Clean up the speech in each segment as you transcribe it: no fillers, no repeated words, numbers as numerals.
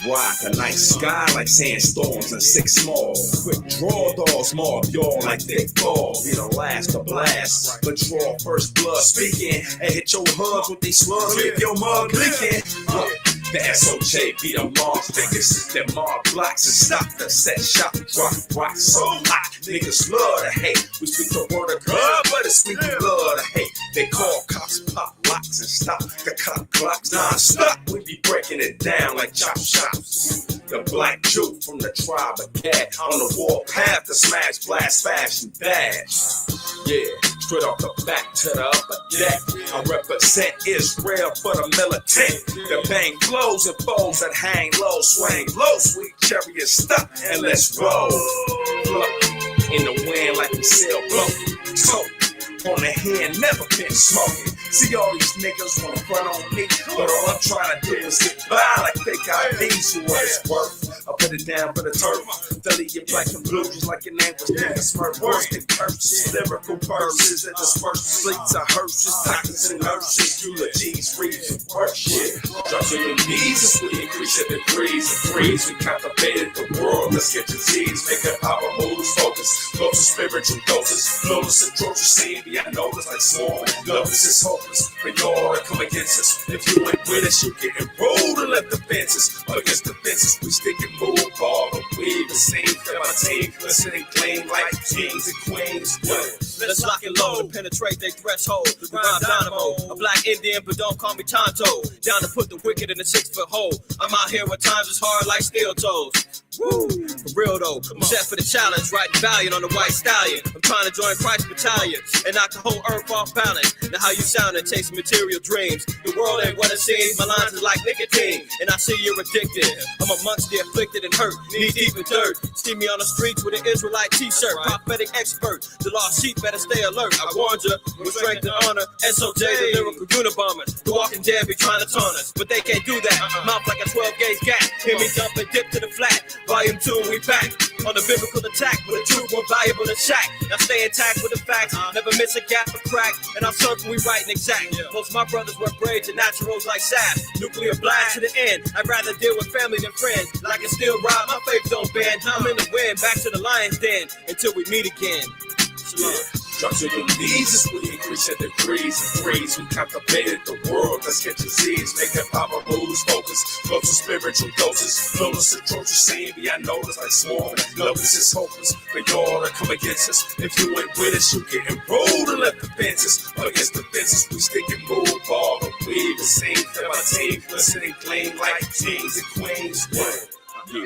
Rock a night sky like sandstorms and six small. Quick draw dogs mob y'all like thick ball. Be the last to blast, but draw first blood speaking and hit your hubs with these slugs. Leave your mug leaking. The SOJ be the mob thickest. That mob blocks and stop the set shop. Rock so hot, niggas love to hate. We speak the word of God, but it's speak the blood of hate. They call cops, pop locks and stop the cop clocks non-stop. We be breaking it down like chop shops. The black Jew from the tribe of Gad on the war path to smash, blast, smash, and dash. Yeah, straight off the back to the upper deck. I represent Israel for the militant. The bang blows and bows that hang low, swing low, sweet chariot stop and let's roll. Float in the wind like we sail boat. Tote on the hand, never been smoking. See all these niggas wanna front on me, but all I'm trying to do is get by like fake IDs. You what it's worth. I put it down for the turf. Delete your black and blue just like your name was Damn Smurf. Worst and curses, lyrical purses that disperse fleets of hearses, pockets and nurses, eulogies, reads and work shit. Drop to your knees as we increase your degrees and threes. We captivated the world, let's get disease. Make up power moves, focus, go to spiritual doses. Flawless and atrocious, seeing me, I know it's like swarm. Love is hopeless, but y'all that come against us. If you ain't with us, you getting rolled and left the fences. Against the fences, we stick and move, ball, but we the same for my team. Listening clean like kings and queens. Let's lock and load and penetrate their threshold. The rhyme dynamo, a black Indian, but don't call me Tonto. Down to put the wicked in a 6-foot hole. I'm out here where times is hard like steel toes. Woo! For real though, I'm set for the challenge, riding valiant on the white stallion. I'm trying to join Christ's battalion and knock the whole earth off balance. Now how you sound and chase material dreams. The world ain't what it seems, my lines is like nicotine. And I see you're addicted. I'm amongst the afflicted and hurt, knee deep in dirt. See me on the streets with an Israelite t-shirt, prophetic expert. The lost sheep better stay alert. I warned you, with strength and honor. SOJ, the lyrical unibombers. The walking dead be trying to taunt us, but they can't do that. Mouth like a 12-gauge gap. Hear me dump and dip to the flat. Volume 2, we back on the biblical attack, but the truth more valuable than Shaq. Now stay intact with the facts, never miss a gap or crack. And I'm certain we right and exact. Most of my brothers wear braids and naturals like sap. Nuclear blast to the end. I'd rather deal with family than friends. And I can still ride, my faith don't bend. I'm in the wind, back to the lion's den until we meet again. Shalom. Drop to your knees as we increase your degrees and threes. We captivated the world, let's get disease. Make that power moves, focus, go to spiritual doses. Flawless and atrocious, seeing me, I know it's like swarm. Love is hopeless, but y'all that come against us. If you ain't with us, you getting rolled and left the fences. Against the fences, we stick and move, ball, but we the same for my team. Listening clean like kings and queens. Yeah,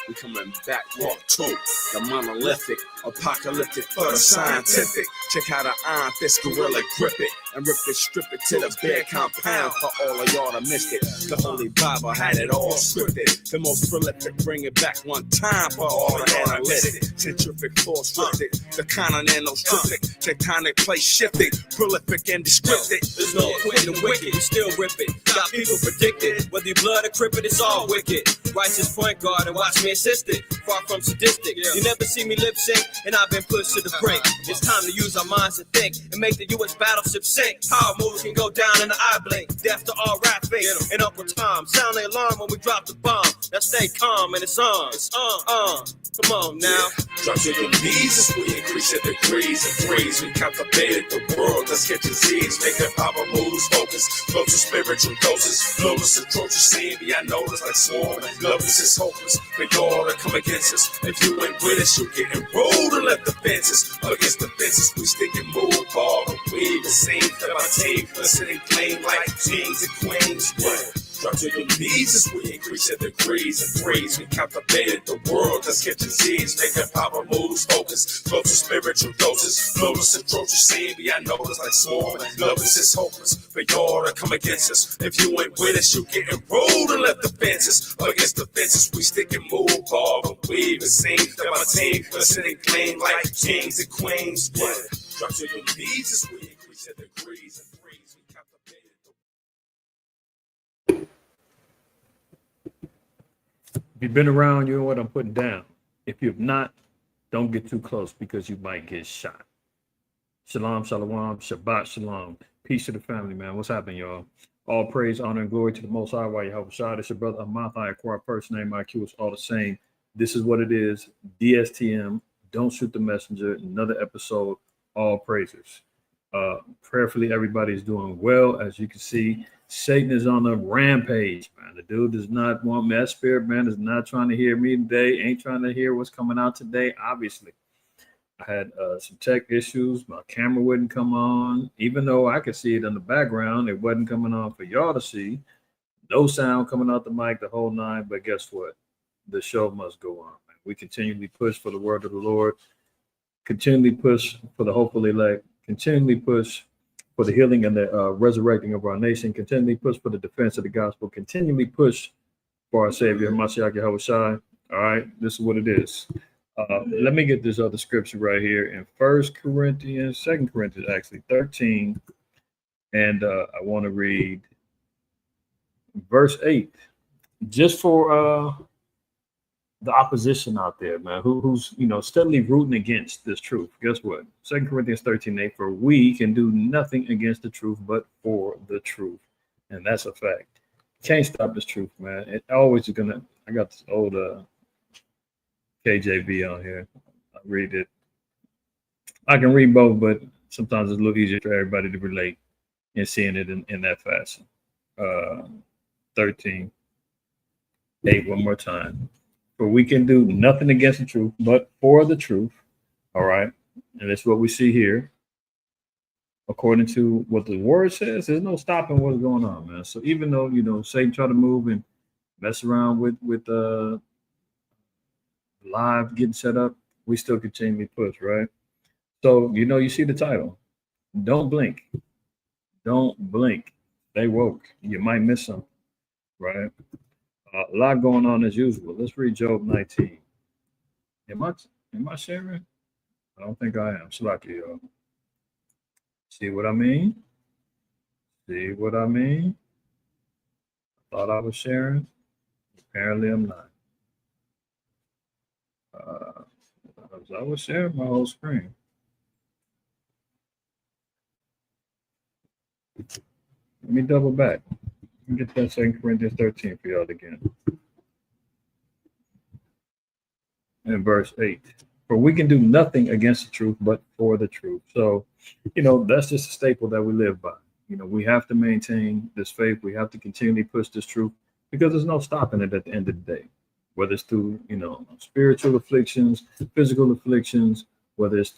we coming back, walk two. The monolithic, apocalyptic for the scientific. Check how the iron fist gorilla grip it and rip it, strip it to the bare compound for all of y'all that missed it. The Holy Bible had it all scripted. The most prolific, bring it back one time for all of y'all that missed it. Centrific, force restricted, the continental stripped, tectonic place shifted, prolific and descripted. There's no quitting the wicked, we still rip it. Got people predicted, whether you blood or crippled, it's all wicked. Righteous point guard and watch me assist it. Far from sadistic, you never see me lip sync, and I've been pushed to the brink. It's time to use our minds to think and make the U.S. battleship sink. Power moves can go down in the eye blink. Death to all rap fakes and Uncle Tom. Sound the alarm when we drop the bomb. Now stay calm and it's on. It's on. Come on now. Drop to your knees as we increase your degrees and threes. We captivated the world, let's get disease. Make that power moves, focus, go to spiritual doses. Flawless and atrocious, seeing me, I know it's like swarm. Love is hopeless, but y'all that come against us. If you ain't with us, you getting rolled and left the fences. Against the fences, we stick and move, ball, but we the same for my team. Listening clean like kings and queens. Drop to your knees as we increase your degrees and threes. We captivated the world, let's get disease. Make that power moves, focus, go to spiritual doses. Flawless and atrocious, seeing me, I know it's like swarm. Love is hopeless, but y'all that come against us. If you ain't with us, you getting rolled and left the fences. Against the fences, we stick and move, ball, but we the same for my team. Listening clean like kings and queens. Drop to your knees as we increase your degrees and threes. We captivated the If you've been around, you know what I'm putting down. If you've not, don't get too close because you might get shot. Shalom, shalom, Shabbat shalom. Peace to the family, man. What's happening, y'all? All praise, honor, and glory to the Most High. While you help Shah, it's your brother IQAhmath. IQAhmath, first name, IQ is all the same. This is what it is. Dstm. Don't shoot the messenger. Another episode. All praises. Prayerfully, everybody's doing well. As you can see, Satan is on a rampage, man. The dude does not want me. That spirit man is not trying to hear me today. Ain't trying to hear what's coming out today, obviously. I had some tech issues. My camera wouldn't come on. Even though I could see it in the background, it wasn't coming on for y'all to see. No sound coming out the mic the whole nine. But guess what? The show must go on. Man. We continually push for the word of the Lord. Continually push for the hopeful elect. Continually push for the healing and the resurrecting of our nation. Continually push for the defense of the gospel. Continually push for our Savior, Mashiach Yahushua. All right, this is what it is. Let me get this other scripture right here in 2 Corinthians 13. And I want to read verse 8, just for the opposition out there, man, who's steadily rooting against this truth. Guess what? 2 Corinthians 13:8, for we can do nothing against the truth, but for the truth. And that's a fact. Can't stop this truth, man. It always is gonna. I got this old KJV on here. I read it. I can read both, but sometimes it's a little easier for everybody to relate and seeing it in that fashion. 13:8, one more time. For we can do nothing against the truth, but for the truth. All right. And that's what we see here. According to what the word says, there's no stopping what's going on, man. So even though, Satan try to move and mess around with live getting set up, we still continually push, right? So, you see the title. Don't blink. Don't blink. Stay woke. You might miss something, right? A lot going on as usual. Let's read Job 19. Am I sharing? I don't think I am. Slacky, y'all. See what I mean? See what I mean? I thought I was sharing. Apparently I'm not. I was sharing my whole screen. Let me double back. Get that 2 Corinthians 13 for y'all again. In verse 8. For we can do nothing against the truth, but for the truth. So, that's just a staple that we live by. We have to maintain this faith. We have to continually push this truth because there's no stopping it at the end of the day. Whether it's through, spiritual afflictions, physical afflictions, whether it's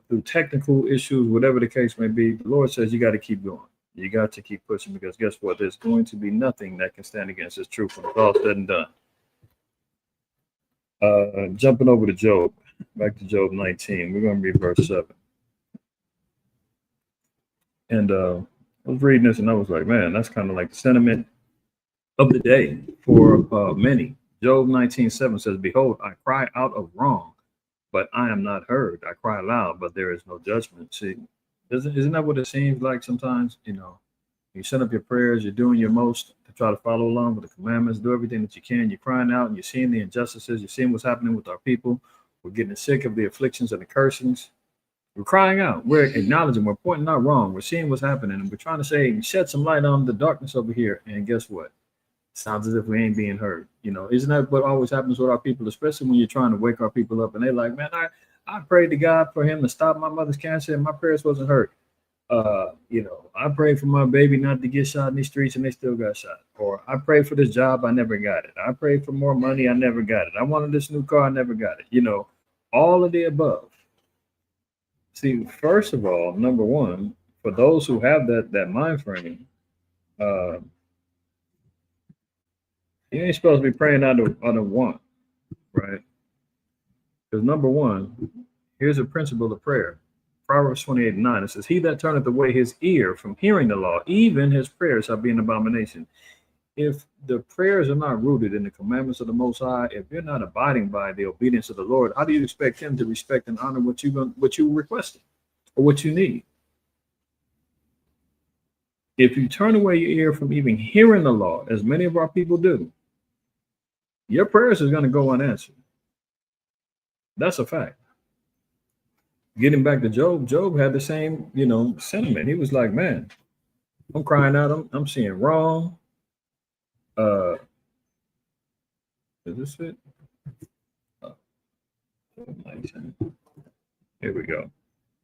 through technical issues, whatever the case may be, the Lord says you got to keep going. You got to keep pushing because guess what? There's going to be nothing that can stand against this truth when it's all said and done. Jumping over to Job, back to Job 19. We're going to read verse 7. And I was reading this and I was like, man, that's kind of like the sentiment of the day for many. Job 19:7 says, behold, I cry out of wrong, but I am not heard. I cry aloud, but there is no judgment. See, isn't that what it seems like sometimes? You send up your prayers, you're doing your most to try to follow along with the commandments, do everything that you can. You're crying out and you're seeing the injustices. You're seeing what's happening with our people. We're getting sick of the afflictions and the cursings. We're crying out. We're acknowledging. We're pointing out wrong. We're seeing what's happening. And we're trying to say, shed some light on the darkness over here. And guess what? Sounds as if we ain't being heard. Isn't that what always happens with our people, especially when you're trying to wake our people up and they're like, man, I prayed to God for him to stop my mother's cancer and my prayers wasn't heard. I prayed for my baby not to get shot in these streets and they still got shot. Or I prayed for this job, I never got it. I prayed for more money, I never got it. I wanted this new car, I never got it. All of the above. See, first of all, number one, for those who have that mind frame, you ain't supposed to be praying out of want, right? Because number one, here's a principle of prayer. Proverbs 28:9, it says, he that turneth away his ear from hearing the law, even his prayers shall be an abomination. If the prayers are not rooted in the commandments of the Most High, if you're not abiding by the obedience of the Lord, how do you expect him to respect and honor what you requested or what you need? If you turn away your ear from even hearing the law, as many of our people do, your prayers are going to go unanswered. That's a fact. getting back to Job, Job had the same, sentiment. He was like, man, I'm crying out. I'm seeing wrong. Uh, is this it? Here we go.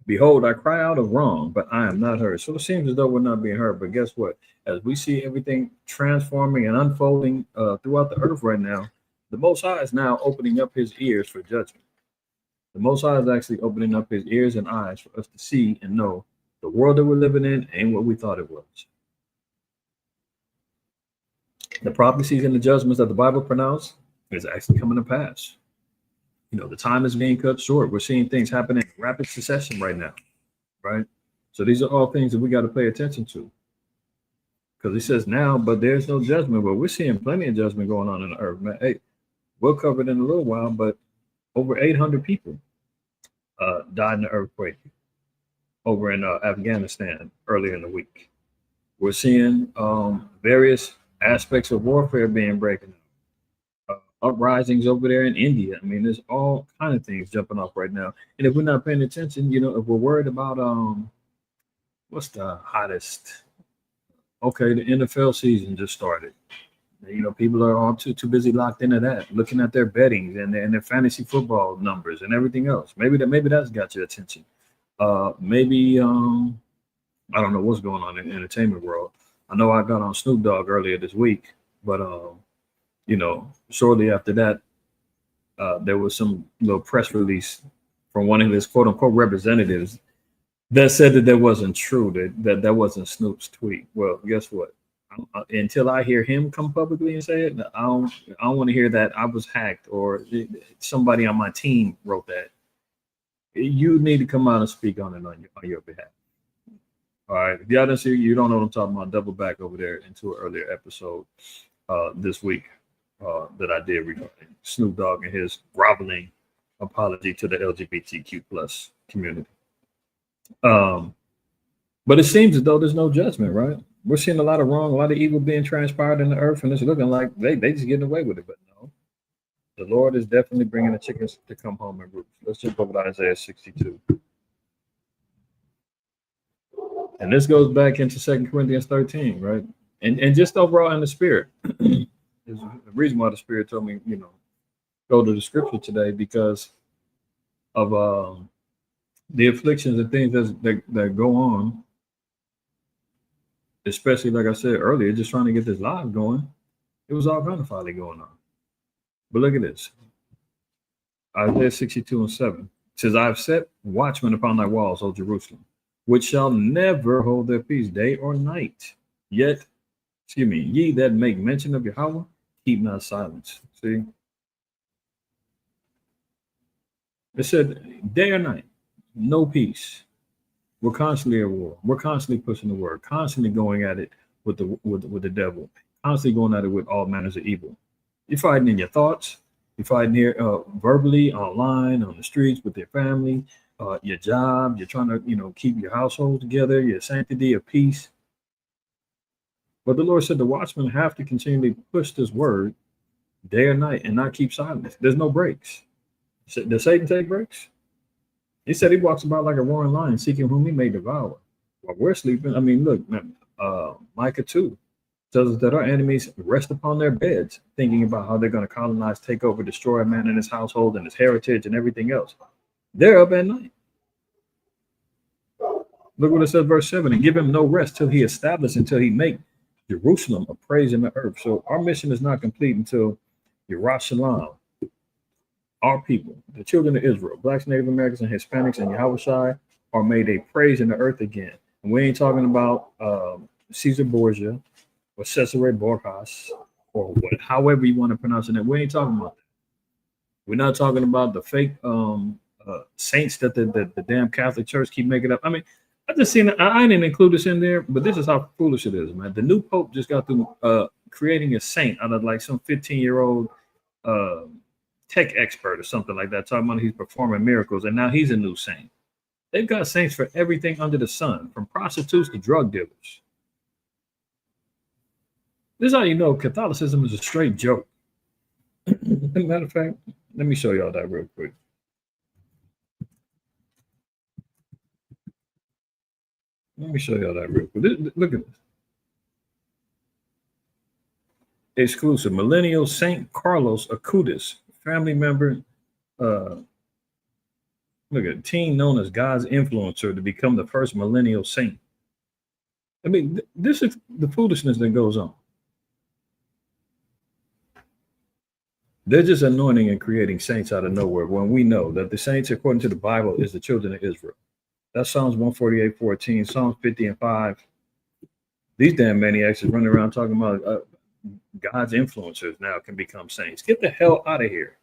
Behold, I cry out of wrong, but I am not heard. So it seems as though we're not being heard. But guess what? As we see everything transforming and unfolding throughout the earth right now, the Most High is now opening up his ears for judgment. The Most High is actually opening up his ears and eyes for us to see and know the world that we're living in ain't what we thought it was. The prophecies and the judgments that the Bible pronounced is actually coming to pass. The time is being cut short. We're seeing things happening in rapid succession right now, right? So these are all things that we got to pay attention to. Because he says now, but there's no judgment. But we're seeing plenty of judgment going on in the earth, man. Hey, we'll cover it in a little while, but over 800 people died in the earthquake over in Afghanistan earlier in the week. We're seeing various aspects of warfare being broken. Uprisings over there in India. I mean, there's all kind of things jumping off right now. And if we're not paying attention, if we're worried about what's the hottest? Okay, the NFL season just started. People are all too busy locked into that, looking at their bettings and their fantasy football numbers and everything else. Maybe that's got your attention. Maybe I don't know what's going on in the entertainment world. I know I got on Snoop Dogg earlier this week, but shortly after that, there was some little press release from one of his quote unquote representatives that said that wasn't true, that wasn't Snoop's tweet. Well, guess what? Until I hear him come publicly and say it, I don't want to hear that I was hacked or somebody on my team wrote that. You need to come out and speak on it on your behalf. All right. If y'all didn't see, you don't know what I'm talking about, double back over there into an earlier episode this week that I did regarding Snoop Dogg and his groveling apology to the LGBTQ plus community. But it seems as though there's no judgment, right? We're seeing a lot of wrong, a lot of evil being transpired in the earth, and it's looking like they just getting away with it. But no, the Lord is definitely bringing the chickens to come home and roost. Let's jump over to Isaiah 62. And this goes back into 2 Corinthians 13, right? And just overall in the spirit. There's a reason why the Spirit told me, go to the scripture today because of the afflictions and things that go on, especially like I said earlier, just trying to get this live going. It was all kind of folly going on. But look at this. Isaiah 62:7 says, I have set watchmen upon thy walls, O Jerusalem, which shall never hold their peace day or night. Yet, ye that make mention of Yahweh, keep not silence. See? It said day or night, no peace. We're constantly at war. We're constantly pushing the word, constantly going at it with the devil, constantly going at it with all manners of evil. You're fighting in your thoughts. You're fighting here verbally, online, on the streets, with your family, your job. You're trying to, keep your household together, your sanctity of peace. But the Lord said the watchmen have to continually push this word day or night and not keep silence. There's no breaks. Does Satan take breaks? He said he walks about like a roaring lion, seeking whom he may devour. While we're sleeping, I mean, look, Micah 2 tells us that our enemies rest upon their beds, thinking about how they're going to colonize, take over, destroy a man and his household and his heritage and everything else. They're up at night. Look what it says, verse 7, and give him no rest till he establish, until he make Jerusalem a praise in the earth. So our mission is not complete until Yerushalayim, our people, the children of Israel, blacks, Native Americans, and Hispanics, and Yahushua are made a praise in the earth again. And we ain't talking about Caesar Borgia or Cesare Borjas or however you want to pronounce it. We ain't talking about that. We're not talking about the fake saints that the damn Catholic Church keep making up. I mean, I just seen, I didn't include this in there, but this is how foolish it is, man. The new Pope just got through creating a saint out of like some 15-year-old tech expert or something like that, talking about he's performing miracles, and now he's a new saint. They've got saints for everything under the sun, from prostitutes to drug dealers. This is how you know Catholicism is a straight joke. As a matter of fact, let me show y'all that real quick. Let me show y'all that real quick. Look at this. Exclusive. Millennial Saint Carlos Acutis, family member. Look at teen known as God's influencer to become the first millennial saint. I mean, this is the foolishness that goes on. They're just anointing and creating saints out of nowhere when we know that the saints, according to the Bible, is the children of Israel. That's Psalms 148:14, Psalms 50 and 5. These damn maniacs is running around talking about God's influencers now can become saints. Get the hell out of here.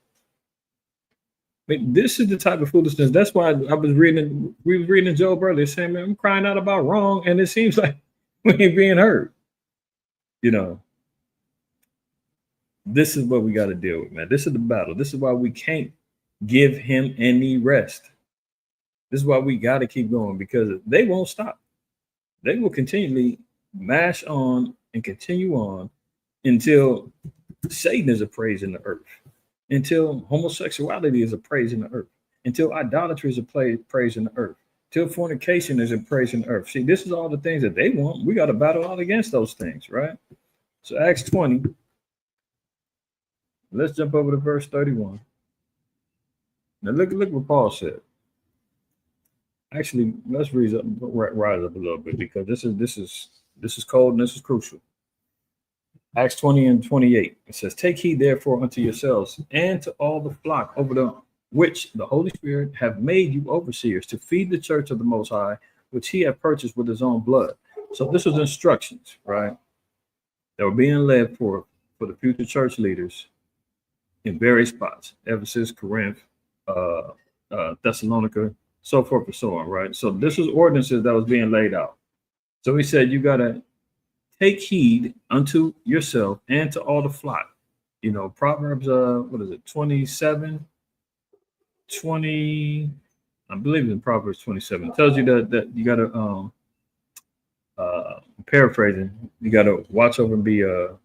I mean, this is the type of foolishness. That's why we was reading Job earlier saying, man, I'm crying out about wrong, and it seems like we ain't being heard. You know, this is what we got to deal with, man. This is the battle. This is why we can't give him any rest. This is why we got to keep going, because they won't stop. They will continually mash on and continue on until Satan is appraised in the earth, until homosexuality is appraised in the earth, until idolatry is appraised in the earth, till fornication is appraised in the earth. See, this is all the things that they want. We got to battle out against those things, right? So Acts 20. Let's jump over to verse 31. Now look what Paul said. Actually, let's rise up a little bit, because this is cold and this is crucial. Acts 20 and 28. It says, "Take heed therefore unto yourselves and to all the flock over the which the Holy Spirit have made you overseers, to feed the church of the Most High, which he have purchased with his own blood." So this was instructions, right? That were being led for the future church leaders in various spots: Ephesus, Corinth, Thessalonica, so forth and so on, right? So this was ordinances that was being laid out. So he said, you got to take heed unto yourself and to all the flock. You know, Proverbs, 27, 20, I believe in Proverbs 27. It tells you that you got to, paraphrasing, you got to watch over and be, hold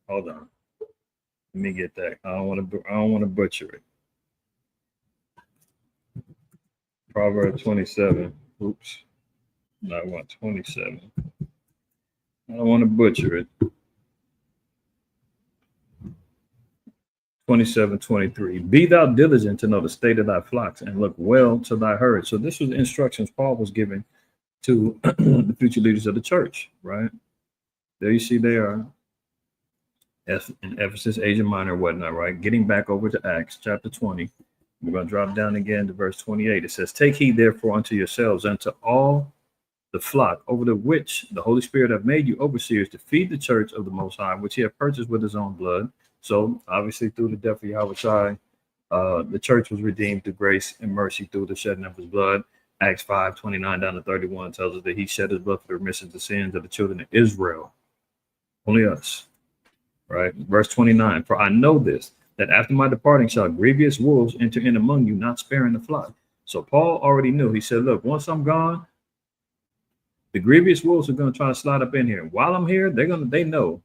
on. Let me get that. I don't want to butcher it. Proverbs 27. Oops. Not 127. I don't want to butcher it. 27:23. Be thou diligent to know the state of thy flocks, and look well to thy herd. So this was the instructions Paul was giving to the future leaders of the church, right? There you see they are in Ephesus, Asia Minor, whatnot, right? Getting back over to Acts chapter 20. We're going to drop down again to verse 28. It says, "Take heed therefore unto yourselves and to all the flock over the which the Holy Spirit have made you overseers, to feed the church of the Most High, which he have purchased with his own blood." So obviously through the death of Yahweh, the church was redeemed through grace and mercy through the shedding of his blood. Acts 5:29 down to 31 tells us that he shed his blood for the remission of the sins of the children of Israel. Only us, right? Verse 29, "For I know this, that after my departing shall grievous wolves enter in among you, not sparing the flock." So Paul already knew. He said, look, once I'm gone, the grievous wolves are going to try to slide up in here. While I'm here, they know.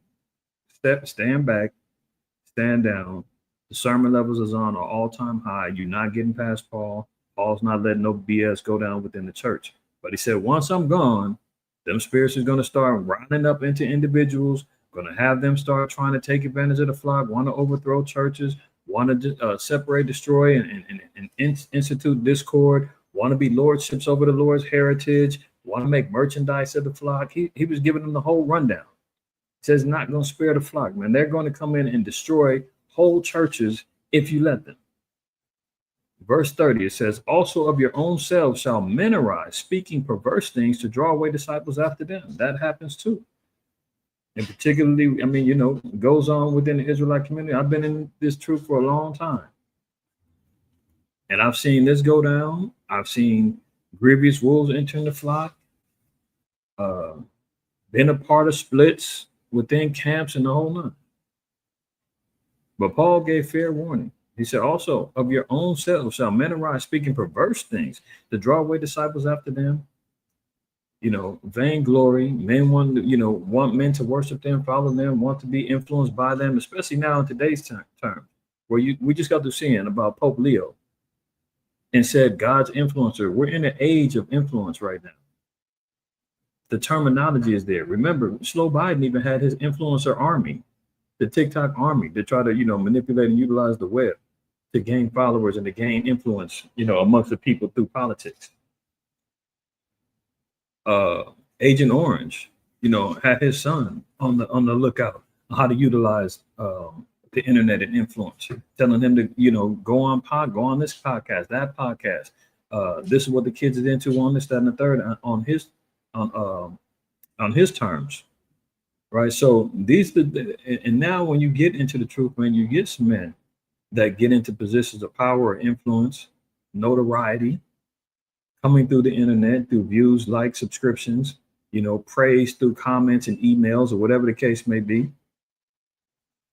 Stand back, stand down. The sermon levels is on an all-time high. You're not getting past Paul. Paul's not letting no BS go down within the church. But he said, once I'm gone, them spirits is going to start riding up into individuals, going to have them start trying to take advantage of the flock, want to overthrow churches, want to separate, destroy, and institute discord, want to be lordships over the Lord's heritage, want to make merchandise of the flock. He was giving them the whole rundown. He says, not going to spare the flock, man. They're going to come in and destroy whole churches if you let them. Verse 30, it says, "Also of your own selves shall men arise, speaking perverse things to draw away disciples after them." That happens too. And particularly, I mean, it goes on within the Israelite community. I've been in this truth for a long time. And I've seen this go down. I've seen grievous wolves entering the flock. Been a part of splits within camps and the whole nine. But Paul gave fair warning. He said, "Also of your own selves shall men arise, speaking perverse things to draw away disciples after them." Vainglory. Men want men to worship them, follow them, want to be influenced by them, especially now in today's term, where we just got to seeing about Pope Leo and said God's influencer. We're in an age of influence right now. The terminology is there. Remember, Slow Biden even had his influencer army, the TikTok army, to try to, manipulate and utilize the web to gain followers and to gain influence, amongst the people through politics. Agent Orange, had his son on the lookout on how to utilize the internet and influence, telling him to, go on this podcast, that podcast. This is what the kids is into on this, that, and the third on his terms, right? So and now when you get into the truth, man, you get some men that get into positions of power or influence, notoriety, coming through the internet, through views, likes, subscriptions, praise through comments and emails or whatever the case may be.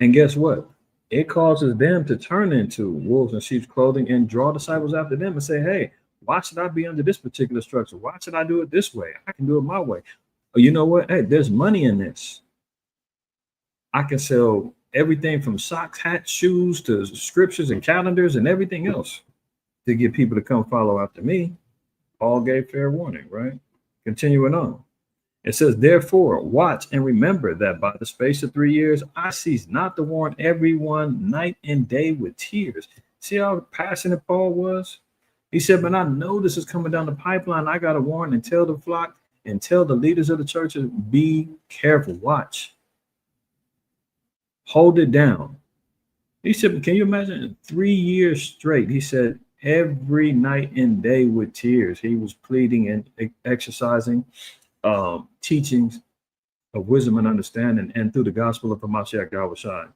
And guess what? It causes them to turn into wolves in sheep's clothing and draw disciples after them and say, hey, why should I be under this particular structure? Why should I do it this way? I can do it my way. Oh, you know what? Hey, there's money in this. I can sell everything from socks, hats, shoes to scriptures and calendars and everything else to get people to come follow after me. Paul gave fair warning, right? Continuing on. It says, therefore, watch and remember that by the space of 3 years, I cease not to warn everyone night and day with tears. See how passionate Paul was? He said, but I know this is coming down the pipeline. I got to warn and tell the flock and tell the leaders of the churches, be careful, watch. Hold it down. He said, can you imagine 3 years straight? He said, every night and day with tears, he was pleading and exercising teachings of wisdom and understanding, and through the gospel of Hamashiach Yahushua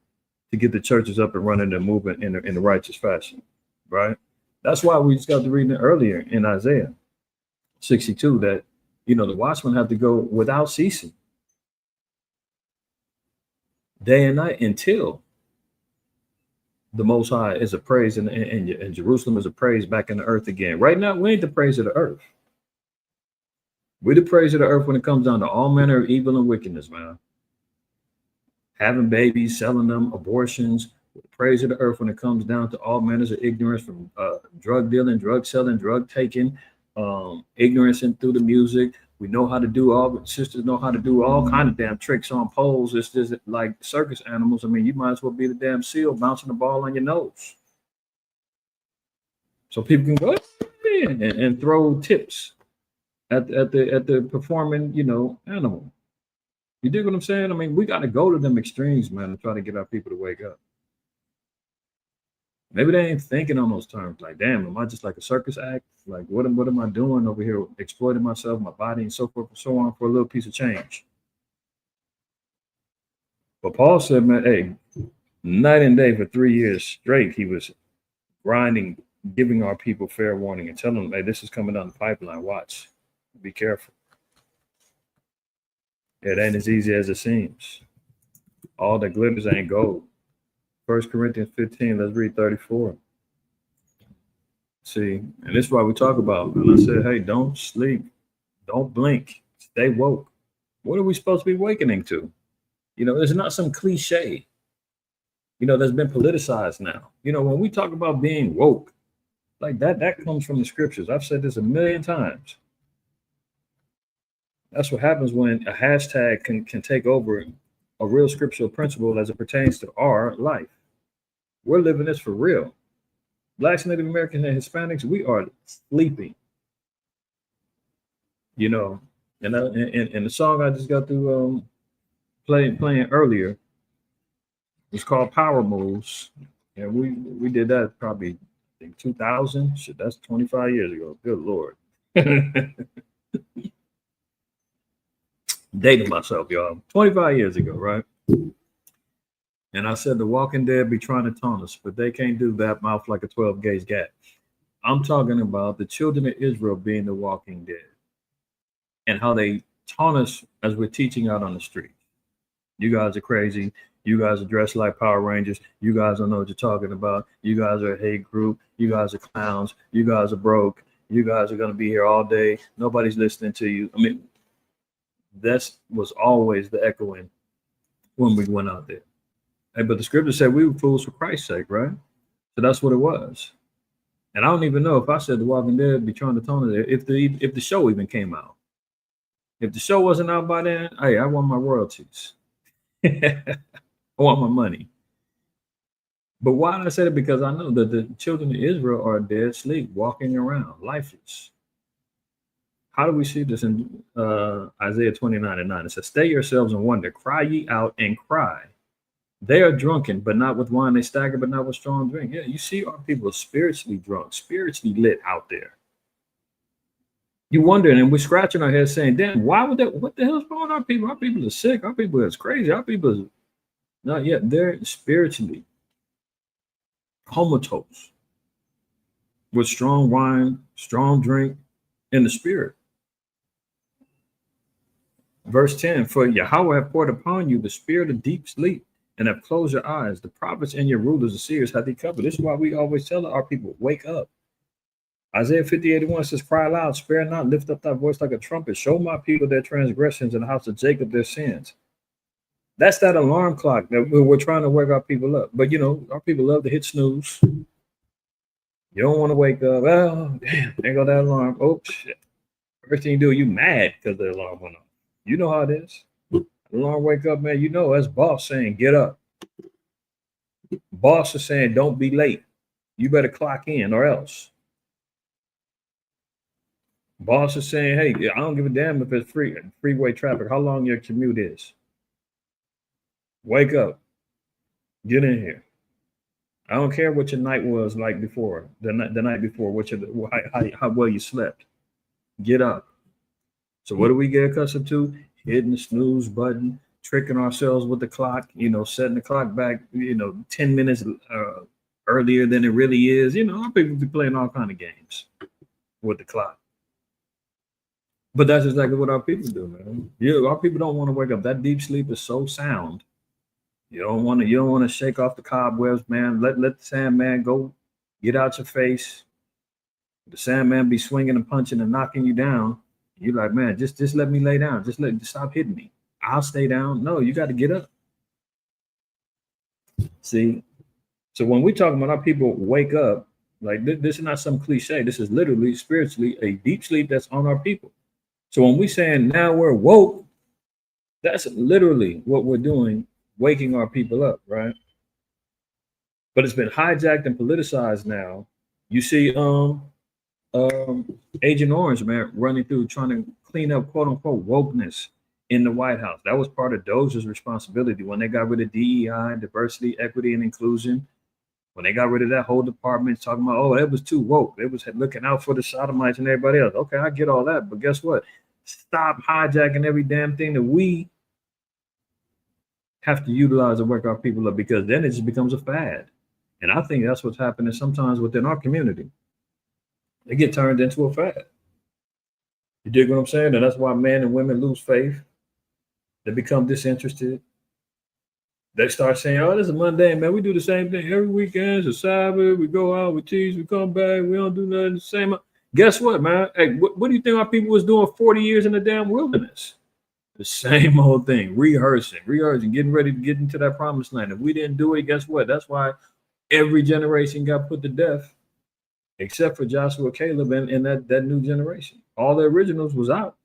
to get the churches up and running and moving in a righteous fashion, right? That's why we just got to read it earlier in Isaiah 62 that, the watchmen have to go without ceasing day and night until the Most High is a praise and Jerusalem is a praise back in the earth again. Right now, we ain't the praise of the earth. We're the praise of the earth when it comes down to all manner of evil and wickedness, man. Having babies, selling them, abortions. We're the praise of the earth when it comes down to all manners of ignorance, from drug dealing, drug selling, drug taking, ignorance and through the music. We know how to do sisters know how to do all kind of damn tricks on poles. It's just like circus animals. I mean, you might as well be the damn seal bouncing the ball on your nose. So people can go and throw tips at the performing, animal. You dig what I'm saying? I mean, we got to go to them extremes, man, to try to get our people to wake up. Maybe they ain't thinking on those terms. Like, damn, am I just like a circus act? Like, what am I doing over here? Exploiting myself, my body, and so forth and so on for a little piece of change. But Paul said, man, hey, night and day for 3 years straight, he was grinding, giving our people fair warning and telling them, hey, this is coming down the pipeline. Watch. Be careful. It ain't as easy as it seems. All that glitters ain't gold. 1 Corinthians 15, let's read 34. See, and this is why we talk about, and I said, hey, don't sleep. Don't blink. Stay woke. What are we supposed to be awakening to? It's not some cliche, that's been politicized now. When we talk about being woke, like that comes from the scriptures. I've said this a million times. That's what happens when a hashtag can take over a real scriptural principle as it pertains to our life. We're living this for real. Blacks, Native Americans, and Hispanics, we are sleeping. And the song I just got through playing earlier was called Power Moves. And we did that probably, I think, 2000. Shit, that's 25 years ago. Good Lord. Dating myself, y'all. 25 years ago, right? And I said the Walking Dead be trying to taunt us, but they can't do that mouth like a 12-gauge gat. I'm talking about the children of Israel being the Walking Dead and how they taunt us as we're teaching out on the street. You guys are crazy. You guys are dressed like Power Rangers. You guys don't know what you're talking about. You guys are a hate group. You guys are clowns. You guys are broke. You guys are going to be here all day. Nobody's listening to you. I mean, that was always the echoing when we went out there. Hey, but the scripture said we were fools for Christ's sake, right? So that's what it was. And I don't even know if I said the Walking Dead be trying to tone it if the show even came out. If the show wasn't out by then, hey, I want my royalties. I want my money. But why did I say that? Because I know that the children of Israel are dead asleep, walking around, lifeless. How do we see this in Isaiah 29:9? It says, "Stay yourselves and wonder, cry ye out and cry. They are drunken, but not with wine. They stagger, but not with strong drink." Yeah, you see our people spiritually drunk, spiritually lit out there. You wondering, and we're scratching our heads saying, damn, why would that? What the hell's wrong with our people? Our people are sick. Our people is crazy. Our people is not yet. They're spiritually comatose with strong wine, strong drink in the spirit. Verse 10, "For Yahweh have poured upon you the spirit of deep sleep and have closed your eyes. The prophets and your rulers, the seers, have they covered." This is why we always tell our people, wake up. Isaiah 50:81 says, "Cry aloud, spare not, lift up thy voice like a trumpet. Show my people their transgressions and the house of Jacob their sins." That's that alarm clock that we're trying to wake our people up. But, you know, our people love to hit snooze. You don't want to wake up. Oh, damn, there go that alarm. Oh, shit. First thing you do, you mad because the alarm went off. You know how it is. Alarm wake up, man. You know, that's boss saying, get up. Boss is saying, don't be late. You better clock in or else. Boss is saying, hey, I don't give a damn if it's freeway traffic, how long your commute is. Wake up. Get in here. I don't care what your night was like before, the night before, how well you slept. Get up. So what do we get accustomed to? Hitting the snooze button, tricking ourselves with the clock, you know, setting the clock back, 10 minutes earlier than it really is. You know, our people be playing all kind of games with the clock. But that's exactly what our people do, man. Our people don't want to wake up. That deep sleep is so sound. You don't want to shake off the cobwebs, man. Let the Sandman go, get out your face. The Sandman be swinging and punching and knocking you down. You're like, man, just let me lay down. Just stop hitting me. I'll stay down. No, you got to get up. See? So when we talk about our people wake up, like this is not some cliche. This is literally spiritually a deep sleep that's on our people. So when we saying now we're woke, that's literally what we're doing, waking our people up, right? But it's been hijacked and politicized now. You see Agent Orange, man, running through trying to clean up quote unquote wokeness in the White House. That was part of Doja's responsibility when they got rid of DEI, diversity, equity, and inclusion. When they got rid of that whole department, talking about, oh, it was too woke. It was looking out for the sodomites and everybody else. Okay, I get all that, but guess what? Stop hijacking every damn thing that we have to utilize to wake our people up, because then it just becomes a fad. And I think that's what's happening sometimes within our community. They get turned into a fad. You dig what I'm saying? And that's why men and women lose faith. They become disinterested. They start saying, oh, this is mundane, man. We do the same thing every weekend. It's a Sabbath. We go out, we teach, we come back. We don't do nothing the same. Guess what, man? Hey, what do you think our people was doing 40 years in the damn wilderness? The same old thing, rehearsing, getting ready to get into that promised land. If we didn't do it, guess what? That's why every generation got put to death, except for Joshua, Caleb, and that new generation. All the originals was out.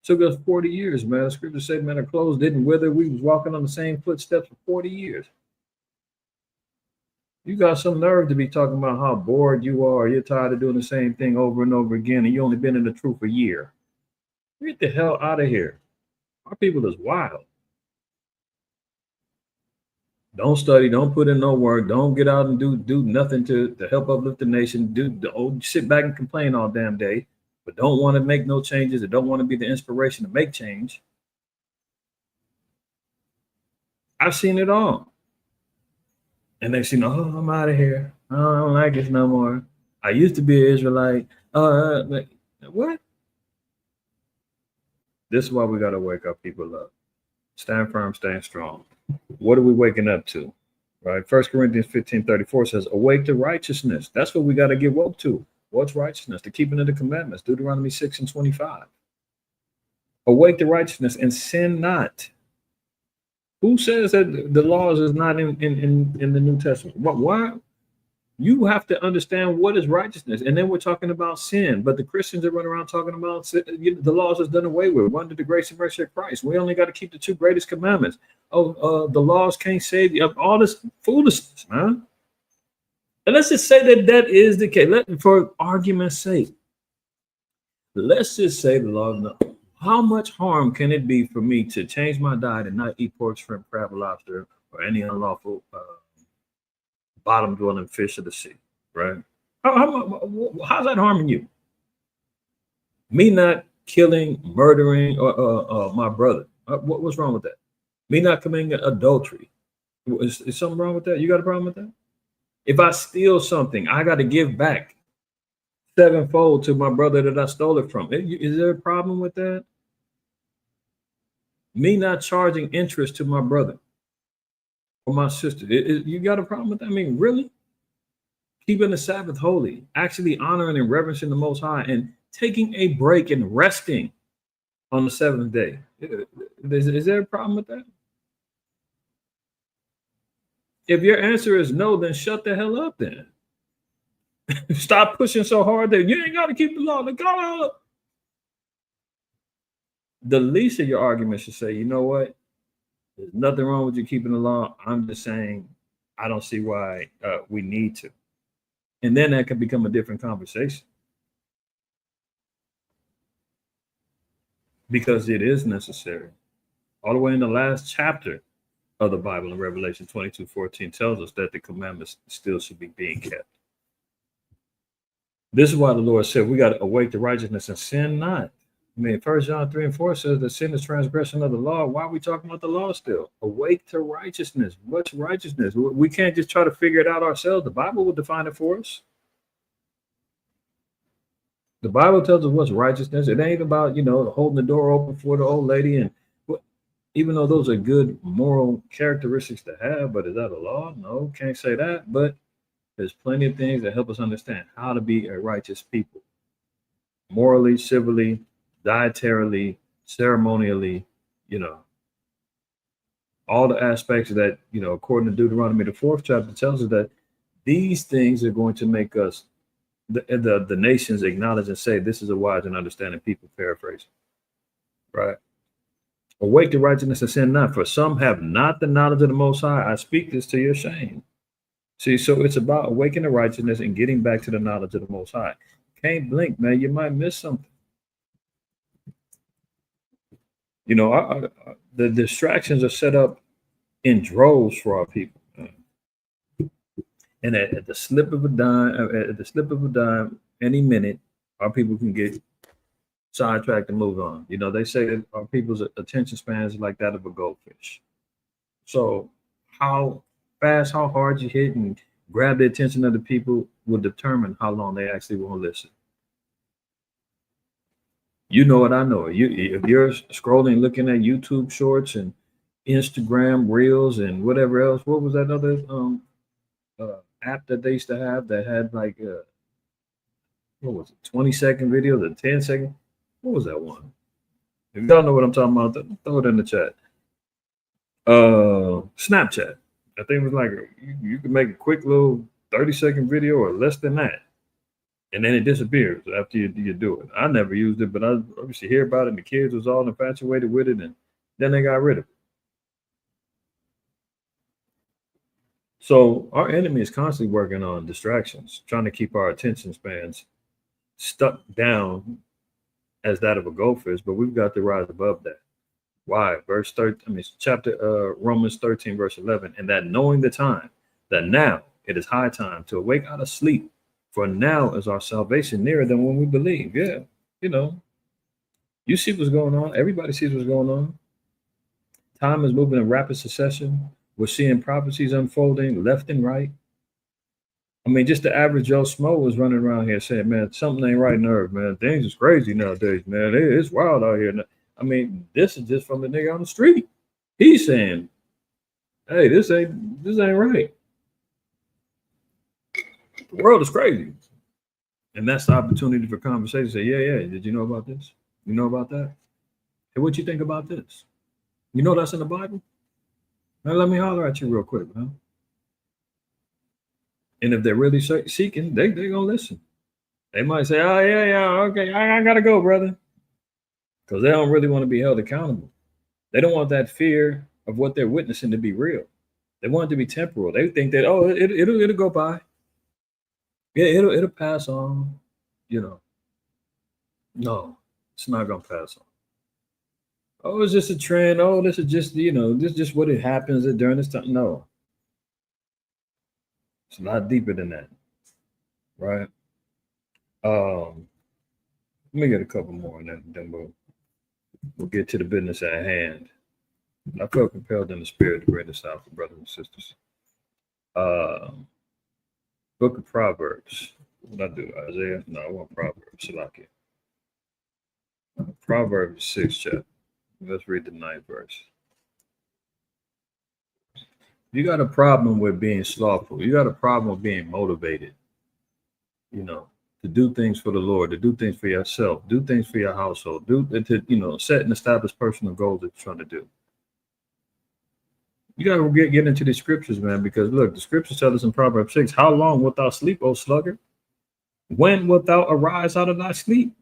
Took us 40 years, man. The scripture said, man, our clothes didn't wither. We was walking on the same footsteps for 40 years. You got some nerve to be talking about how bored you are. You're tired of doing the same thing over and over again, and you only been in the truth a year. Get the hell out of here. Our people is wild. Don't study, don't put in no work, don't get out and do nothing to help uplift the nation. Sit back and complain all damn day, but don't want to make no changes, or don't want to be the inspiration to make change. I've seen it all. And they say, oh, I'm out of here. I don't like this no more. I used to be an Israelite. What? This is why we got to wake our people up. Stand firm, stand strong. What are we waking up to? Right? 1 Corinthians 15:34 says, awake to righteousness. That's what we got to get woke to. What's righteousness? The keeping of the commandments. Deuteronomy 6:25. Awake to righteousness and sin not. Who says that the laws is not in the New Testament? Why? You have to understand what is righteousness. And then we're talking about sin. But the Christians are running around talking about the laws is done away with. We're under the grace and mercy of Christ. We only got to keep the 2 greatest commandments. The laws can't save you. All this foolishness, man. And let's just say that is the case. For argument's sake, let's just say the law of no. How much harm can it be for me to change my diet and not eat pork, shrimp, crab, or lobster, or any unlawful bottom dwelling fish of the sea, right? How's that harming you? Me not killing, murdering my brother. What's wrong with that? Me not committing adultery. Is something wrong with that? You got a problem with that? If I steal something, I got to give back 7-fold to my brother that I stole it from. Is there a problem with that? Me not charging interest to my brother or my sister. You got a problem with that? I mean, really? Keeping the Sabbath holy, actually honoring and reverencing the Most High, and taking a break and resting on the 7th day. Is there a problem with that? If your answer is no, then shut the hell up then. Stop pushing so hard that you ain't got to keep the law. The least of your argument should say, you know what? There's nothing wrong with you keeping the law. I'm just saying I don't see why we need to. And then that can become a different conversation. Because it is necessary. All the way in the last chapter of the Bible in Revelation 22:14 tells us that the commandments still should be being kept. This is why the Lord said we got to awake to righteousness and sin not. I mean, 1 John 3:4 says that sin is transgression of the law. Why are we talking about the law still? Awake to righteousness. What's righteousness? We can't just try to figure it out ourselves. The Bible will define it for us. The Bible tells us what's righteousness. It ain't about, holding the door open for the old lady. And even though those are good moral characteristics to have, but is that a law? No, can't say that. But there's plenty of things that help us understand how to be a righteous people. Morally, civilly, dietarily, ceremonially, all the aspects that, according to Deuteronomy, the 4th chapter tells us that these things are going to make us, the nations acknowledge and say, this is a wise and understanding people, paraphrasing, right? Awake to righteousness and sin not, for some have not the knowledge of the Most High. I speak this to your shame. See, so it's about awakening to righteousness and getting back to the knowledge of the Most High. Can't blink, man. You might miss something. The distractions are set up in droves for our people. And at the slip of a dime, any minute, our people can get sidetracked and move on. They say that our people's attention span is like that of a goldfish. So how fast, how hard you hit and grab the attention of the people will determine how long they actually won't listen. You know what I know. If you're scrolling, looking at YouTube shorts and Instagram reels and whatever else, what was that other app that they used to have that had like what was it, 20-second videos, a 10-second? What was that one? If y'all know what I'm talking about, throw it in the chat. Snapchat. I think it was like you could make a quick little 30-second video or less than that. And then it disappears after you do it. I never used it, but I used to hear about it, and the kids was all infatuated with it, and then they got rid of it. So our enemy is constantly working on distractions, trying to keep our attention spans stuck down as that of a goldfish, but we've got to rise above that. Why? Romans 13, verse 11, and that knowing the time, that now it is high time to awake out of sleep, for now is our salvation nearer than when we believe. Yeah, you see what's going on. Everybody sees what's going on. Time is moving in rapid succession. We're seeing prophecies unfolding left and right. I mean, just the average Joe Smo was running around here saying, man, something ain't right in earth, man. Things is crazy nowadays, man. It's wild out here. I mean, this is just from the nigga on the street. He's saying, hey, this ain't right. The world is crazy. And that's the opportunity for conversation. Say, yeah, did you know about this? You know about that? Hey, what you think about this? You know that's in the Bible? Now let me holler at you real quick, man. And if they're really seeking, they're going to listen. They might say, oh, yeah, okay, I got to go, brother. Because they don't really want to be held accountable. They don't want that fear of what they're witnessing to be real. They want it to be temporal. They think that, oh, it'll go by. Yeah, it'll pass on. You know, no, it's not going to pass on. Oh, it's just a trend. Oh, this is just, this is just what it happens during this time. No, it's a lot deeper than that, right? Let me get a couple more, and then we'll get to the business at hand. I felt compelled in the spirit to bring this out for brothers and sisters. Book of Proverbs. What did I do? Isaiah? No, I want Proverbs. Salakia. Proverbs 6 chapter. Let's read the 9th verse. You got a problem with being slothful. You got a problem with being motivated, to do things for the Lord, to do things for yourself, do things for your household, set and establish personal goals that you're trying to do. You got to get into the scriptures, man, because look, the scriptures tell us in Proverbs 6, how long wilt thou sleep, O sluggard? When wilt thou arise out of thy sleep?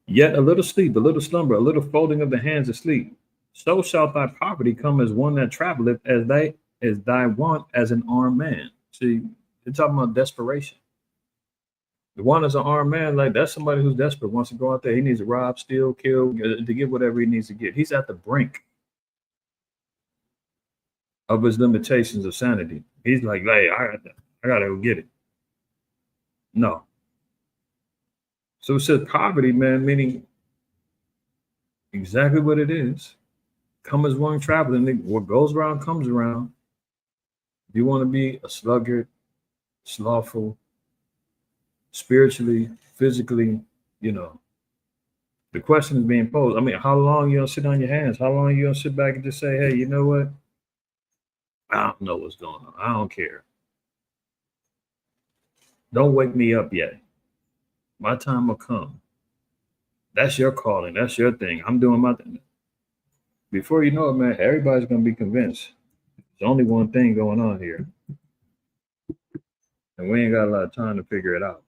Yet a little sleep, a little slumber, a little folding of the hands asleep. So shalt thy poverty come as one that traveleth, as thy want as an armed man. See, they're talking about desperation. The one is an armed man, like that's somebody who's desperate, wants to go out there. He needs to rob, steal, kill, to get whatever he needs to get. He's at the brink of his limitations of sanity. He's like, hey, I gotta go get it. No. So it says poverty, man, meaning exactly what it is. Come as one traveling. What goes around comes around. If you want to be a sluggard, slothful, spiritually, physically, the question is being posed. I mean, how long you gonna sit on your hands? How long you gonna sit back and just say, hey, you know what? I don't know what's going on. I don't care. Don't wake me up yet. My time will come. That's your calling. That's your thing. I'm doing my thing. Before you know it, man, everybody's going to be convinced there's only one thing going on here. And we ain't got a lot of time to figure it out.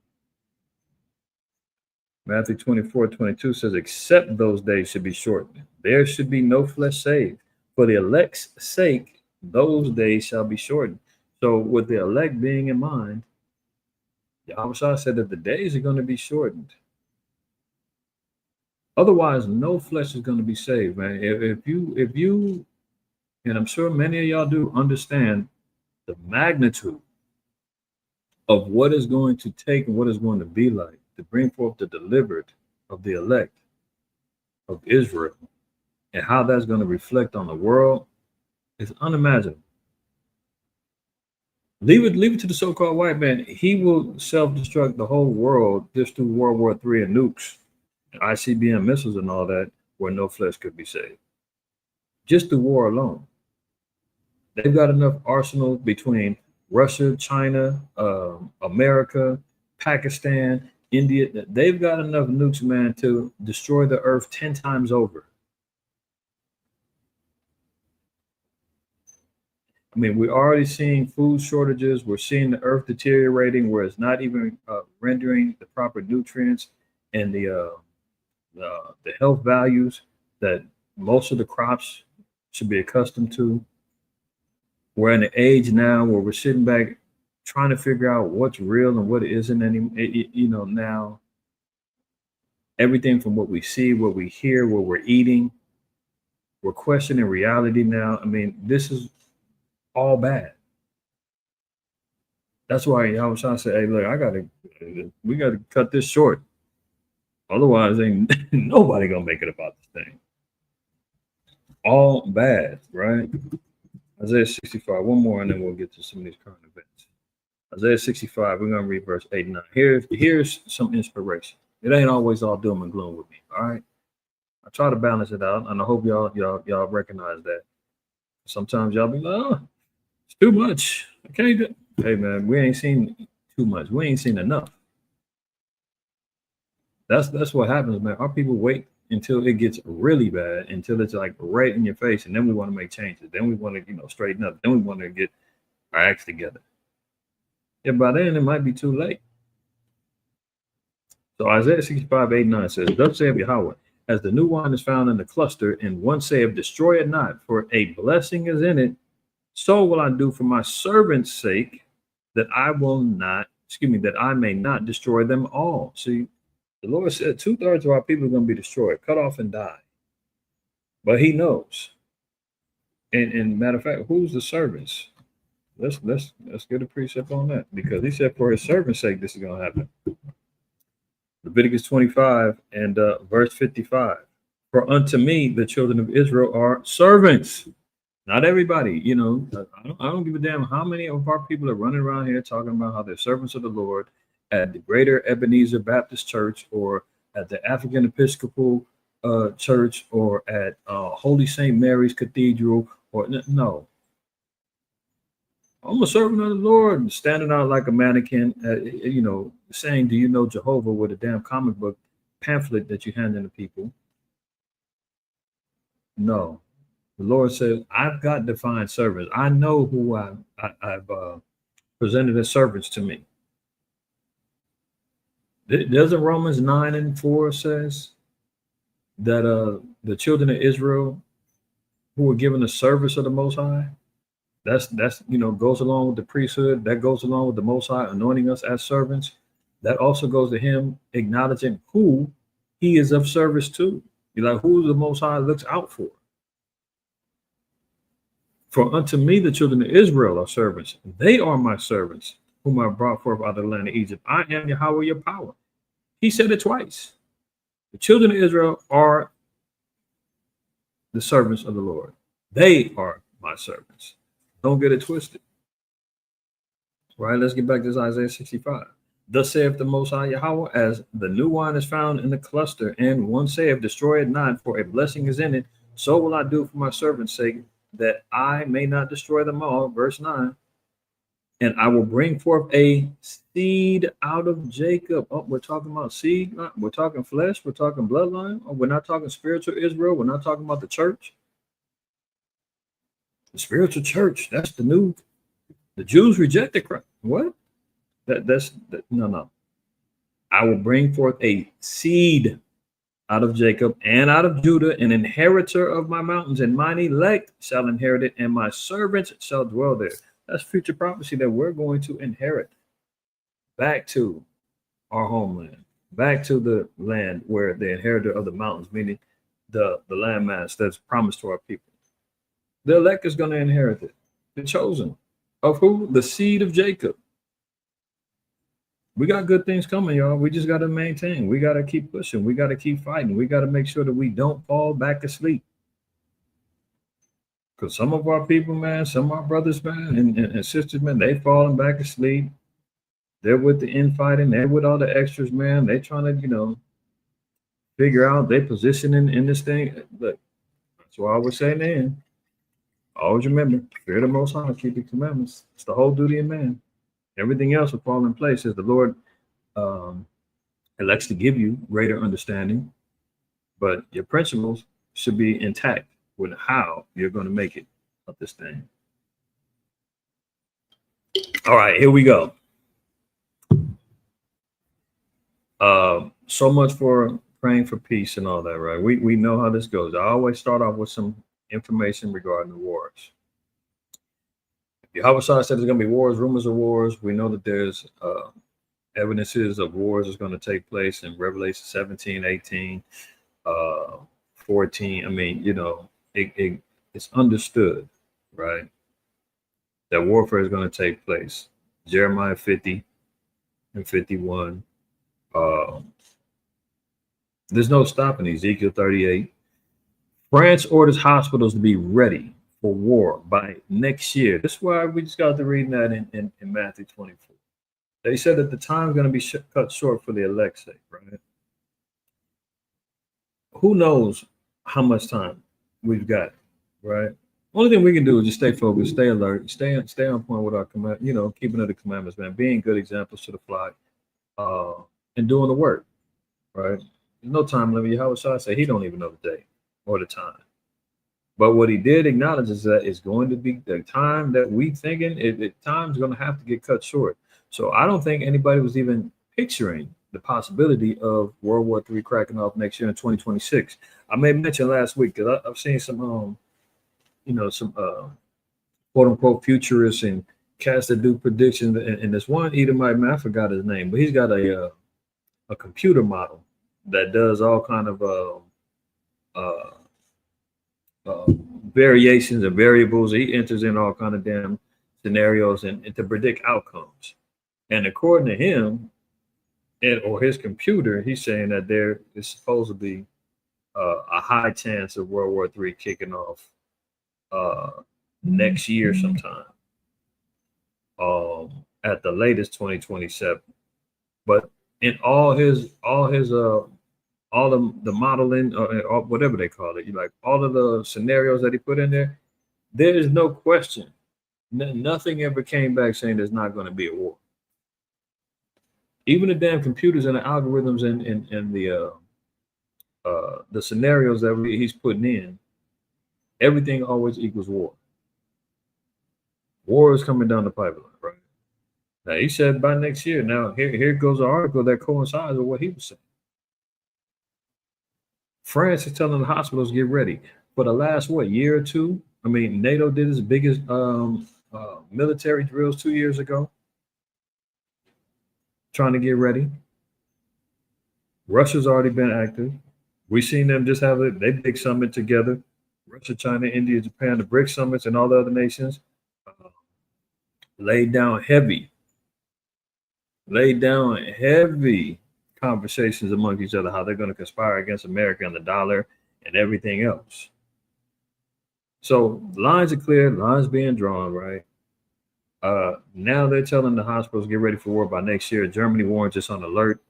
Matthew 24:22 says, except those days should be shortened. There should be no flesh saved. For the elect's sake, those days shall be shortened. So with the elect being in mind, Yahweh said that the days are going to be shortened. Otherwise, no flesh is going to be saved, man. If you, and I'm sure many of y'all do understand the magnitude of what is going to take and what is going to be like to bring forth the delivered of the elect of Israel and how that's going to reflect on the world, it's unimaginable. Leave it to the so-called white man. He will self-destruct the whole world just through World War III and nukes, ICBM missiles and all that, where no flesh could be saved. Just the war alone. They've got enough arsenal between Russia, China, America, Pakistan, India. They've got enough nukes, man, to destroy the earth 10 times over. I mean, we're already seeing food shortages. We're seeing the earth deteriorating where it's not even rendering the proper nutrients and the health values that most of the crops should be accustomed to. We're in an age now where we're sitting back trying to figure out what's real and what isn't anymore. Now everything from what we see, what we hear, what we're eating, we're questioning reality now. I mean, this is all bad. That's why I was trying to say, hey, look, we got to cut this short. Otherwise, ain't nobody gonna make it about this thing. All bad, right? Isaiah 65. One more, and then we'll get to some of these current events. Isaiah 65. We're gonna read verse 8 and 9. Here's some inspiration. It ain't always all doom and gloom with me. All right. I try to balance it out, and I hope y'all recognize that. Sometimes y'all be like, oh, it's too much. I can't do. Hey man, we ain't seen too much. We ain't seen enough. That's what happens, man. Our people wait until it gets really bad, until it's like right in your face, and then we want to make changes. Then we want to, straighten up. Then we want to get our acts together. Yeah, by then it might be too late. So Isaiah 65, 8, 9 says, thus saith Yahweh, as the new wine is found in the cluster, and one saith, destroy it not, for a blessing is in it, so will I do for my servant's sake, that I will not, that I may not destroy them all. See, the Lord said 2/3 of our people are going to be destroyed, cut off and die. But he knows. And matter of fact, who's the servants? Let's get a precept on that, because he said for his servant's sake this is going to happen. Leviticus 25 and verse 55. For unto me the children of Israel are servants. Not everybody, I don't give a damn how many of our people are running around here talking about how they're servants of the Lord at the Greater Ebenezer Baptist Church, or at the African Episcopal Church, or at Holy St. Mary's Cathedral, or no. I'm a servant of the Lord, standing out like a mannequin, saying, do you know Jehovah, with a damn comic book pamphlet that you hand to people. No. The Lord says, I've got defined servants. I know who I've presented as servants to me. Doesn't Romans 9 and 4 says that the children of Israel who were given the service of the Most High, that's goes along with the priesthood, that goes along with the Most High anointing us as servants. That also goes to him acknowledging who he is of service to. You're like, who the Most High looks out for. For unto me the children of Israel are servants. They are my servants, whom I brought forth out of the land of Egypt. I am Yahweh your power. He said it twice. The children of Israel are the servants of the Lord. They are my servants. Don't get it twisted. All right, let's get back to this Isaiah 65. Thus saith the Most High Yahweh, as the new wine is found in the cluster, and one saith, destroy it not, for a blessing is in it, so will I do for my servant's sake, that I may not destroy them all. Verse 9. And I will bring forth a seed out of Jacob. Oh, we're talking about seed. We're talking flesh. We're talking bloodline. Oh, we're not talking spiritual Israel. We're not talking about the church. The spiritual church. That's the Jews rejected Christ. What? No. I will bring forth a seed out of Jacob and out of Judah, an inheritor of my mountains, and mine elect shall inherit it, and my servants shall dwell there. That's future prophecy that we're going to inherit back to our homeland, back to the land where the inheritor of the mountains, meaning the landmass that's promised to our people. The elect is going to inherit it. The chosen. Of who? The seed of Jacob. We got good things coming, y'all. We just got to maintain. We got to keep pushing. We got to keep fighting. We got to make sure that we don't fall back asleep. Because some of our people, man, some of our brothers, man, and sisters, man, they falling back asleep. They're with the infighting. They're with all the extras, man. They trying to, figure out their position in this thing. Look, that's what I was saying then. Always remember, fear the Most High, keep the commandments. It's the whole duty of man. Everything else will fall in place as the Lord elects to give you greater understanding. But your principles should be intact with how you're going to make it of this thing. All right, here we go. So much for praying for peace and all that, right? We know how this goes. I always start off with some information regarding the wars. Yahweh said there's going to be wars, rumors of wars. We know that there's evidences of wars is going to take place in Revelation 17, 18, 14. I mean, it's understood, right, that warfare is going to take place. Jeremiah 50 and 51. There's no stopping Ezekiel 38. France orders hospitals to be ready for war by next year. That's why we just got to read that in Matthew 24. They said that the time is going to be cut short for the elect's sake, right? Who knows how much time we've got, right? Only thing we can do is just stay focused, stay alert, stay on point with our command, keeping to the commandments, man, being good examples to the flock, and doing the work, right? There's no time limit. Yahweh said he don't even know the day or the time. But what he did acknowledge is that it's going to be the time that we thinking, time's going to have to get cut short. So I don't think anybody was even picturing the possibility of World War III cracking off next year in 2026. I may mention last week because I've seen some, some quote unquote futurists and cats that do predictions. And this one Edomite man, I forgot his name, but he's got a computer model that does all kind of uh, uh, variations and variables. He enters in all kind of damn scenarios and to predict outcomes. And according to him, or his computer, he's saying that there is supposed to be a high chance of World War III kicking off next year sometime, at the latest 2027. But in all the modeling or whatever they call it, like all of the scenarios that he put in there is no question. Nothing ever came back saying there's not going to be a war. Even the damn computers and the algorithms and the scenarios that he's putting in, everything always equals war. War is coming down the pipeline, right? Now he said by next year. Now here goes an article that coincides with what he was saying. France is telling the hospitals get ready for the last year or two. I mean, NATO did its biggest military drills 2 years ago, trying to get ready. Russia's already been active. We've seen them just have they big summit together. Russia, China, India, Japan, the BRICS summits, and all the other nations laid down heavy conversations among each other, how they're going to conspire against America and the dollar and everything else. So lines are clear, lines being drawn, right? Now they're telling the hospitals get ready for war by next year. Germany warns us on alert.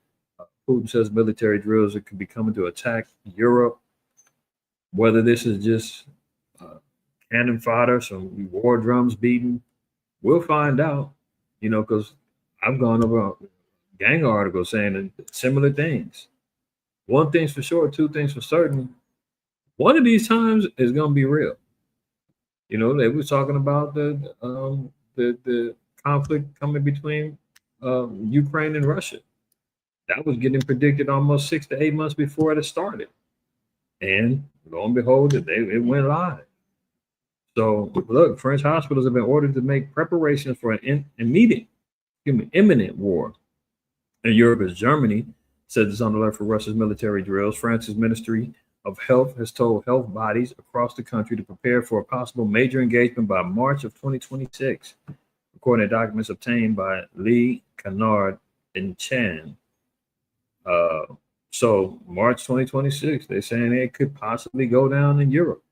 Putin says military drills could be coming to attack Europe. Whether this is just cannon fodder, some war drums beating, we'll find out. Because I've gone over gang articles saying similar things. One thing's for sure, two things for certain. One of these times is going to be real. They were talking about the conflict coming between Ukraine and Russia. That was getting predicted almost 6 to 8 months before it started. And lo and behold, it went live. So look, French hospitals have been ordered to make preparations for an imminent war in Europe, as Germany says it's on alert for Russia's military drills. France's Ministry of Health has told health bodies across the country to prepare for a possible major engagement by March of 2026, according to documents obtained by Lee, Canard, and Chan. So March 2026, they're saying it could possibly go down in Europe.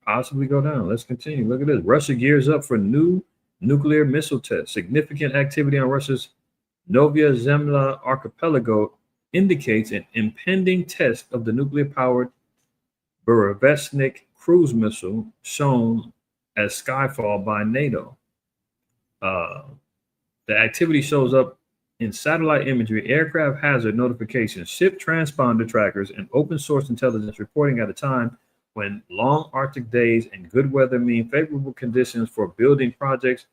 Possibly go down. Let's continue. Look at this. Russia gears up for new nuclear missile tests. Significant activity on Russia's Novaya Zemlya archipelago indicates an impending test of the nuclear-powered Burevestnik cruise missile shown as Skyfall by NATO. The activity shows up in satellite imagery, aircraft hazard notifications, ship transponder trackers, and open source intelligence reporting at a time when long Arctic days and good weather mean favorable conditions for building projects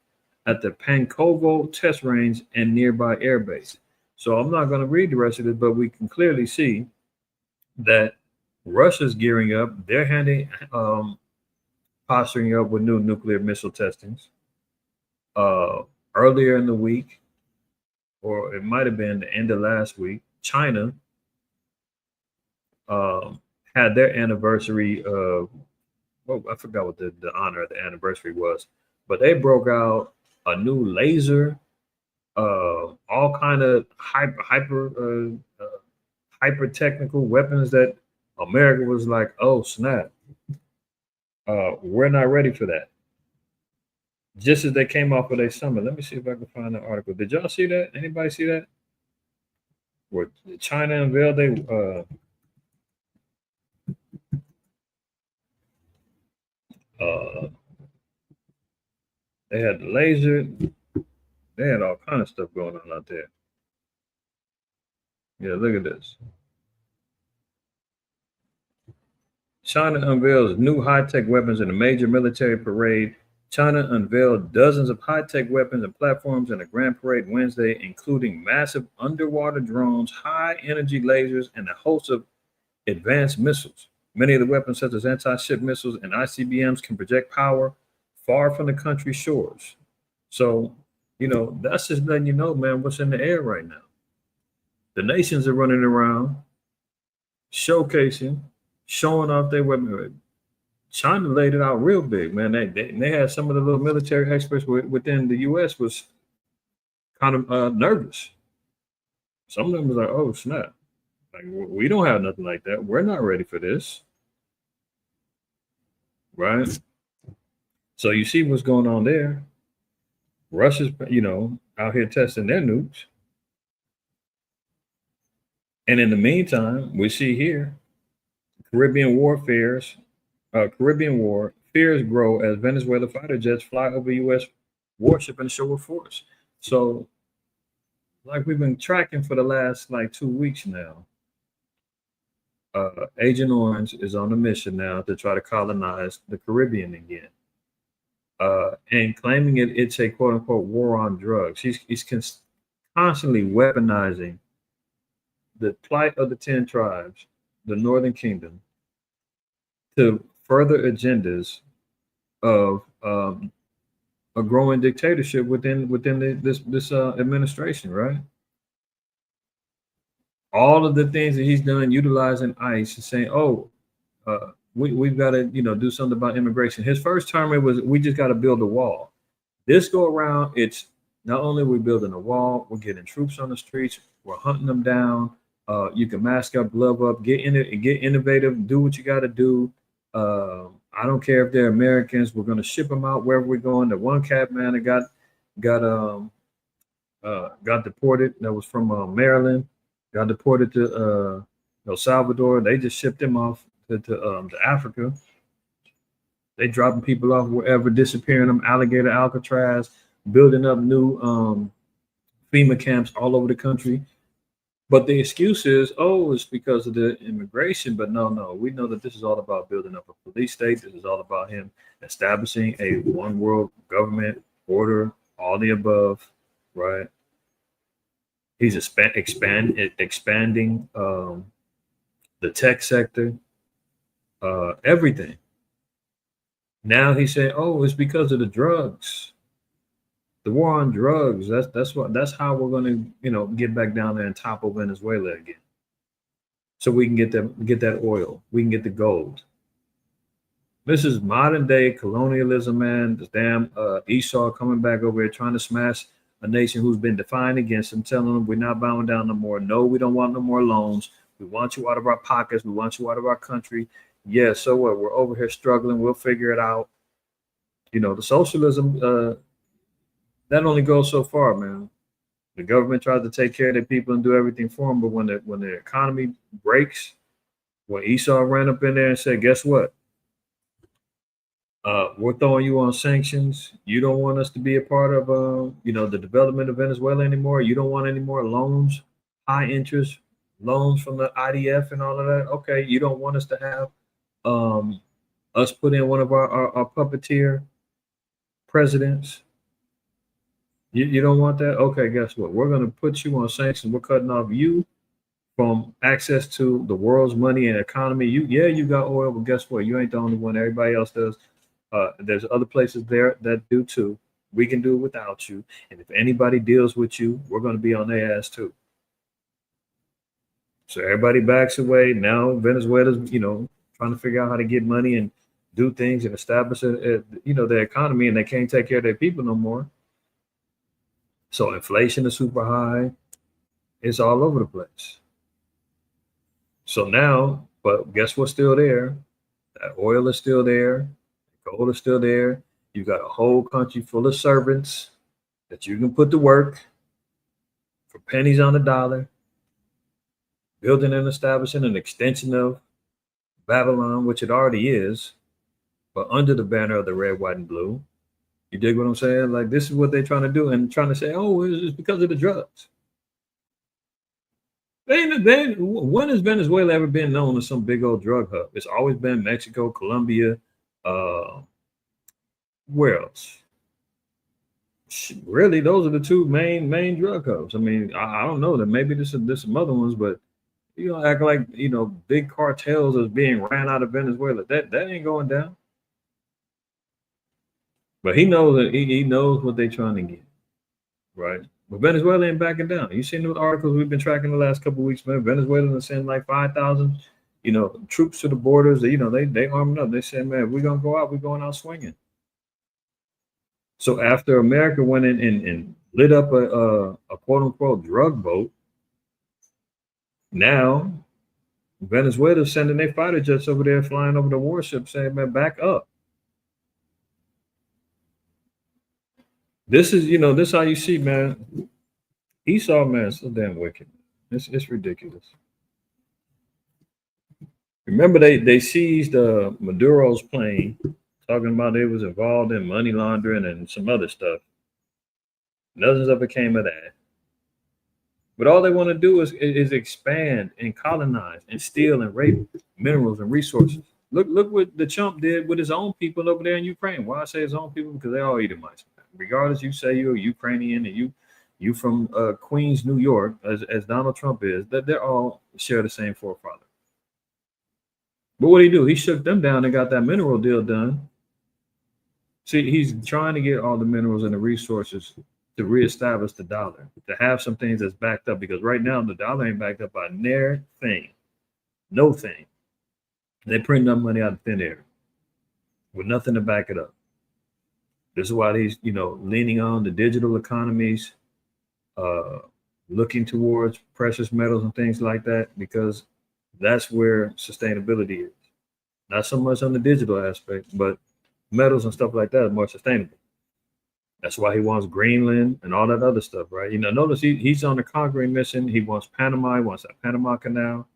at the Pankovo test range and nearby airbase. So I'm not going to read the rest of it, but we can clearly see that Russia's gearing up. They're posturing up with new nuclear missile testings. Earlier in the week, or it might have been the end of last week, China had their anniversary of, I forgot what the honor of the anniversary was, but they broke out a new laser, all kind of hyper technical weapons that America was like, oh snap, we're not ready for that. Just as they came off of their summit. Let me see if I can find the article. Did y'all see that? Anybody see that? Where China unveiled they had the laser. They had all kind of stuff going on out there. Yeah, look at this. China unveils new high-tech weapons in a major military parade China unveiled dozens of high-tech weapons and platforms in a grand parade Wednesday, including massive underwater drones, high-energy lasers, and a host of advanced missiles. Many of the weapons, such as anti-ship missiles and ICBMs, can project power far from the country's shores. So, that's just letting you know, man, what's in the air right now. The nations are running around, showcasing, showing off their weapons. China laid it out real big, man. They had some of the little military experts within the U.S. was kind of nervous. Some of them was like, "Oh snap! Like we don't have nothing like that. We're not ready for this, right?" So you see what's going on there. Russia's, out here testing their nukes, and in the meantime, we see here Caribbean War fears grow as Venezuela fighter jets fly over U.S. warship and show of force. So, like we've been tracking for the last 2 weeks now, Agent Orange is on a mission now to try to colonize the Caribbean again, and claiming it's a quote unquote war on drugs. He's constantly weaponizing the plight of the 10 tribes, the Northern Kingdom, to further agendas of a growing dictatorship within this administration, right? All of the things that he's done utilizing ICE and saying, "Oh, we've got to do something about immigration." His first term, it was, "We just got to build a wall." This go around, it's not only we building a wall, we're getting troops on the streets, we're hunting them down. You can mask up, glove up, get innovative, do what you got to do. I don't care if they're Americans. We're going to ship them out wherever we're going. The one cat man that got deported, that was from Maryland, got deported to El Salvador. They just shipped him off to Africa. They dropping people off wherever, disappearing them, alligator Alcatraz, building up new FEMA camps all over the country. But the excuse is, "Oh, it's because of the immigration." But no, we know that this is all about building up a police state. This is all about him establishing a one world government order, all the above, right? He's expanding the tech sector, everything. Now he said, "Oh, it's because of the drugs. The war on drugs. That's how we're going to, get back down there and topple Venezuela again. So we can get that oil. We can get the gold." This is modern day colonialism, man. This damn Esau coming back over here trying to smash a nation who's been defiant against them, telling them, "We're not bowing down no more. No, we don't want no more loans. We want you out of our pockets. We want you out of our country. Yeah, so what? We're over here struggling. We'll figure it out." The socialism, that only goes so far, man. The government tries to take care of their people and do everything for them, but when the economy breaks, when Esau ran up in there and said, "Guess what? We're throwing you on sanctions. You don't want us to be a part of, the development of Venezuela anymore. You don't want any more loans, high interest loans from the IDF and all of that. Okay, you don't want us to have us put in one of our puppeteer presidents. You don't want that? Okay, guess what? We're going to put you on sanctions. We're cutting off you from access to the world's money and economy. You got oil, but guess what? You ain't the only one. Everybody else does. There's other places there that do too. We can do it without you. And if anybody deals with you, we're going to be on their ass too." So everybody backs away. Now Venezuela's, trying to figure out how to get money and do things and establish their economy, and they can't take care of their people no more. So inflation is super high. It's all over the place. So now, but guess what's still there? That oil is still there. Gold is still there. You got a whole country full of servants that you can put to work for pennies on the dollar, building and establishing an extension of Babylon, which it already is, but under the banner of the red, white, and blue. You dig what I'm saying? Like, this is what they're trying to do, and trying to say, "Oh, it's because of the drugs." When has Venezuela ever been known as some big old drug hub? It's always been Mexico, Colombia, Where else? Really, those are the two main drug hubs. I mean, I don't know that maybe there's some other ones, but you know, act like big cartels is being ran out of Venezuela. That ain't going down. But he knows that he knows what they're trying to get, right? But Venezuela ain't backing down. You seen the articles we've been tracking the last couple of weeks, man. Venezuela is sending like 5,000, troops to the borders. They arming up. They said, man, if we're gonna go out, we're going out swinging. So after America went in and lit up a quote unquote drug boat, now Venezuela's sending their fighter jets over there, flying over the warship, saying, man, back up. This is, this how you see, man. Esau, man, so damn wicked. It's ridiculous. Remember, they seized Maduro's plane, talking about it was involved in money laundering and some other stuff. Nothing's ever came of that. But all they want to do is expand and colonize and steal and rape minerals and resources. Look what the chump did with his own people over there in Ukraine. Why I say his own people? Because they all Edomites. Regardless, you say you're Ukrainian and you from Queens, New York, as Donald Trump is, that they're all share the same forefather. But what did he do? He shook them down and got that mineral deal done. See, he's trying to get all the minerals and the resources to reestablish the dollar, to have some things that's backed up, because right now the dollar ain't backed up by near thing, no thing. They print up money out of thin air with nothing to back it up. This is why he's, leaning on the digital economies, looking towards precious metals and things like that, because that's where sustainability is. Not so much on the digital aspect, but metals and stuff like that are more sustainable. That's why he wants Greenland and all that other stuff, right? Notice he's on a conquering mission. He wants Panama. He wants that Panama Canal.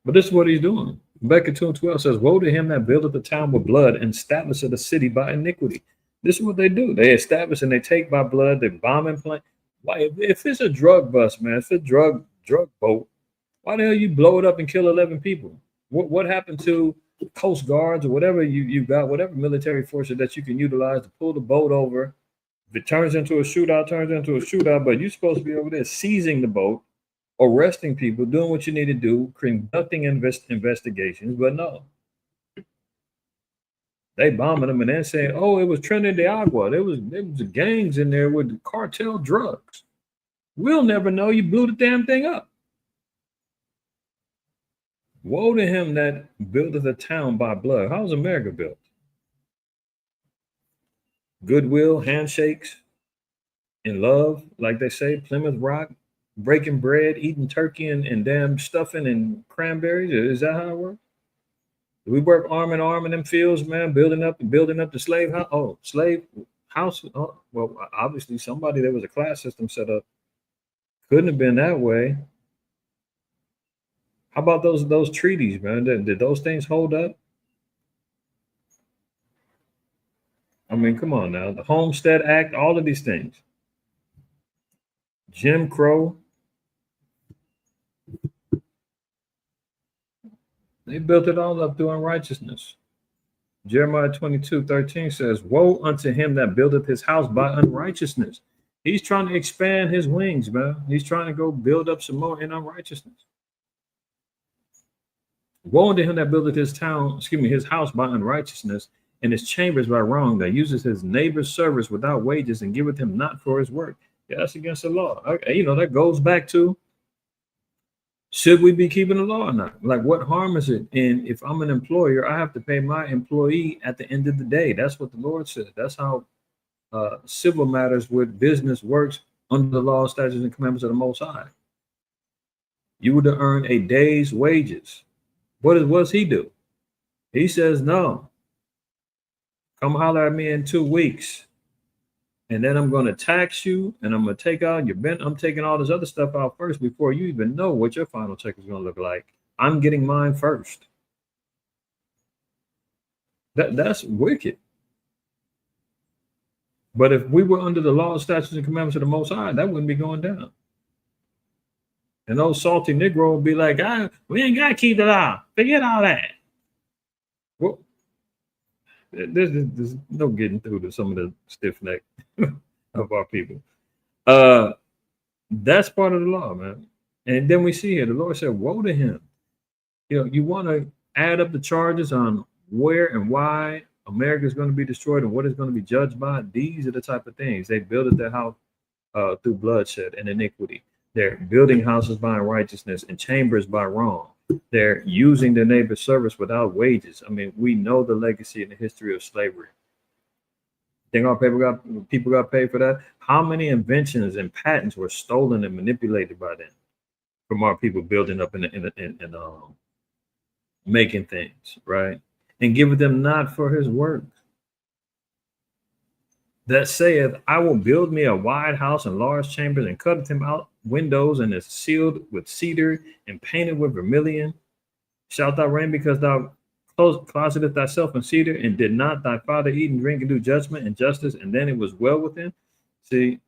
But this is what he's doing. Habakkuk 2:12 says, woe to him that buildeth a town with blood and establisheth a city by iniquity. This is what they do. They establish and they take by blood. They bomb and plant. Why, if it's a drug bust, man, if it's a drug boat, why the hell you blow it up and kill 11 people? What happened to Coast Guards or whatever you got, whatever military forces that you can utilize to pull the boat over? If it turns into a shootout, but you're supposed to be over there seizing the boat, arresting people, doing what you need to do, conducting investigations, but no. They bombing them and then saying, oh, it was Trinidad de Agua. There was gangs in there with cartel drugs. We'll never know. You blew the damn thing up. Woe to him that buildeth a town by blood. How's America built? Goodwill, handshakes, and love, like they say, Plymouth Rock, breaking bread, eating turkey and damn stuffing and cranberries. Is that how it works? Do we work arm in arm in them fields, man, building up the slave house? Oh, slave house. Oh, well, obviously somebody, there was a class system set up. Couldn't have been that way. How about those treaties, man? Did those things hold up? I mean, come on now. The Homestead Act, all of these things. Jim Crow. They built it all up through unrighteousness. Jeremiah 22:13 says, woe unto him that buildeth his house by unrighteousness. He's trying to expand his wings, man. He's trying to go build up some more in unrighteousness. Woe unto him that buildeth his house by unrighteousness, and his chambers by wrong, that uses his neighbor's service without wages, and giveth him not for his work. Yeah, that's against the law. Okay, that goes back to, should we be keeping the law or not? Like, what harm is it? And if I'm an employer, I have to pay my employee at the end of the day. That's what the Lord said. That's how civil matters with business works under the law, statutes, and commandments of the Most High. You were to earn a day's wages. What does he do? He says, no. Come holler at me in 2 weeks. And then I'm going to tax you, and I'm going to take out your I'm taking all this other stuff out first before you even know what your final check is going to look like. I'm getting mine first. That's wicked. But if we were under the law, statutes, and commandments of the Most High, that wouldn't be going down. And those salty Negro would be like, we ain't got to keep the law. Forget all that. Well, There's no getting through to some of the stiff neck of our people. That's part of the law, man. And then we see here, the Lord said, woe to him. You want to add up the charges on where and why America is going to be destroyed and what it's going to be judged by. These are the type of things. They built their house through bloodshed and iniquity. They're building houses by unrighteousness and chambers by wrong. They're using their neighbor's service without wages. I mean, we know the legacy and the history of slavery. Think our people got paid for that? How many inventions and patents were stolen and manipulated by them from our people building up and making things, right? And giving them not for his work. That saith, I will build me a wide house and large chambers and cut them out windows and is sealed with cedar and painted with vermilion. Shalt thou reign because thou closetest thyself in cedar, and did not thy father eat and drink and do judgment and justice, and then it was well with him? See,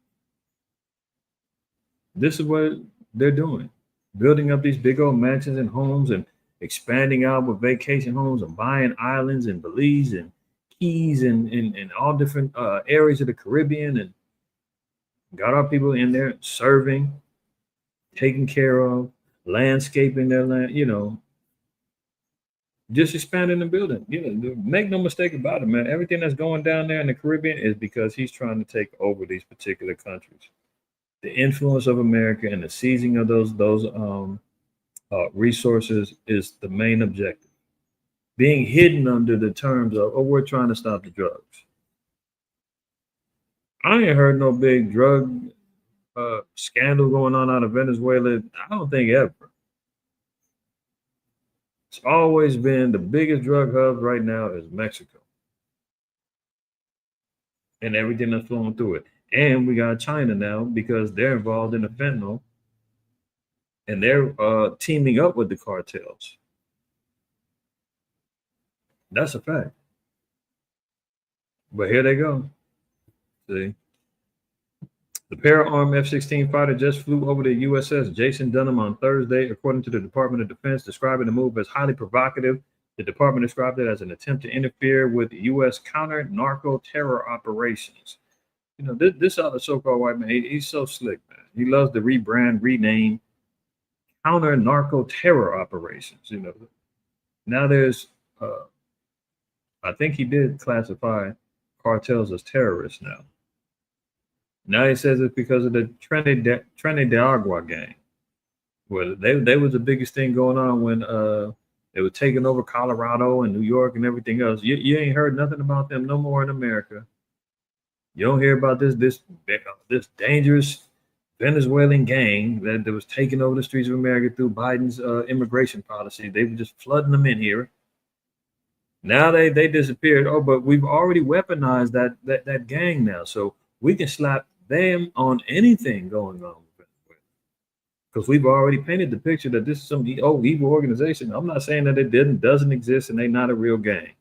this is what they're doing, building up these big old mansions and homes and expanding out with vacation homes and buying islands in Belize and Keys and all different areas of the Caribbean, and got our people in there serving, taking care of, landscaping their land, just expanding and building. Make no mistake about it, man. Everything that's going down there in the Caribbean is because he's trying to take over these particular countries. The influence of America and the seizing of those resources is the main objective. Being hidden under the terms of, we're trying to stop the drugs. I ain't heard no big drug scandal going on out of Venezuela. I don't think ever. It's always been the biggest drug hub right now is Mexico. And everything that's flowing through it. And we got China now because they're involved in the fentanyl. And they're teaming up with the cartels. That's a fact. But here they go. See? The para-armed F-16 fighter just flew over the USS Jason Dunham on Thursday, according to the Department of Defense, describing the move as highly provocative. The department described it as an attempt to interfere with U.S. counter-narco-terror operations. This other so-called white man, he's so slick, man. He loves to rebrand, rename counter-narco-terror operations. Now there's, I think he did classify cartels as terrorists now. Now he says it's because of the Trinidad gang. Well, they was the biggest thing going on when they were taking over Colorado and New York and everything else. You ain't heard nothing about them no more in America. You don't hear about this dangerous Venezuelan gang that was taking over the streets of America through Biden's immigration policy. They were just flooding them in here. Now they disappeared. Oh, but we've already weaponized that gang now, so we can slap them on anything going on with Venezuela, because we've already painted the picture that this is some evil organization. I'm not saying that it doesn't exist and they're not a real gang,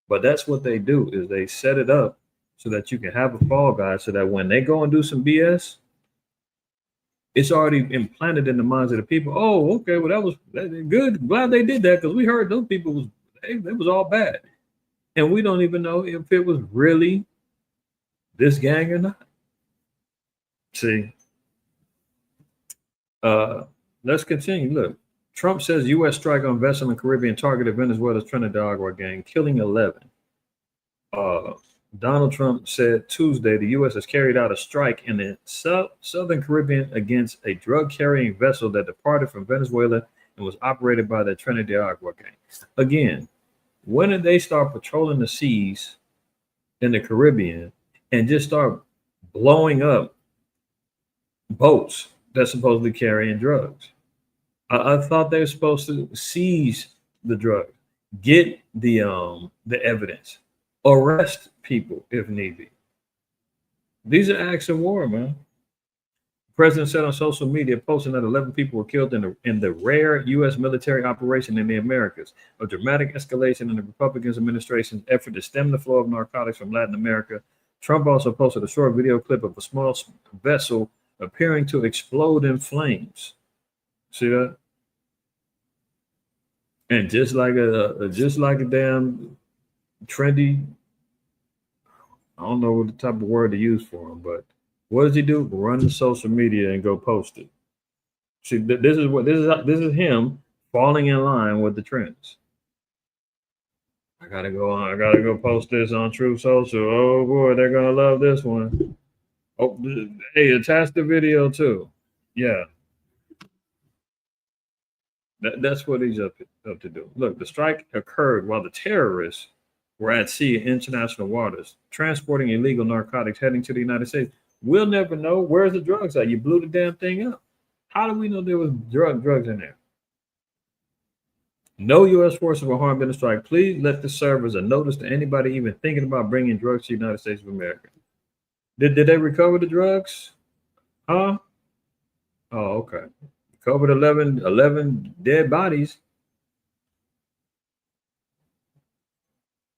but that's what they do, is they set it up so that you can have a fall guy, so that when they go and do some BS, it's already implanted in the minds of the people. Oh, okay, well that was good. Glad they did that, because we heard those people it was all bad, and we don't even know if it was really this gang or not. See, let's continue. Look, Trump says U.S. strike on vessel in Caribbean targeted Venezuela's Trinidad gang, killing 11. Donald Trump said Tuesday the U.S. has carried out a strike in the southern Caribbean against a drug-carrying vessel that departed from Venezuela and was operated by the Trinidad gang. Again, when did they start patrolling the seas in the Caribbean and just start blowing up boats that's supposedly carrying drugs? I thought they were supposed to seize the drug, get the evidence, arrest people if need be. These are acts of war, man. The president said on social media, posting that 11 people were killed in the rare U.S. military operation in the Americas, a dramatic escalation in the Republican administration's effort to stem the flow of narcotics from Latin America. Trump also posted a short video clip of a small vessel appearing to explode in flames. See that? And just like a damn trendy. I don't know what the type of word to use for him, but what does he do? Run the social media and go post it. See, this is him falling in line with the trends. I gotta go on. I gotta go post this on True Social. Oh boy, they're gonna love this one. Oh, hey, attach the video too. Yeah, that's what he's up to do. Look, the strike occurred while the terrorists were at sea in international waters, transporting illegal narcotics heading to the United States. We'll never know. Where's the drugs at? You blew the damn thing up. How do we know there was drugs in there? No U.S. forces were harmed in the strike. Please let this serve as a notice to anybody even thinking about bringing drugs to the United States of America. Did they recover the drugs? Huh? Oh, okay. Covered 11 dead bodies.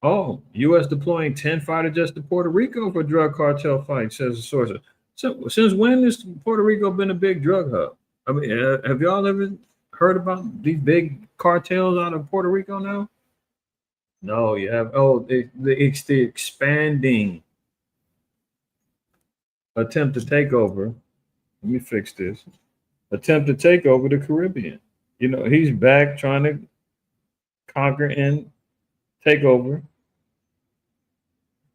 Oh, U.S. deploying 10 fighter jets to Puerto Rico for drug cartel fight, says the source. So, since when has Puerto Rico been a big drug hub? I mean, have y'all ever heard about these big cartels out of Puerto Rico now? No, you have. Oh, it's the expanding attempt to take over. Let me fix this. Attempt to take over the Caribbean. You know, he's back trying to conquer and take over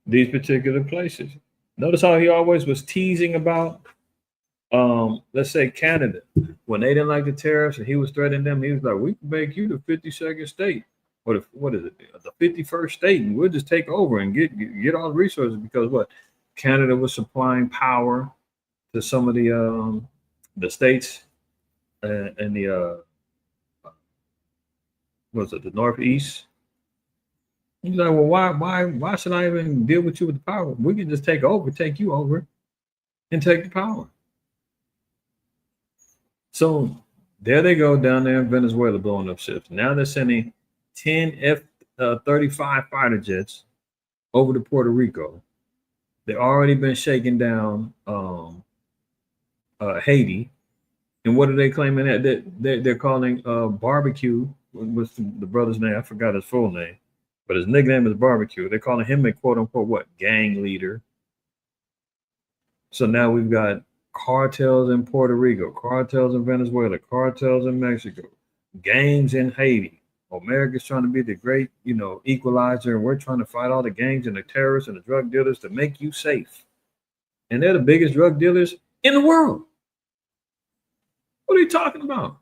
these particular places. Notice how he always was teasing about, let's say Canada, when they didn't like the tariffs and he was threatening them. He was like, "We can make you the 52nd state, or what is it, the 51st state, and we'll just take over and get all the resources." Because what, Canada was supplying power to some of the states and the was it the Northeast. He's like, well, why should I even deal with you with the power? We can just take you over, and take the power. So there they go down there in Venezuela blowing up ships. Now they're sending 10 F-35 fighter jets over to Puerto Rico. They've already been shaking down Haiti. And what are they claiming that they're calling Barbecue? What's the brother's name? I forgot his full name, but his nickname is Barbecue. They're calling him a quote unquote what, gang leader. So now we've got cartels in Puerto Rico, cartels in Venezuela, cartels in Mexico, gangs in Haiti. America's trying to be the great, equalizer, and we're trying to fight all the gangs and the terrorists and the drug dealers to make you safe. And they're the biggest drug dealers in the world. What are you talking about?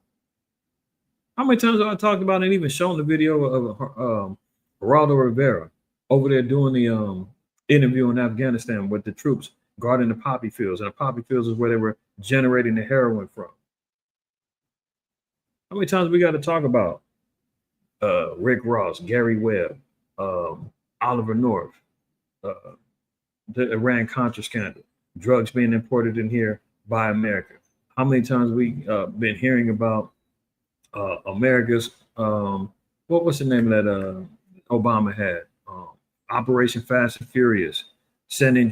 How many times have I talked about and even shown the video of Geraldo Rivera over there doing the interview in Afghanistan with the troops guarding the poppy fields? And the poppy fields is where they were generating the heroin from. How many times we got to talk about Rick Ross, Gary Webb, Oliver North, the Iran-Contra scandal, drugs being imported in here by America? How many times we been hearing about America's what's the name of that Obama had, Operation Fast and Furious, sending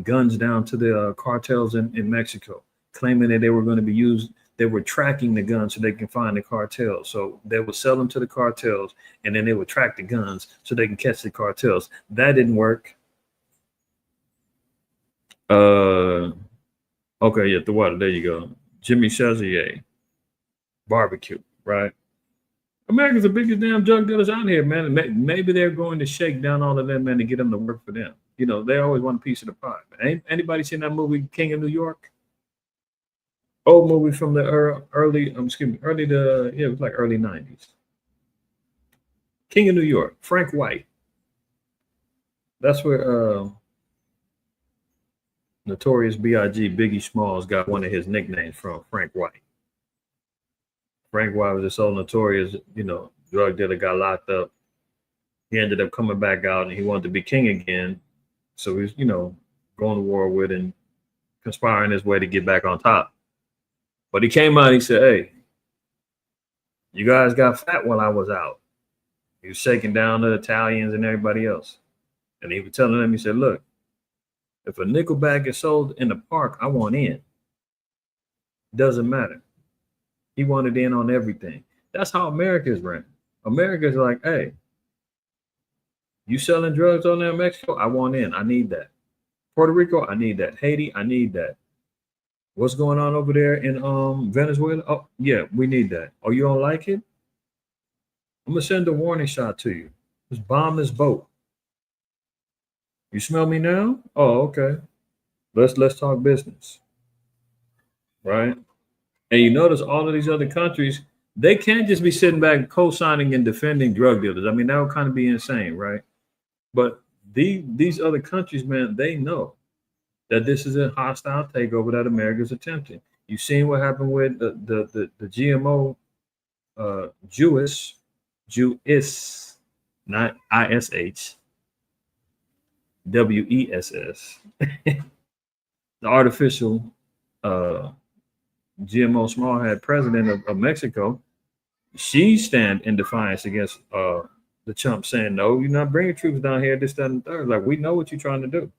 guns down to the cartels in Mexico, claiming that they were going to be used. They were tracking the guns so they can find the cartels. So they would sell them to the cartels, and then they would track the guns so they can catch the cartels. That didn't work. Okay, yeah, the water. There you go. Jimmy Chazelier, Barbecue, right? America's the biggest damn drug dealers out here, man. Maybe they're going to shake down all of them, man, to get them to work for them. They always want a piece of the pie. Ain't anybody seen that movie King of New York? Old movie from the early 90s. King of New York, Frank White. That's where Notorious B.I.G. Biggie Smalls got one of his nicknames from, Frank White. Frank White was this old notorious, drug dealer, got locked up. He ended up coming back out and he wanted to be king again. So he's, going to war with and conspiring his way to get back on top. But he came out and he said, "Hey, you guys got fat while I was out." He was shaking down the Italians and everybody else. And he was telling them, he said, "Look, if a nickel bag is sold in the park, I want in. Doesn't matter." He wanted in on everything. That's how America is ran. America is like, "Hey, You selling drugs on there in Mexico? I want in. I need that. Puerto Rico, I need that. Haiti, I need that. What's going on over there in Venezuela? Oh, yeah, we need that. Oh, you don't like it? I'm gonna send a warning shot to you. Just bomb this boat. You smell me now? Oh, okay. Let's talk business. Right? And you notice all of these other countries, they can't just be sitting back co-signing and defending drug dealers. I mean, that would kind of be insane, right? But these other countries, man, they know that this is a hostile takeover that America's attempting. You've seen what happened with the GMO Jewess, not ISH, WESS, the artificial GMO small hat president of Mexico. She stand in defiance against the chump saying, no, you're not bringing troops down here, this, that, and third. Like, we know what you're trying to do.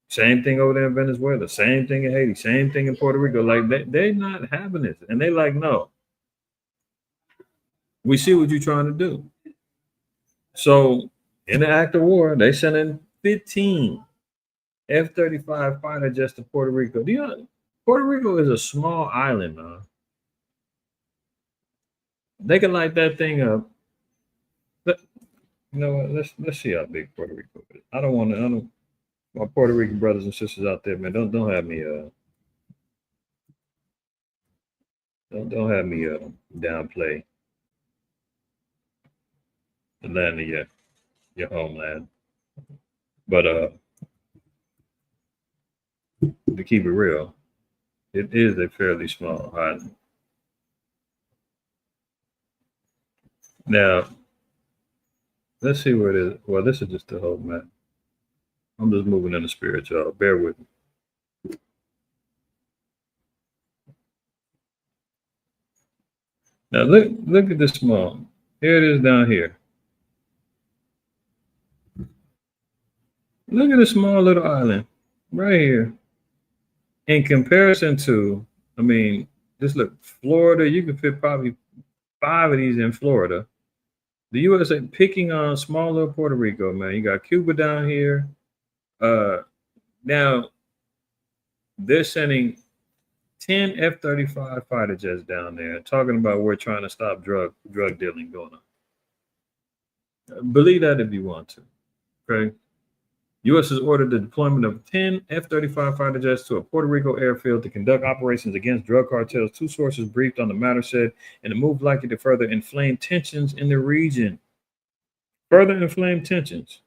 Same thing over there in Venezuela, same thing in Haiti, same thing in Puerto Rico. Like, they're not having this. And they like, no, we see what you're trying to do. So in the act of war, they sent in 15 F-35 fighter jets to Puerto Rico. Do you know, Puerto Rico is a small island, man. They can light that thing up. But, you know what? Let's see how big Puerto Rico is. I don't my Puerto Rican brothers and sisters out there, man, don't have me don't have me downplay the land of your homeland. But to keep it real, it is a fairly small island. Now, let's see where it is. Well, this is just the whole map. I'm just moving in the spirit, y'all. Bear with me. Now look at this small. Here it is down here. Look at this small little island right here. In comparison to, I mean, just look, Florida, you could fit probably 5 of these in Florida. The USA picking on small little Puerto Rico, man. You got Cuba down here. Now they're sending 10 F-35 fighter jets down there, talking about we're trying to stop drug dealing going on. Believe that if you want to. Okay. U.S. has ordered the deployment of 10 F-35 fighter jets to a Puerto Rico airfield to conduct operations against drug cartels. 2 sources briefed on the matter said, in a move likely to further inflame tensions in the region. Further inflame tensions.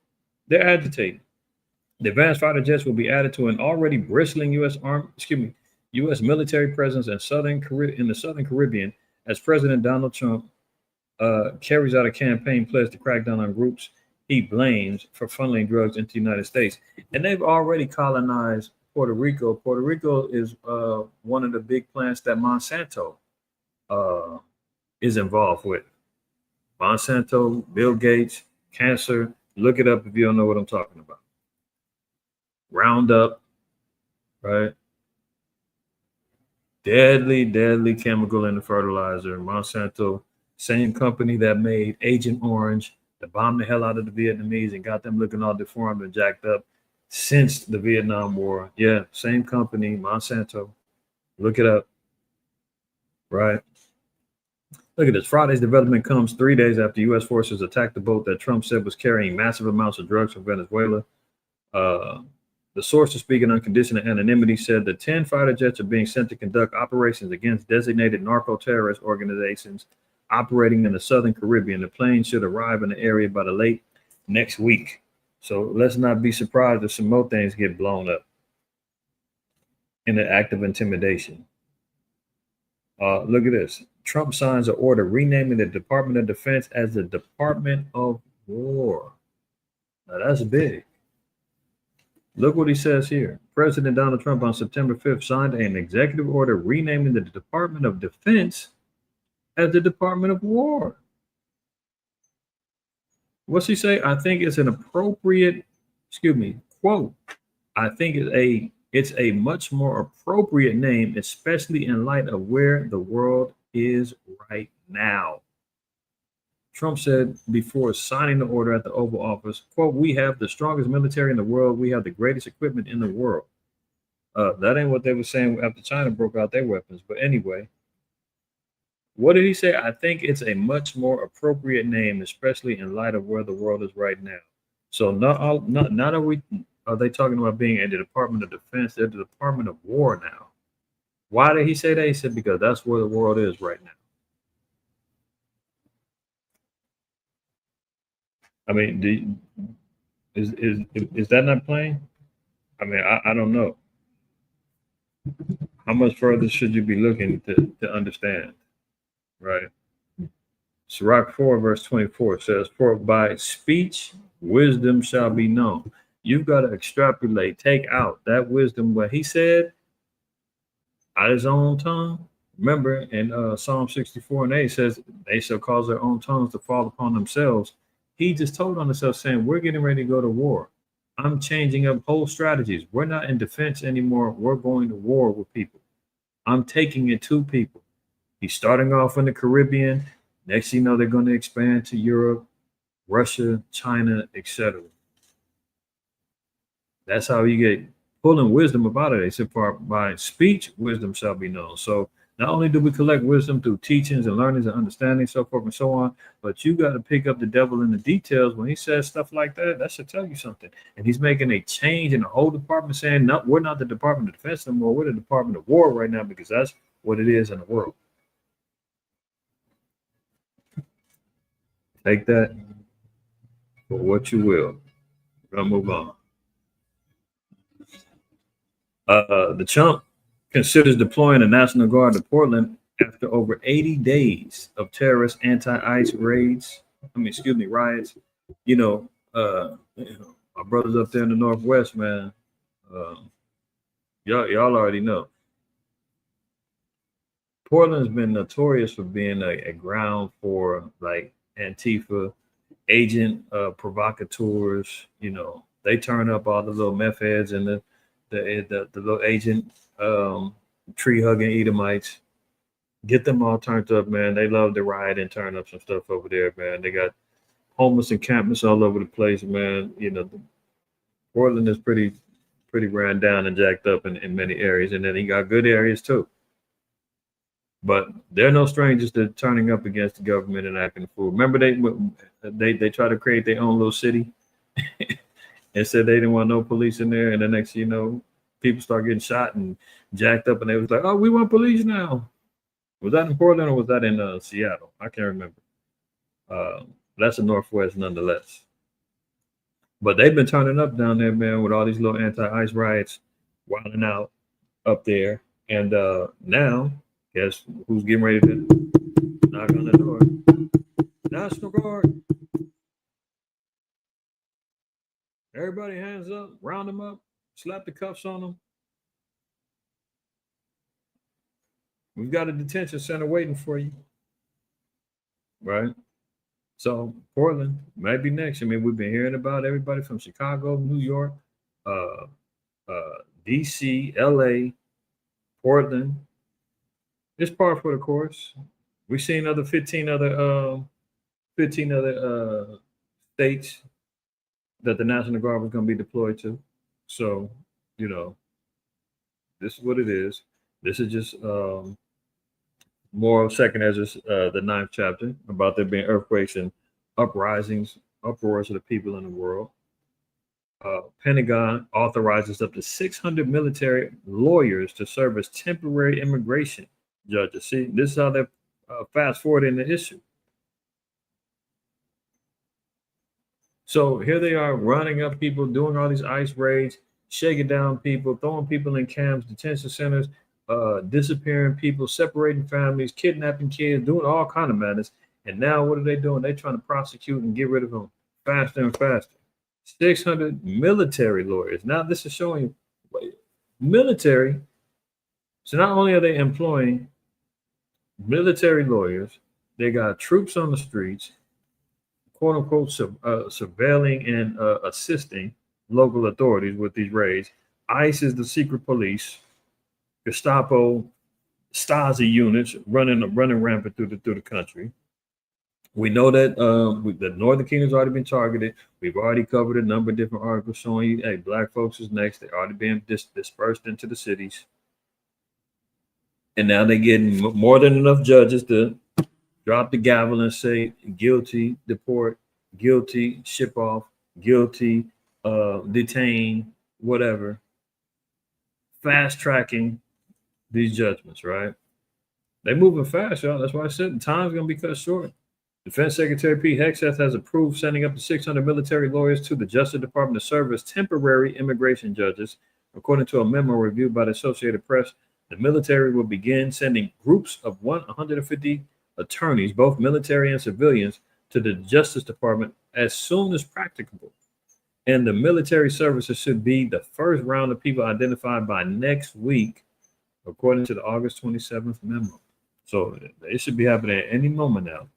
They're agitating. The advanced fighter jets will be added to an already bristling U.S. military presence in the Southern Caribbean as President Donald Trump carries out a campaign pledge to crack down on groups he blames for funneling drugs into the United States. And they've already colonized Puerto Rico. Puerto Rico is one of the big plants that Monsanto is involved with. Monsanto, Bill Gates, cancer. Look it up if you don't know what I'm talking about. Roundup, right? Deadly chemical in the fertilizer. Monsanto, same company that made Agent Orange, that bombed the hell out of the Vietnamese and got them looking all deformed and jacked up since the Vietnam War. Yeah, same company, Monsanto. Look it up, right? Look at this. Friday's development comes 3 days after U.S. forces attacked the boat that Trump said was carrying massive amounts of drugs from Venezuela. The sources speaking on condition of anonymity said that 10 fighter jets are being sent to conduct operations against designated narco-terrorist organizations operating in the Southern Caribbean. The plane should arrive in the area by the late next week. So let's not be surprised if some more things get blown up in an act of intimidation. Look at this. Trump signs an order renaming the Department of Defense as the Department of War. Now that's big. Look what he says here. President Donald Trump on September 5th signed an executive order renaming the Department of Defense as the Department of War. What's he say? I think it's an appropriate, quote. I think it's a much more appropriate name, especially in light of where the world is right now. Trump said before signing the order at the Oval Office, quote, "We have the strongest military in the world. We have the greatest equipment in the world." That ain't what they were saying after China broke out their weapons. But anyway, what did he say? I think it's a much more appropriate name, especially in light of where the world is right now. So not are they talking about being in the Department of Defense? They're the Department of War now. Why did he say that? He said because that's where the world is right now. I mean, is that not plain? I mean, I don't know. How much further should you be looking to understand? Right. Sirach 4, verse 24 says, "For by speech wisdom shall be known." You've got to extrapolate, take out that wisdom, what he said out his own tongue. Remember in Psalm 64 and 8 says, "They shall cause their own tongues to fall upon themselves." He just told on himself saying, we're getting ready to go to war. I'm changing up whole strategies. We're not in defense anymore. We're going to war with people. I'm taking it to people. He's starting off in the Caribbean. Next thing you know, they're going to expand to Europe, Russia, China, etc. That's how you get pulling wisdom about it. They said, "For by speech, wisdom shall be known." So not only do we collect wisdom through teachings and learnings and understanding, so forth and so on, but you got to pick up the devil in the details. When he says stuff like that, that should tell you something. And he's making a change in the whole department, saying, "No, we're not the Department of Defense no more. We're the Department of War right now," because that's what it is in the world. Take that for what you will. We're gonna move on. The Trump considers deploying the National Guard to Portland after over 80 days of terrorist anti-ICE raids. Riots. Our brothers up there in the Northwest, man. Y'all already know. Portland's been notorious for being a ground for like Antifa, agent provocateurs. They turn up all the little meth heads and the little agent tree hugging Edomites. Get them all turned up, man. They love to riot and turn up some stuff over there, man. They got homeless encampments all over the place, man. Portland is pretty ran down and jacked up in many areas, and then he got good areas too. But they're no strangers to turning up against the government and acting a fool. Remember they tried to create their own little city and said they didn't want no police in there, and the next thing you know, people start getting shot and jacked up, and they was like, "Oh, we want police now." Was that in Portland or was that in Seattle? I can't remember. That's the Northwest nonetheless. But they've been turning up down there, man, with all these little anti-ICE riots, wilding out up there. And now, guess who's getting ready to knock on the door? National Guard. Everybody hands up, round them up, slap the cuffs on them. We've got a detention center waiting for you. Right? So Portland might be next. I mean, we've been hearing about everybody from Chicago, New York, DC, LA, Portland. It's par for the course. We've seen 15 other states that the National Guard was going to be deployed to. So, this is what it is. This is just moral second Ezra, the 9th chapter, about there being earthquakes and uprisings, uproars of the people in the world. Pentagon authorizes up to 600 military lawyers to serve as temporary immigration judges. See, this is how they're fast forwarding the issue. So here they are running up people, doing all these ICE raids, shaking down people, throwing people in camps, detention centers, disappearing people, separating families, kidnapping kids, doing all kind of madness. And now what are they doing? They're trying to prosecute and get rid of them faster and faster. 600 military lawyers. Now this is showing you military. So not only are they employing military lawyers, they got troops on the streets, quote unquote, surveilling and assisting local authorities with these raids. ICE is the secret police. Gestapo, Stasi units running rampant through the country. We know that the Northern Kingdom's already been targeted. We've already covered a number of different articles showing you, hey, black folks is next. They're already being dispersed into the cities. And now they're getting more than enough judges to drop the gavel and say guilty, deport, guilty, ship off, guilty, detain, whatever. Fast tracking these judgments, right? They're moving fast, y'all. That's why I said the time's going to be cut short. Defense Secretary Pete Hegseth has approved sending up to 600 military lawyers to the Justice Department to serve as temporary immigration judges. According to a memo reviewed by the Associated Press, the military will begin sending groups of 150 attorneys, both military and civilians, to the Justice Department as soon as practicable. And the military services should be the first round of people identified by next week, according to the August 27th memo. So it should be happening at any moment now.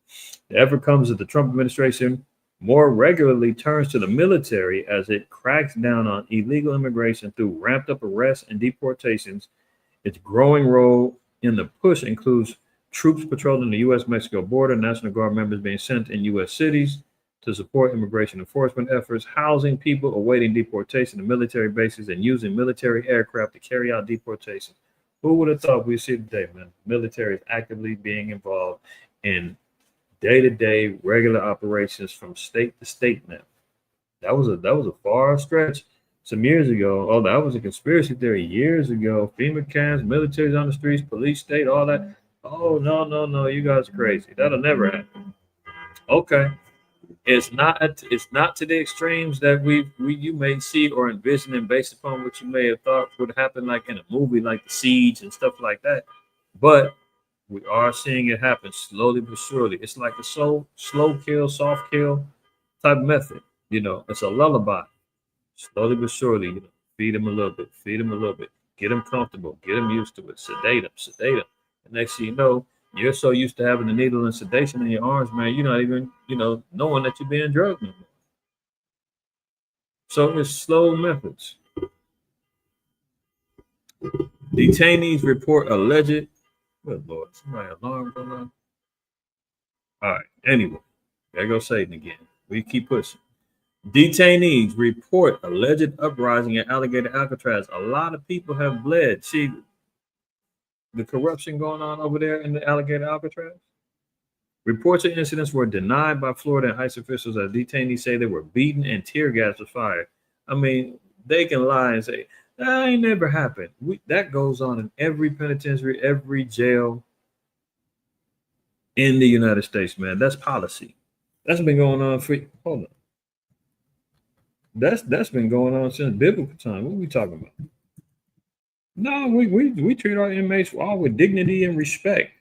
The effort comes as the Trump administration more regularly turns to the military as it cracks down on illegal immigration through ramped up arrests and deportations. Its growing role in the push includes troops patrolling the U.S.-Mexico border, National Guard members being sent in U.S. cities to support immigration enforcement efforts, housing people awaiting deportation to military bases, and using military aircraft to carry out deportations. Who would have thought we'd see today, man? Military is actively being involved in day-to-day regular operations from state to state now. That was a far stretch some years ago. Oh, that was a conspiracy theory years ago. FEMA camps, military's on the streets, police state, all that. Oh, no, you guys are crazy. That'll never happen. Okay. It's not to the extremes that you may see or envision, and based upon what you may have thought would happen, like in a movie like The Siege and stuff like that. But we are seeing it happen slowly but surely. It's like a slow kill, soft kill type method. It's a lullaby. Slowly but surely, feed them a little bit, get them comfortable, get them used to it, sedate them. And next thing you know, you're so used to having the needle and sedation in your arms, man, you're not even, knowing that you're being drugged no more. So it's slow methods. Detainees report alleged. Good Lord, somebody alarm going on. All right. Anyway, there goes Satan again. We keep pushing. Detainees report alleged uprising at Alligator Alcatraz. A lot of people have bled. See the corruption going on over there in the Alligator Alcatraz? Reports of incidents were denied by Florida and ICE officials as detainees say they were beaten and tear gas was fired. I mean, they can lie and say, that ain't never happened. That goes on in every penitentiary, every jail in the United States, man. That's policy. That's been going on for, hold on. That's been going on since biblical time. What are we talking about? No, we treat our inmates all with dignity and respect.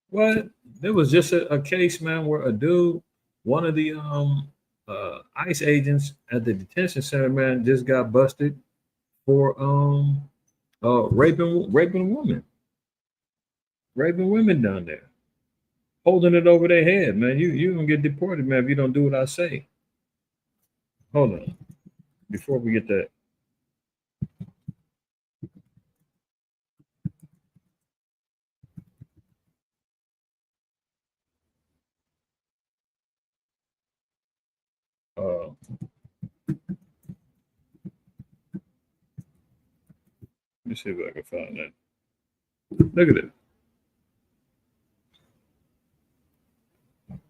What? There was just a case, man, where a dude, one of the ICE agents at the detention center, man, just got busted for raping a woman. Raping women down there. Holding it over their head, man. You gonna get deported, man, if you don't do what I say. Hold on. Before we get that. Let me see if I can find that. Look at it.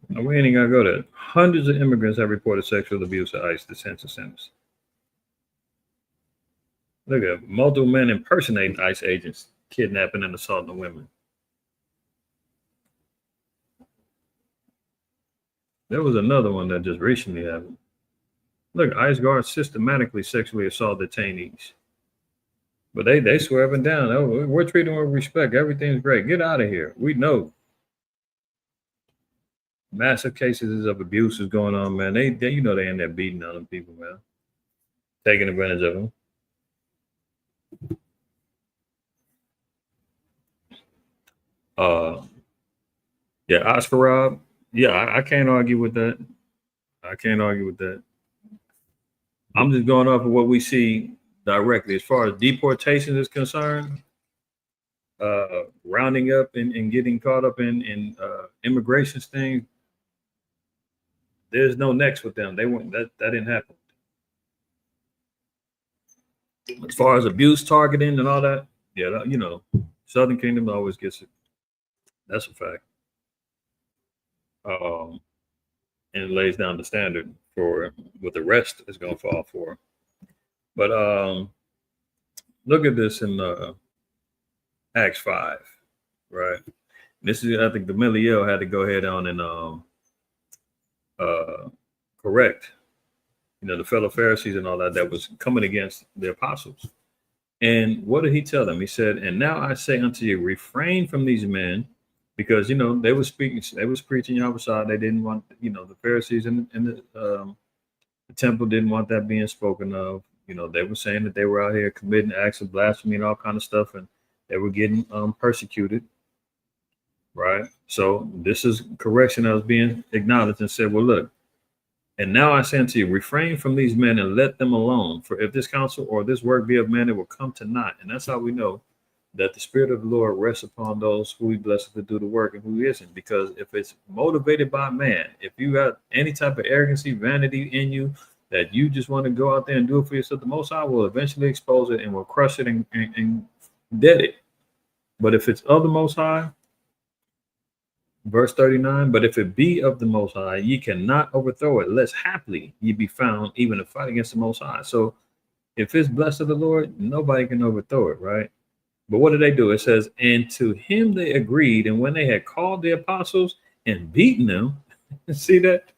Now, we ain't even gonna go there. Hundreds of immigrants have reported sexual abuse at ICE detention centers. Look at it. Multiple men impersonating ICE agents, kidnapping and assaulting women. There was another one that just recently happened. Look, ICE guards systematically sexually assault detainees. But they swear up and down, oh, we're treating them with respect. Everything's great. Get out of here. We know. Massive cases of abuse is going on, man. They they in there beating on them people, man. Taking advantage of them. Yeah, Oscar Rob. Yeah, I can't argue with that. I'm just going off of what we see directly. As far as deportation is concerned, rounding up and getting caught up in immigration things. There's no next with them. They went that didn't happen. As far as abuse targeting and all that, yeah, that, Southern Kingdom always gets it. That's a fact. And it lays down the standard for what the rest is going to fall for. But look at this in Acts 5, right? This is, I think, the Gamaliel had to go ahead on and correct, the fellow Pharisees and all that was coming against the apostles. And what did he tell them? He said, "And now I say unto you, refrain from these men." Because they were speaking, they was preaching Yahweh. They didn't want, the Pharisees in the temple didn't want that being spoken of. They were saying that they were out here committing acts of blasphemy and all kind of stuff, and they were getting persecuted, right? So this is correction that was being acknowledged and said, "Well, look, and now I say unto you, refrain from these men and let them alone. For if this counsel or this work be of man, it will come to naught." And that's how we know that the Spirit of the Lord rests upon those who He blesses to do the work and who isn't. Because if it's motivated by man, if you got any type of arrogancy, vanity in you, that you just want to go out there and do it for yourself, the Most High will eventually expose it and will crush it and dead it. But if it's of the Most High, verse 39, but if it be of the Most High, ye cannot overthrow it, lest haply ye be found even to fight against the Most High. So if it's blessed of the Lord, nobody can overthrow it, right? But what did they do? It says, "And to him they agreed, and when they had called the apostles and beaten them," see that?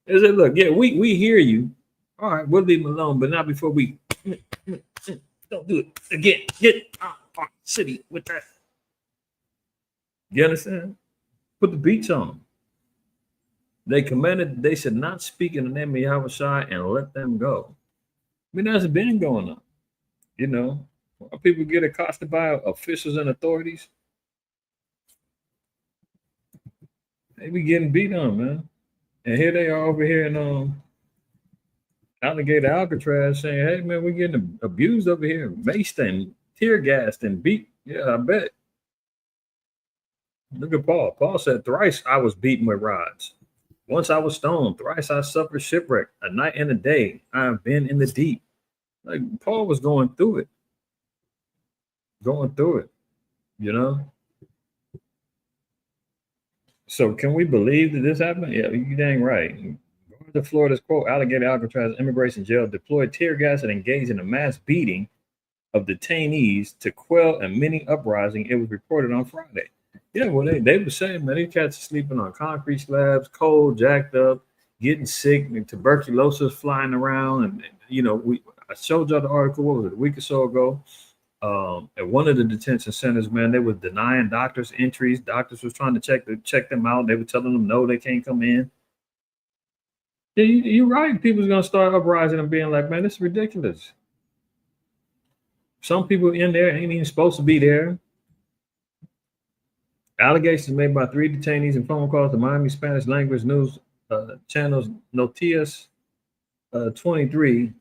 They said, "Look, yeah, we hear you. All right, we'll leave them alone, but not before we don't do it again. Get out of our city with that." You understand? Put the beats on them. They commanded they should not speak in the name of Yahweh and let them go. I mean, that's been going on. People get accosted by officials and authorities. They be getting beat on, man. And here they are over here in Alligator Alcatraz saying, "Hey, man, we're getting abused over here, maced and tear gassed and beat." Yeah, I bet. Look at Paul. Paul said, "Thrice I was beaten with rods. Once I was stoned. Thrice I suffered shipwreck. A night and a day I have been in the deep." Like Paul was going through it. So can we believe that this happened? Yeah, you dang right. The Florida's quote Alligator Alcatraz immigration jail deployed tear gas and engaged in a mass beating of detainees to quell a mini uprising. It was reported on Friday. Yeah, well, they were saying, man, these cats are sleeping on concrete slabs, cold, jacked up, getting sick, and tuberculosis flying around. And I showed y'all the article, what was it, a week or so ago? At one of the detention centers, man, they were denying doctors entries. Doctors was trying to check them out. They were telling them no, they can't come in. Yeah, you're right. People's gonna start uprising and being like, man, this is ridiculous. Some people in there ain't even supposed to be there. Allegations made by 3 detainees in phone calls to Miami Spanish language news channels Noticias 23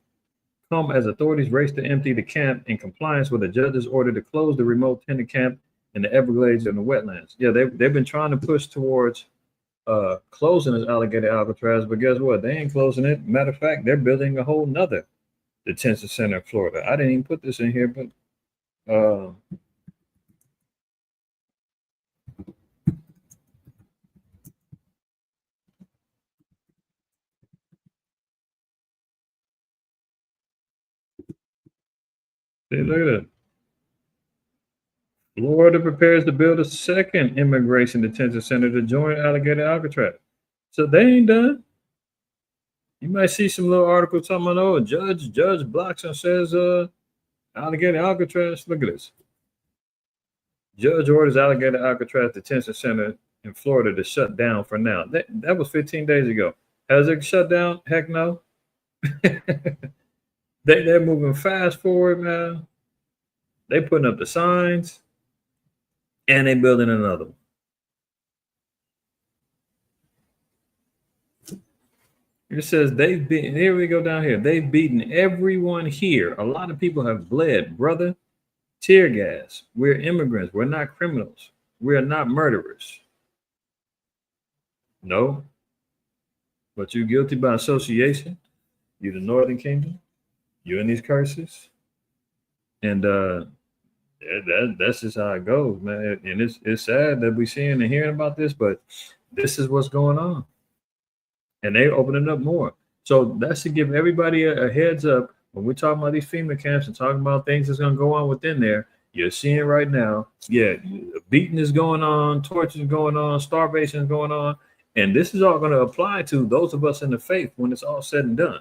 come as authorities race to empty the camp in compliance with a judge's order to close the remote tenant camp in the Everglades and the wetlands. Yeah, they've been trying to push towards closing this Alligator Alcatraz, but guess what? They ain't closing it. Matter of fact, they're building a whole nother detention center in Florida. I didn't even put this in here, but see, look at it. Florida prepares to build a second immigration detention center to join Alligator Alcatraz. So they ain't done. You might see some little article talking about, oh, judge blocks and says Alligator Alcatraz. Look at this. Judge orders Alligator Alcatraz detention center in Florida to shut down for now. That was 15 days ago. Has it shut down? Heck no. They're moving fast forward, man. They putting up the signs and they building another one. It says here we go down here. They've beaten everyone here. A lot of people have bled, brother. Tear gas. We're immigrants. We're not criminals. We are not murderers. No. But you're guilty by association. You're the Northern Kingdom. You're in these curses. And that's just how it goes, man. And it's sad that we're seeing and hearing about this, but this is what's going on. And they opening up more. So that's to give everybody a heads up. When we're talking about these FEMA camps and talking about things that's going to go on within there, you're seeing right now, beating is going on, torture is going on, starvation is going on. And this is all going to apply to those of us in the faith when it's all said and done.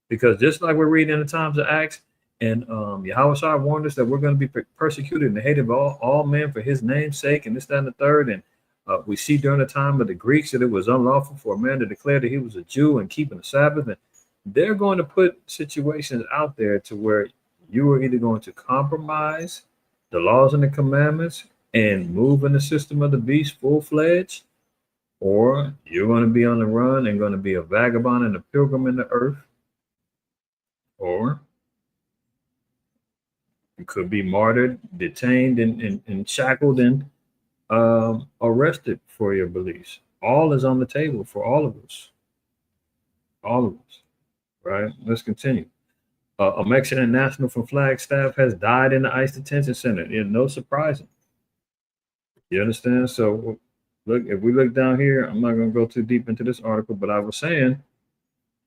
Because just like we're reading in the times of Acts, and Yahweh warned us that we're going to be persecuted and hated of all men for his name's sake, and this, that, and the third. And we see during the time of the Greeks that it was unlawful for a man to declare that he was a Jew and keeping the Sabbath. And they're going to put situations out there to where you are either going to compromise the laws and the commandments and move in the system of the beast full-fledged, or you're going to be on the run and going to be a vagabond and a pilgrim in the earth, or you could be martyred, detained, and shackled and arrested for your beliefs. All is on the table for all of us. All of us. Right? Let's continue. A Mexican national from Flagstaff has died in the ICE detention center. No surprising. You understand? So, look, if we look down here, I'm not going to go too deep into this article, but I was saying,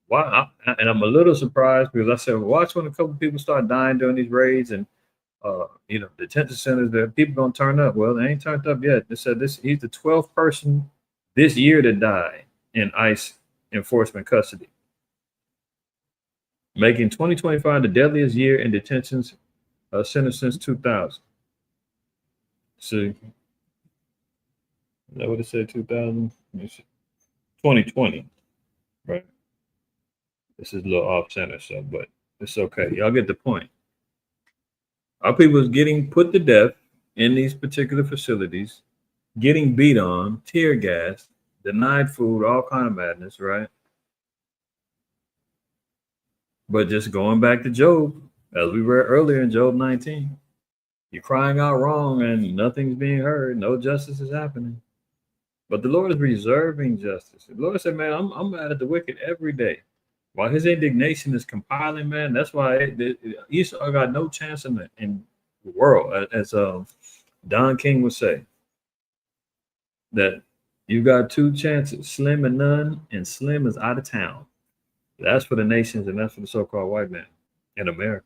wow, and I'm a little surprised because I said, watch when a couple of people start dying during these raids and detention centers that people gonna turn up. Well, they ain't turned up yet. They said he's the 12th person this year to die in ICE enforcement custody, making 2025 the deadliest year in detention centers since 2000. See, is that what it said? 2000, 2020, right? This is a little off center, so but it's okay. Y'all get the point. Our people is getting put to death in these particular facilities, getting beat on, tear gas, denied food, all kind of madness, right? But just going back to Job, as we read earlier in Job 19, you're crying out wrong and nothing's being heard. No justice is happening. But the Lord is reserving justice. The Lord said, man, I'm mad at the wicked every day. While his indignation is compiling, man, that's why Esau got no chance in the world. As Don King would say, that you got two chances, slim and none, and slim is out of town. That's for the nations, and that's for the so-called white man in America.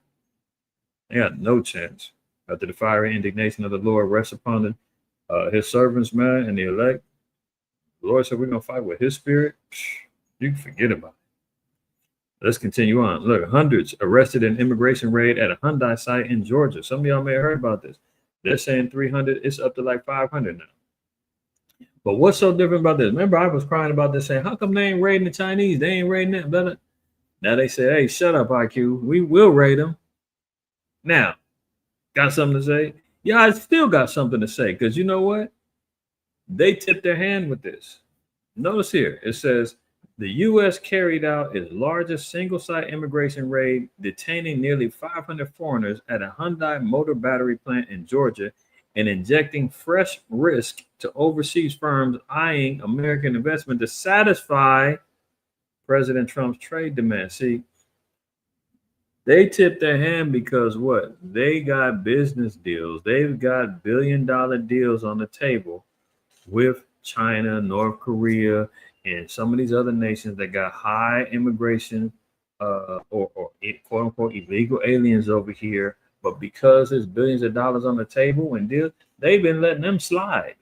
They got no chance. After the fiery indignation of the Lord rests upon his servants, man, and the elect, the Lord said, we're going to fight with his spirit. You can forget about it. Let's continue on. Look, hundreds arrested in immigration raid at a Hyundai site in Georgia. Some of y'all may have heard about this. They're saying 300. It's up to like 500 now. But what's so different about this? Remember, I was crying about this, saying, how come they ain't raiding the Chinese? They ain't raiding that. Blah, blah. Now they say, hey, shut up, IQ. We will raid them. Now, got something to say? Yeah, I still got something to say, because you know what? They tipped their hand with this. Notice here, it says, the U.S. carried out its largest single-site immigration raid, detaining nearly 500 foreigners at a Hyundai motor battery plant in Georgia and injecting fresh risk to overseas firms eyeing American investment to satisfy President Trump's trade demands. See, they tipped their hand because what? They got business deals. They've got billion-dollar deals on the table with China, North Korea, and some of these other nations that got high immigration or quote unquote illegal aliens over here. But because there's billions of dollars on the table and deals, they've been letting them slide.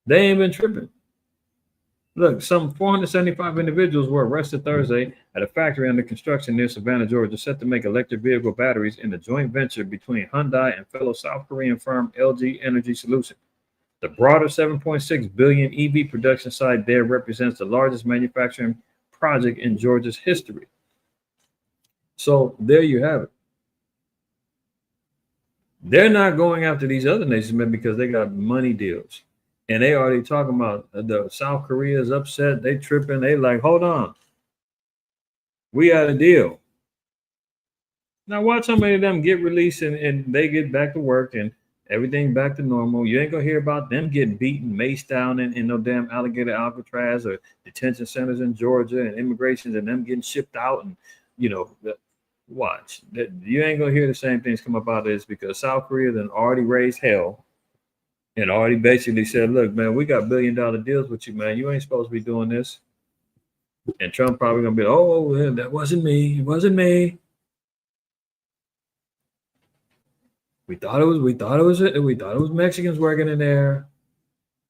They ain't been tripping. Look, some 475 individuals were arrested Thursday at a factory under construction near Savannah, Georgia, set to make electric vehicle batteries in a joint venture between Hyundai and fellow South Korean firm LG Energy Solution. The broader 7.6 billion EV production site there represents the largest manufacturing project in Georgia's history. So there you have it. They're not going after these other nations, man, because they got money deals. And they already talking about the South Korea is upset. They tripping. They like, hold on. We had a deal. Now watch how many of them get released and they get back to work and everything back to normal. You ain't gonna hear about them getting beaten, maced down in no damn alligator Alcatraz or detention centers in Georgia and immigrations and them getting shipped out and you know watch that you ain't gonna hear the same things come up out of this because South Korea then already raised hell and already basically said, look, man, we got $1 billion deals with you, man. You ain't supposed to be doing this. And Trump probably gonna be, oh, well, that wasn't me. It wasn't me. We thought it was Mexicans working in there.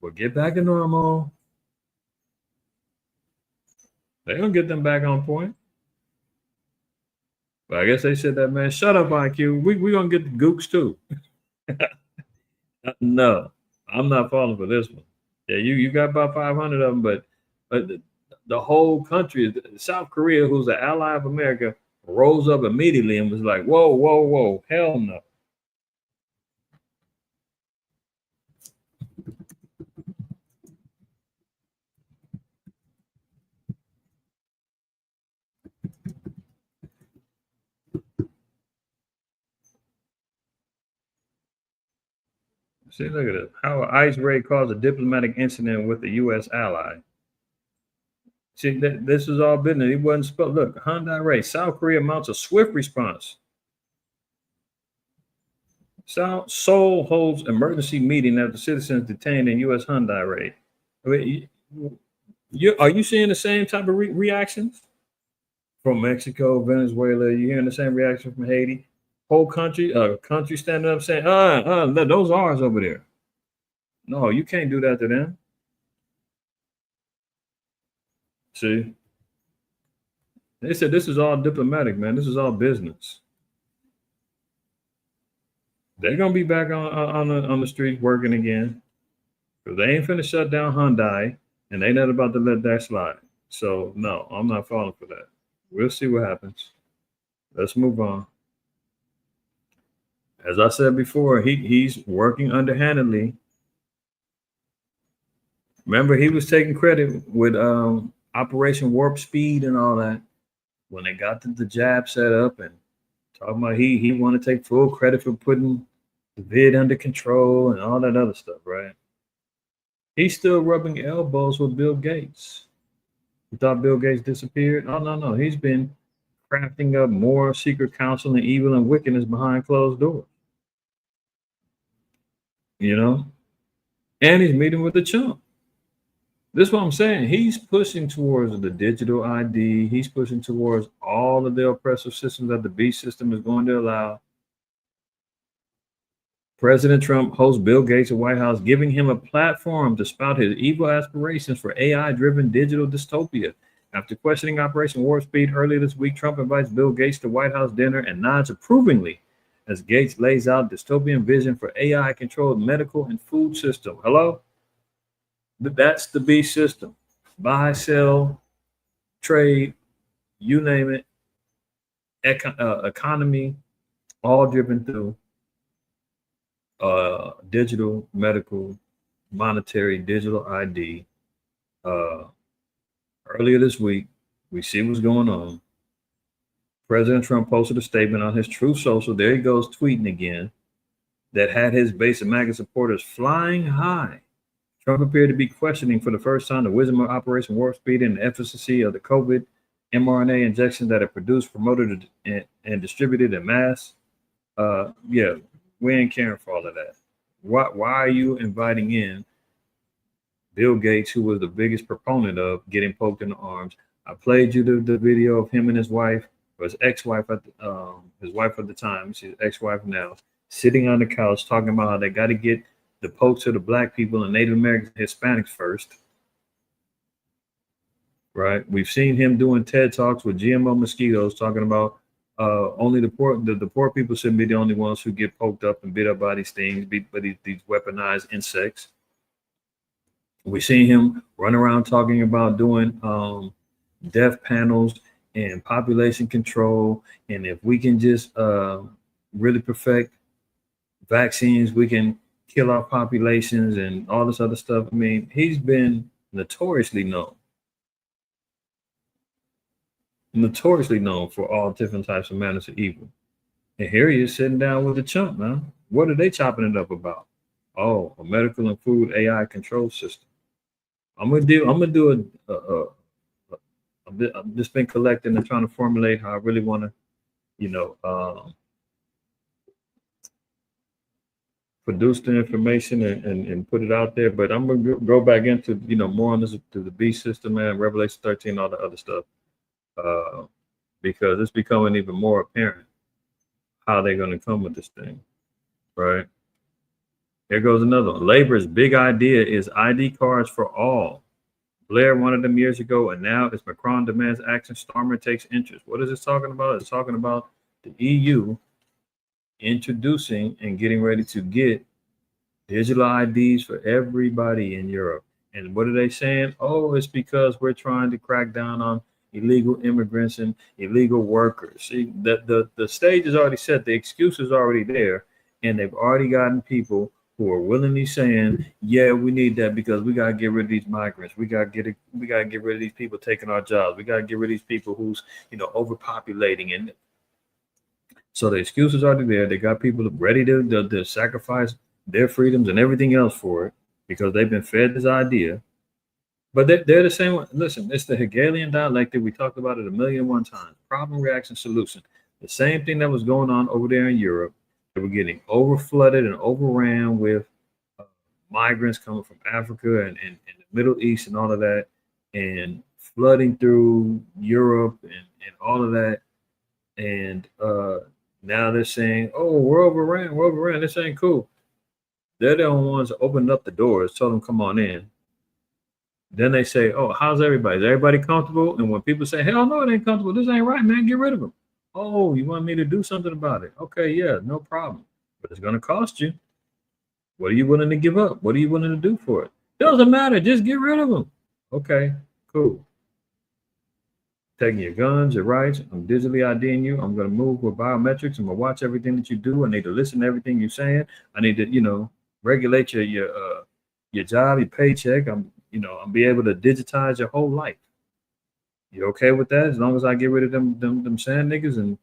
We'll get back to normal. They're gonna get them back on point. But I guess they said that, man, shut up, IQ. We gonna get the gooks too. No, I'm not falling for this one. Yeah, you got about 500 of them, but the whole country, South Korea, who's an ally of America, rose up immediately and was like, whoa, whoa, whoa, hell no. See, look at it. How an ICE raid caused a diplomatic incident with a U.S. ally. See, this is all business. It wasn't spelled. Look, Hyundai raid. South Korea mounts a swift response. Seoul holds emergency meeting after citizens detained in U.S. Hyundai raid. I mean, are you seeing the same type of reactions from Mexico, Venezuela? You hearing the same reaction from Haiti? Whole country standing up saying, those are ours over there. No, you can't do that to them. See, they said this is all diplomatic, man. This is all business. They're gonna be back on the streets working again. Because they ain't finna shut down Hyundai, and they not about to let that slide. So no, I'm not falling for that. We'll see what happens. Let's move on. As I said before, he's working underhandedly. Remember, he was taking credit with Operation Warp Speed and all that when they got the jab set up and talking about he want to take full credit for putting the vid under control and all that other stuff, right? He's still rubbing elbows with Bill Gates. You thought Bill Gates disappeared? Oh, no. He's been crafting up more secret counsel and evil and wickedness behind closed doors. You know? And he's meeting with the chump. This is what I'm saying. He's pushing towards the digital ID. He's pushing towards all of the oppressive systems that the beast system is going to allow. President Trump hosts Bill Gates at White House, giving him a platform to spout his evil aspirations for AI-driven digital dystopia. After questioning Operation Warp Speed earlier this week, Trump invites Bill Gates to White House dinner and nods approvingly as Gates lays out dystopian vision for AI-controlled medical and food system. Hello? That's the beast system. Buy, sell, trade, you name it, economy, all driven through digital, medical, monetary, digital ID. Earlier this week, we see what's going on. President Trump posted a statement on his Truth Social. There he goes tweeting again that had his base of MAGA supporters flying high. Trump appeared to be questioning for the first time the wisdom of Operation Warp Speed and the efficacy of the COVID mRNA injections that are produced, promoted, and distributed en masse. Yeah, we ain't caring for all of that. Why are you inviting in Bill Gates, who was the biggest proponent of getting poked in the arms? I played you the video of him and his wife, or his ex-wife his wife at the time, she's ex-wife now, sitting on the couch talking about how they got to get the pokes to the black people and Native Americans and Hispanics first. Right? We've seen him doing TED Talks with GMO mosquitoes, talking about only the poor people shouldn't be the only ones who get poked up and bit up by these things, by these weaponized insects. We've seen him run around talking about doing death panels and population control, and if we can just really perfect vaccines, we can kill our populations and all this other stuff. I mean, he's been notoriously known for all different types of manners of evil. And here he is sitting down with the chump, man. What are they chopping it up about? Oh, a medical and food AI control system. I'm gonna do I've just been collecting and trying to formulate how I really want to, you know, produce the information and put it out there. But I'm gonna go back into, you know, more on this to the beast system, man, Revelation 13, all the other stuff, because it's becoming even more apparent how they're going to come with this thing, right? Here goes another one. Labor's big idea is ID cards for all. Blair wanted them years ago, and now as Macron demands action, Starmer takes interest. What is this talking about? It's talking about the EU introducing and getting ready to get digital IDs for everybody in Europe. And what are they saying? Oh, it's because we're trying to crack down on illegal immigrants and illegal workers. See, the stage is already set, the excuse is already there, and they've already gotten people who are willingly saying, yeah, we need that because we gotta get rid of these migrants. We gotta get rid of these people taking our jobs. We gotta get rid of these people who's, you know, overpopulating. And so the excuse is already there. They got people ready to sacrifice their freedoms and everything else for it because they've been fed this idea. But they're the same one. Listen, it's the Hegelian dialectic. We talked about it a million and one times. Problem, reaction, solution. The same thing that was going on over there in Europe. They were getting overflooded and overran with migrants coming from Africa and the Middle East and all of that, and flooding through Europe and all of that. And now they're saying, oh, we're overran. This ain't cool. They're the only ones that opened up the doors, told them, come on in. Then they say, oh, how's everybody? Is everybody comfortable? And when people say, hell no, it ain't comfortable. This ain't right, man. Get rid of them. Oh, you want me to do something about it? Okay, yeah, no problem. But it's going to cost you. What are you willing to give up? What are you willing to do for it? Doesn't matter. Just get rid of them. Okay, cool. Taking your guns, your rights. I'm digitally IDing you. I'm going to move with biometrics. I'm going to watch everything that you do. I need to listen to everything you're saying. I need to, you know, regulate your job, your paycheck. I'm be able to digitize your whole life. You okay with that? As long as I get rid of them sand niggas and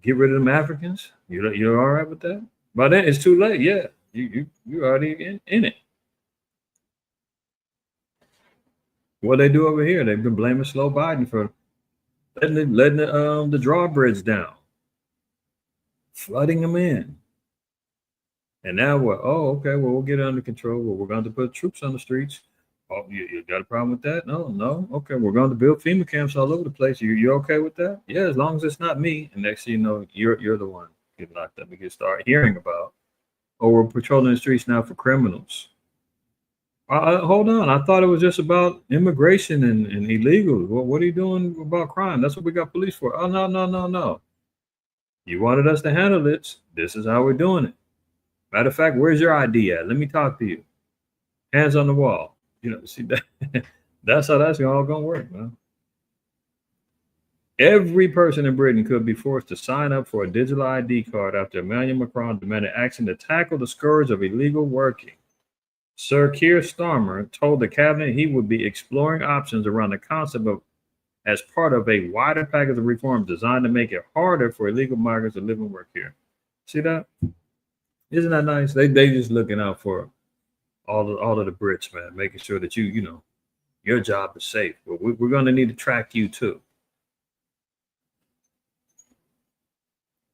get rid of them Africans, you're all right with that? By then it's too late. Yeah, you already in it. What they do over here? They've been blaming slow Biden for letting the drawbridge down, flooding them in. And now what? Oh, okay. Well, we'll get it under control. Well, we're going to put troops on the streets. Oh, you got a problem with that? No. Okay, we're going to build FEMA camps all over the place. You okay with that? Yeah, as long as it's not me. And next thing you know, you're the one getting locked up. You start hearing about, oh, we're patrolling the streets now for criminals. Hold on, I thought it was just about immigration and illegals. Well, what are you doing about crime? That's what we got police for. Oh, no. You wanted us to handle it. This is how we're doing it. Matter of fact, where's your ID at? Let me talk to you. Hands on the wall. You know, see that that's how that's all gonna work, man. Every person in Britain could be forced to sign up for a digital ID card after Emmanuel Macron demanded action to tackle the scourge of illegal working. Sir Keir Starmer told the cabinet he would be exploring options around the concept of as part of a wider package of reforms designed to make it harder for illegal migrants to live and work here. See that? Isn't that nice? They just looking out for all of the Brits, man, making sure that you know your job is safe. But we're going to need to track you too.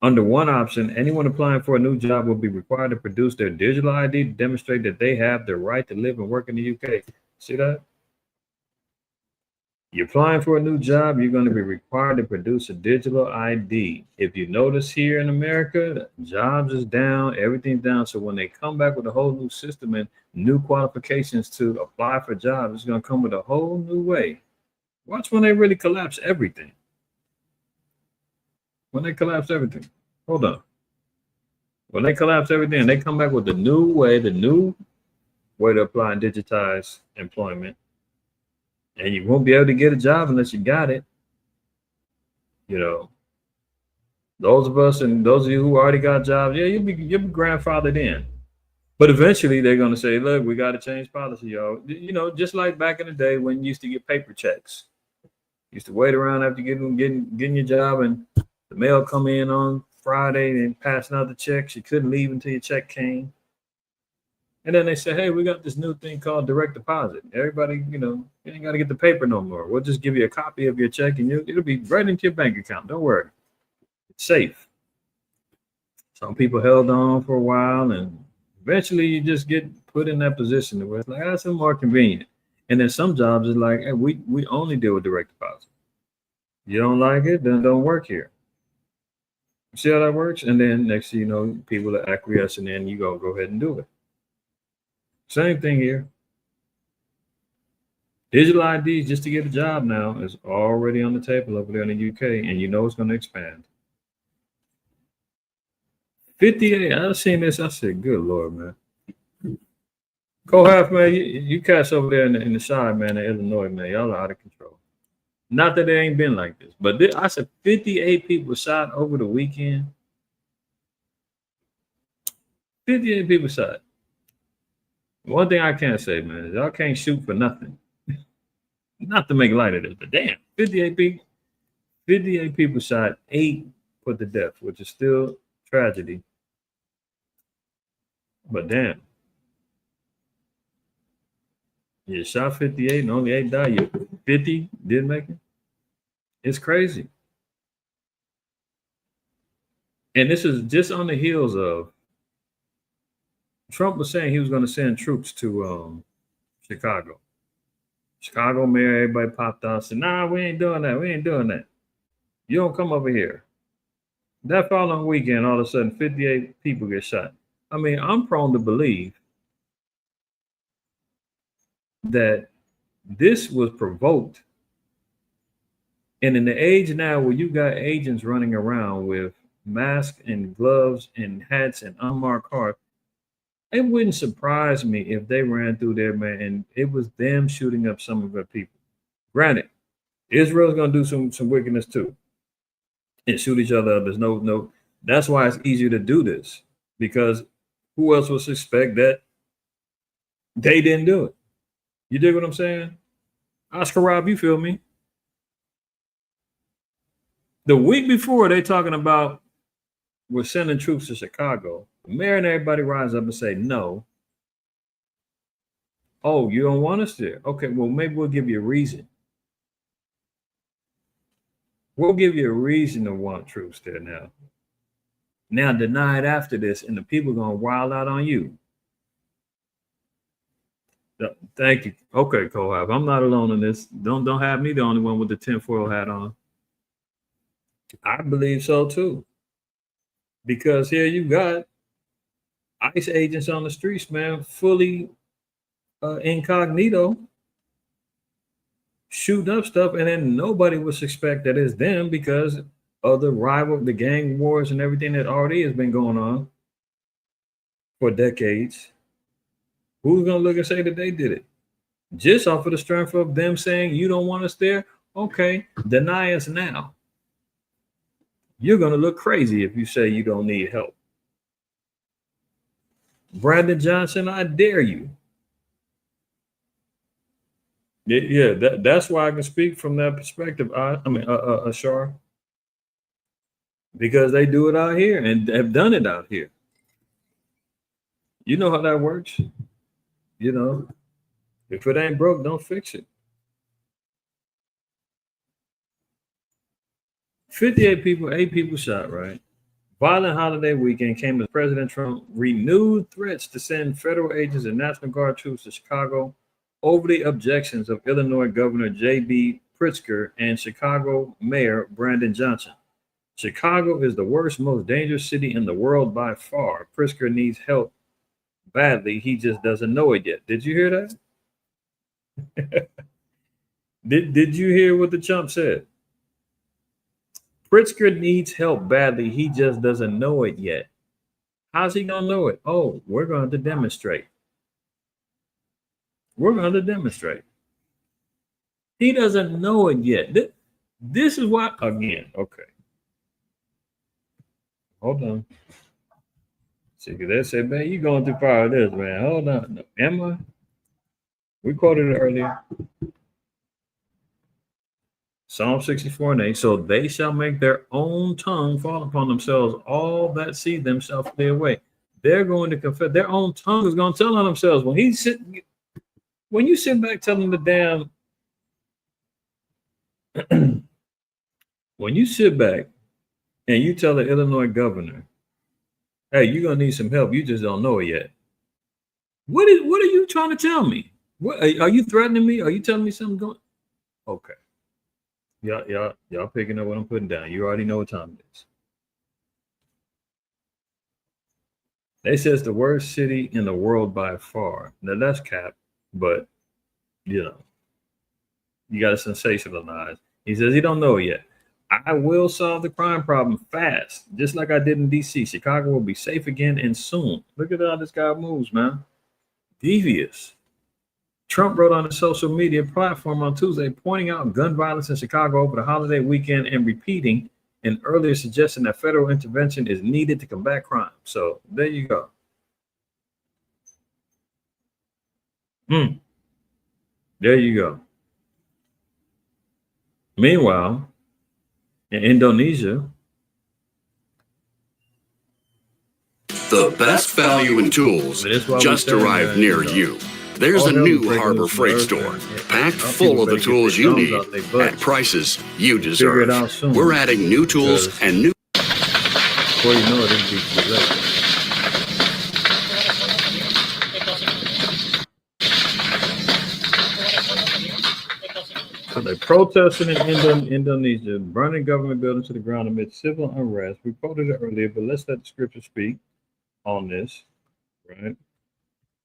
Under one option, anyone applying for a new job will be required to produce their digital ID to demonstrate that they have the right to live and work in the UK. See that? You're applying for a new job, you're going to be required to produce a digital ID. If you notice here in America, jobs is down, everything's down. So when they come back with a whole new system and new qualifications to apply for jobs, it's going to come with a whole new way. Watch when they really collapse everything. When they collapse everything. Hold on. When they collapse everything, they come back with the new way to apply and digitize employment. And you won't be able to get a job unless you got it. You know, those of us and those of you who already got jobs, yeah, you'll be grandfathered in. But eventually they're going to say, look, we got to change policy, y'all. You know, just like back in the day when you used to get paper checks. You used to wait around after getting your job and the mail come in on Friday and passing out the checks. You couldn't leave until your check came. And then they said, hey, we got this new thing called direct deposit. Everybody, you ain't got to get the paper no more. We'll just give you a copy of your check and it'll be right into your bank account. Don't worry. It's safe. Some people held on for a while, and eventually you just get put in that position where it's like, that's more convenient. And then some jobs is like, hey, we only deal with direct deposit. You don't like it, then don't work here. See how that works? And then next thing you know, people are acquiescing, and you go ahead and do it. Same thing here. Digital IDs just to get a job now is already on the table over there in the UK, and it's going to expand. 58. I've seen this. I said, good Lord, man. Half, man, you cats over there in the side, man, in Illinois, man, y'all are out of control. Not that it ain't been like this, but I said 58 people shot over the weekend. 58 people shot. One thing I can't say, man, is y'all can't shoot for nothing. Not to make light of this, but damn, 58 people shot, 8 put to death, which is still tragedy. But damn. You shot 58 and only 8 died. You 50 didn't make it. It's crazy. And this is just on the heels of Trump was saying he was going to send troops to Chicago. Chicago mayor, everybody popped out and said, nah, we ain't doing that. We ain't doing that. You don't come over here. That following weekend, all of a sudden, 58 people get shot. I mean, I'm prone to believe that this was provoked. And in the age now where you got agents running around with masks and gloves and hats and unmarked cars, it wouldn't surprise me if they ran through there, man, and it was them shooting up some of their people. Granted, Israel's going to do some wickedness too and shoot each other up. There's no. That's why it's easier to do this, because who else would suspect that they didn't do it? You dig what I'm saying? Oscar Rob, you feel me? The week before, they talking about we're sending troops to Chicago. The mayor and everybody rise up and say, no. Oh, you don't want us there? Okay, well, maybe we'll give you a reason. We'll give you a reason to want troops there now. Now deny it after this, and the people are going to wild out on you. Thank you. Okay, Kohab, I'm not alone in this. Don't have me the only one with the tinfoil hat on. I believe so too. Because here you got ICE agents on the streets, man, fully incognito, shooting up stuff, and then nobody would suspect that it's them because of the gang wars and everything that already has been going on for decades. Who's gonna look and say that they did it? Just off of the strength of them saying you don't want us there? Okay, deny us now. You're gonna look crazy if you say you don't need help. Brandon Johnson, I dare you. Yeah, that's why I can speak from that perspective. Ashar, because they do it out here and have done it out here. You know how that works. You know, if it ain't broke, don't fix it. 58 people, 8 people shot, right? Violent holiday weekend came as President Trump renewed threats to send federal agents and National Guard troops to Chicago over the objections of Illinois Governor J.B. Pritzker and Chicago Mayor Brandon Johnson. Chicago is the worst, most dangerous city in the world by far. Pritzker needs help badly. He just doesn't know it yet. Did you hear that? Did you hear what the chump said? Pritzker needs help badly. He just doesn't know it yet. How's he going to know it? Oh, we're going to demonstrate. We're going to demonstrate. He doesn't know it yet. This is why, again, okay. Hold on. See, because they said, man, you're going too far with this, man. Hold on. No, am I? We quoted it earlier. Psalm 64 and 8. So they shall make their own tongue fall upon themselves. All that see them shall flee away. They're going to confess. Their own tongue is going to tell on themselves. When you sit back telling the damn, when you sit back and you tell the Illinois governor, hey, you're going to need some help. You just don't know it yet. What are you trying to tell me? What are you threatening me? Are you telling me something going? Okay. Y'all picking up what I'm putting down. You already know what time it is. They says the worst city in the world by far. Now that's cap, but you know, you got to sensationalize. He says he don't know yet. I will solve the crime problem fast, just like I did in DC. Chicago will be safe again and soon. Look at how this guy moves, man. Devious. Trump wrote on his social media platform on Tuesday, pointing out gun violence in Chicago over the holiday weekend and repeating an earlier suggestion that federal intervention is needed to combat crime. So there you go. There you go. Meanwhile, in Indonesia, the best value in tools just arrived near you. There's a new Harbor Freight store, packed full of the tools you need at prices you deserve. We're adding new tools and new. Before you know it, it'll be too late. So they're protesting in Indonesia, burning government buildings to the ground amid civil unrest. We quoted it earlier, but let's let the scripture speak on this, right?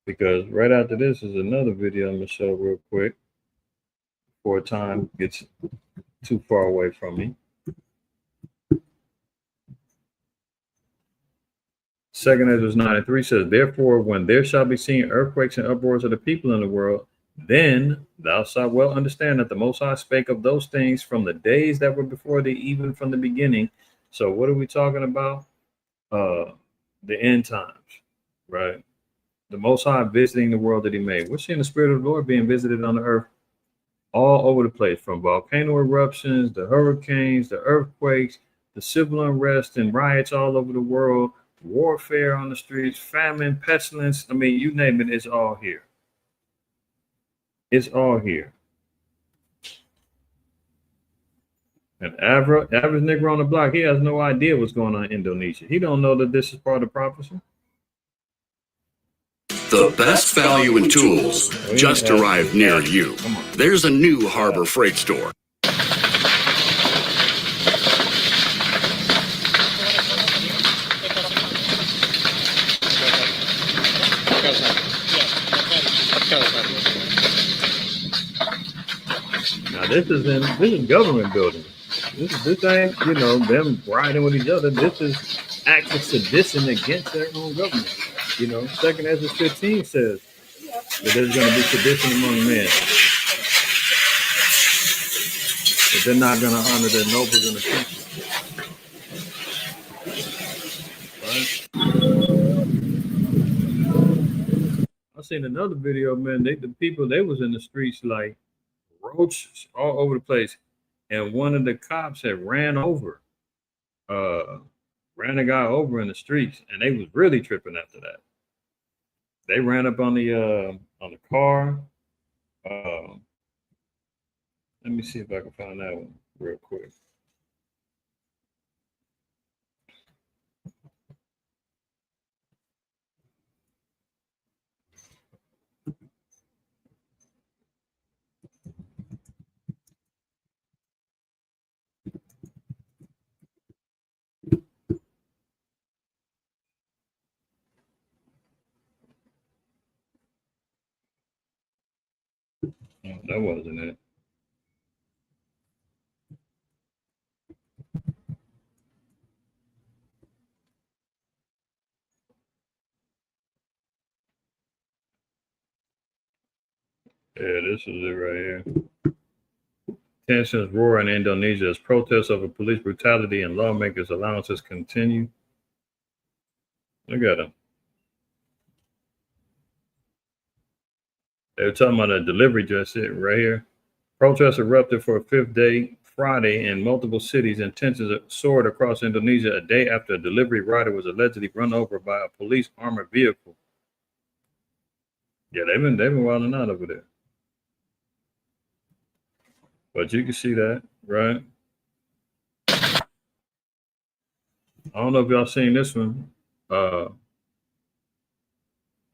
Because right after this is another video I'm going to show real quick before time gets too far away from me. 2 Ezra 9:3 says, therefore, when there shall be seen earthquakes and uproars of the people in the world, then thou shalt well understand that the Most High spake of those things from the days that were before thee, even from the beginning. So what are we talking about? The end times, right? The Most High visiting the world that he made. We're seeing the Spirit of the Lord being visited on the earth all over the place, from volcano eruptions, the hurricanes, the earthquakes, the civil unrest and riots all over the world, warfare on the streets, famine, pestilence. I mean, you name it, it's all here. It's all here. An average nigga on the block, he has no idea what's going on in Indonesia. He don't know that this is part of prophecy. The best value in tools just arrived near you. There's a new Harbor Freight store. Now this is government building. This ain't, you know, them riding with each other. This is acts of sedition against their own government. You know, 2 Ezra 15 says that there's going to be sedition among men. That they're not going to honor their nobles and the people. Right? I seen another video, man. The people, they was in the streets like roaches all over the place. And one of the cops had ran a guy over in the streets, and they was really tripping after that. They ran up on the car. Let me see if I can find that one real quick. No, that wasn't it. Yeah, this is it right here. Tensions roar in Indonesia as protests over police brutality and lawmakers' allowances continue. Look at them. They were talking about a delivery just sitting right here. Protests erupted for a fifth day Friday in multiple cities, and tensions soared across Indonesia a day after a delivery rider was allegedly run over by a police armored vehicle. Yeah, they've been wilding out over there. But you can see that, right? I don't know if y'all seen this one.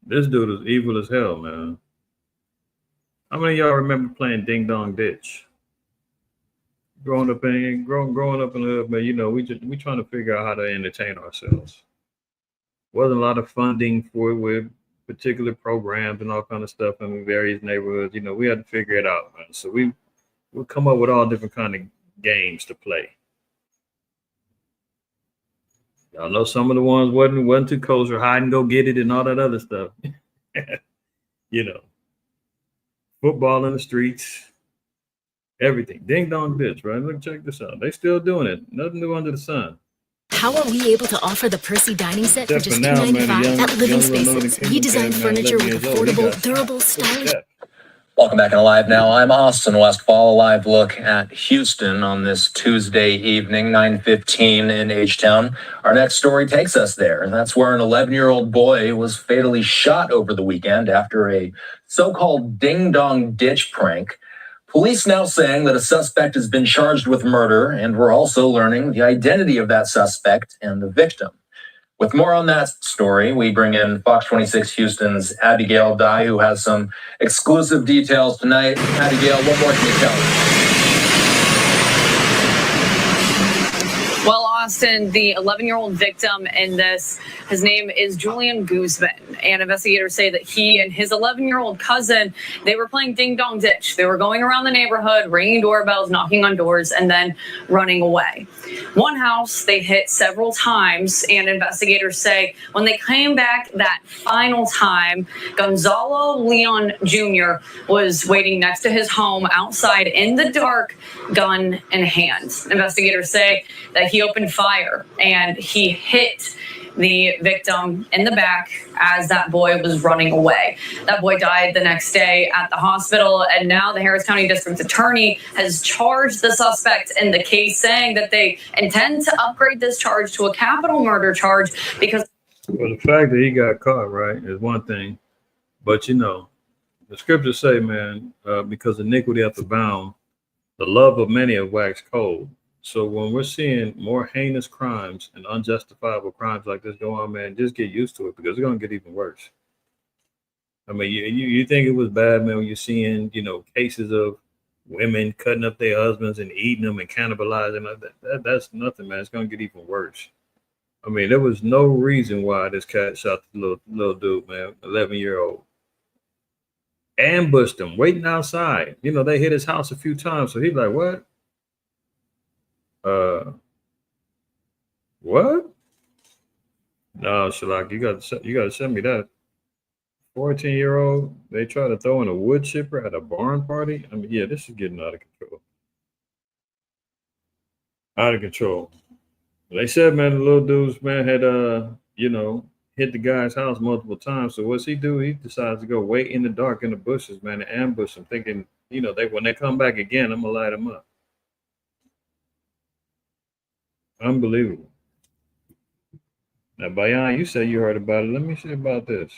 This dude is evil as hell, man. How many of y'all remember playing Ding Dong Ditch? Growing up in the hood, man, you know, we trying to figure out how to entertain ourselves. Wasn't a lot of funding for with particular programs and all kind of stuff in various neighborhoods. You know, we had to figure it out, man. So we'll come up with all different kind of games to play. Y'all know some of the ones wasn't too kosher, hide and go get it and all that other stuff. You know, football in the streets, everything. Ding dong bitch, right? Look, check this out. They still doing it. Nothing new under the sun. How are we able to offer the Percy dining set for just $2.95 at Living Spaces? We design furniture with affordable, durable, stylish. Welcome back in Alive Now. I'm Austin Westfall. A live look at Houston on this Tuesday evening, 9:15 in H-Town. Our next story takes us there, and that's where an 11-year-old boy was fatally shot over the weekend after a so-called ding-dong ditch prank. Police now saying that a suspect has been charged with murder, and we're also learning the identity of that suspect and the victim. With more on that story, we bring in Fox 26 Houston's Abigail Dye, who has some exclusive details tonight. Abigail, what more can you tell us? Well, Austin, the 11-year-old victim in this, his name is Julian Guzman, and investigators say that he and his 11-year-old cousin, they were playing ding dong ditch. They were going around the neighborhood, ringing doorbells, knocking on doors, and then running away. One house they hit several times, and investigators say when they came back that final time, Gonzalo Leon Jr. was waiting next to his home outside in the dark, gun in hand. Investigators say that he opened fire and he hit the victim in the back as that boy was running away. That boy died the next day at the hospital, and now the Harris County District Attorney has charged the suspect in the case, saying that they intend to upgrade this charge to a capital murder charge because... Well, the fact that he got caught, right, is one thing. But, you know, the scriptures say, man, because iniquity hath abound, the love of many have waxed cold. So when we're seeing more heinous crimes and unjustifiable crimes like this go on, man, just get used to it, because it's going to get even worse. I mean, you think it was bad, man, when you're seeing, you know, cases of women cutting up their husbands and eating them and cannibalizing. That's nothing, man. It's going to get even worse. I mean, there was no reason why this cat shot the little dude, man, 11-year-old. Ambushed him, waiting outside. You know, they hit his house a few times. So he's like, what? What? No, Shalak, you got to send me that. 14-year-old, they try to throw in a wood chipper at a barn party. I mean, yeah, this is getting out of control. Out of control. They said, man, the little dudes, man, had you know, hit the guy's house multiple times. So what's he do? He decides to go wait in the dark in the bushes, man, and ambush them, thinking, you know, when they come back again, I'm gonna light them up. Unbelievable. Now, Bayan, you said you heard about it. Let me see about this.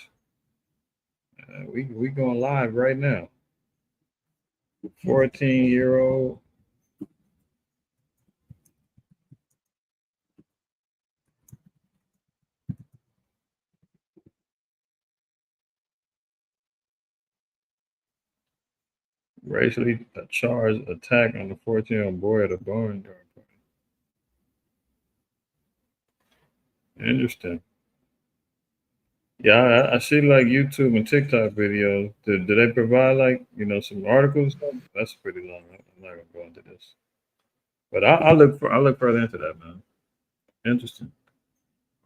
We going live right now. 14-year-old. Racially charged attack on the 14-year-old boy at a barn party. Interesting. Yeah, I see like YouTube and TikTok videos. Do they provide like, you know, some articles? That's pretty long. I'm not gonna go into this, but I'll look further into that, man. Interesting.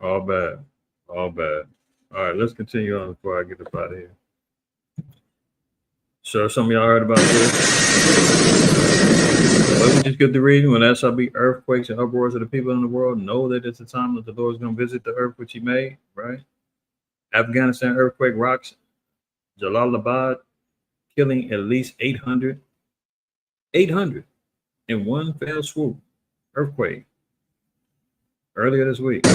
All bad. All right, let's continue on before I get up out of here. So some of y'all heard about this. Well, we just get to reading. When there shall be earthquakes and uproars of the people in the world, know that it's the time that the Lord is going to visit the earth which he made, right? Afghanistan earthquake rocks Jalalabad, killing at least 800. 800. in one fell swoop. Earthquake earlier this week.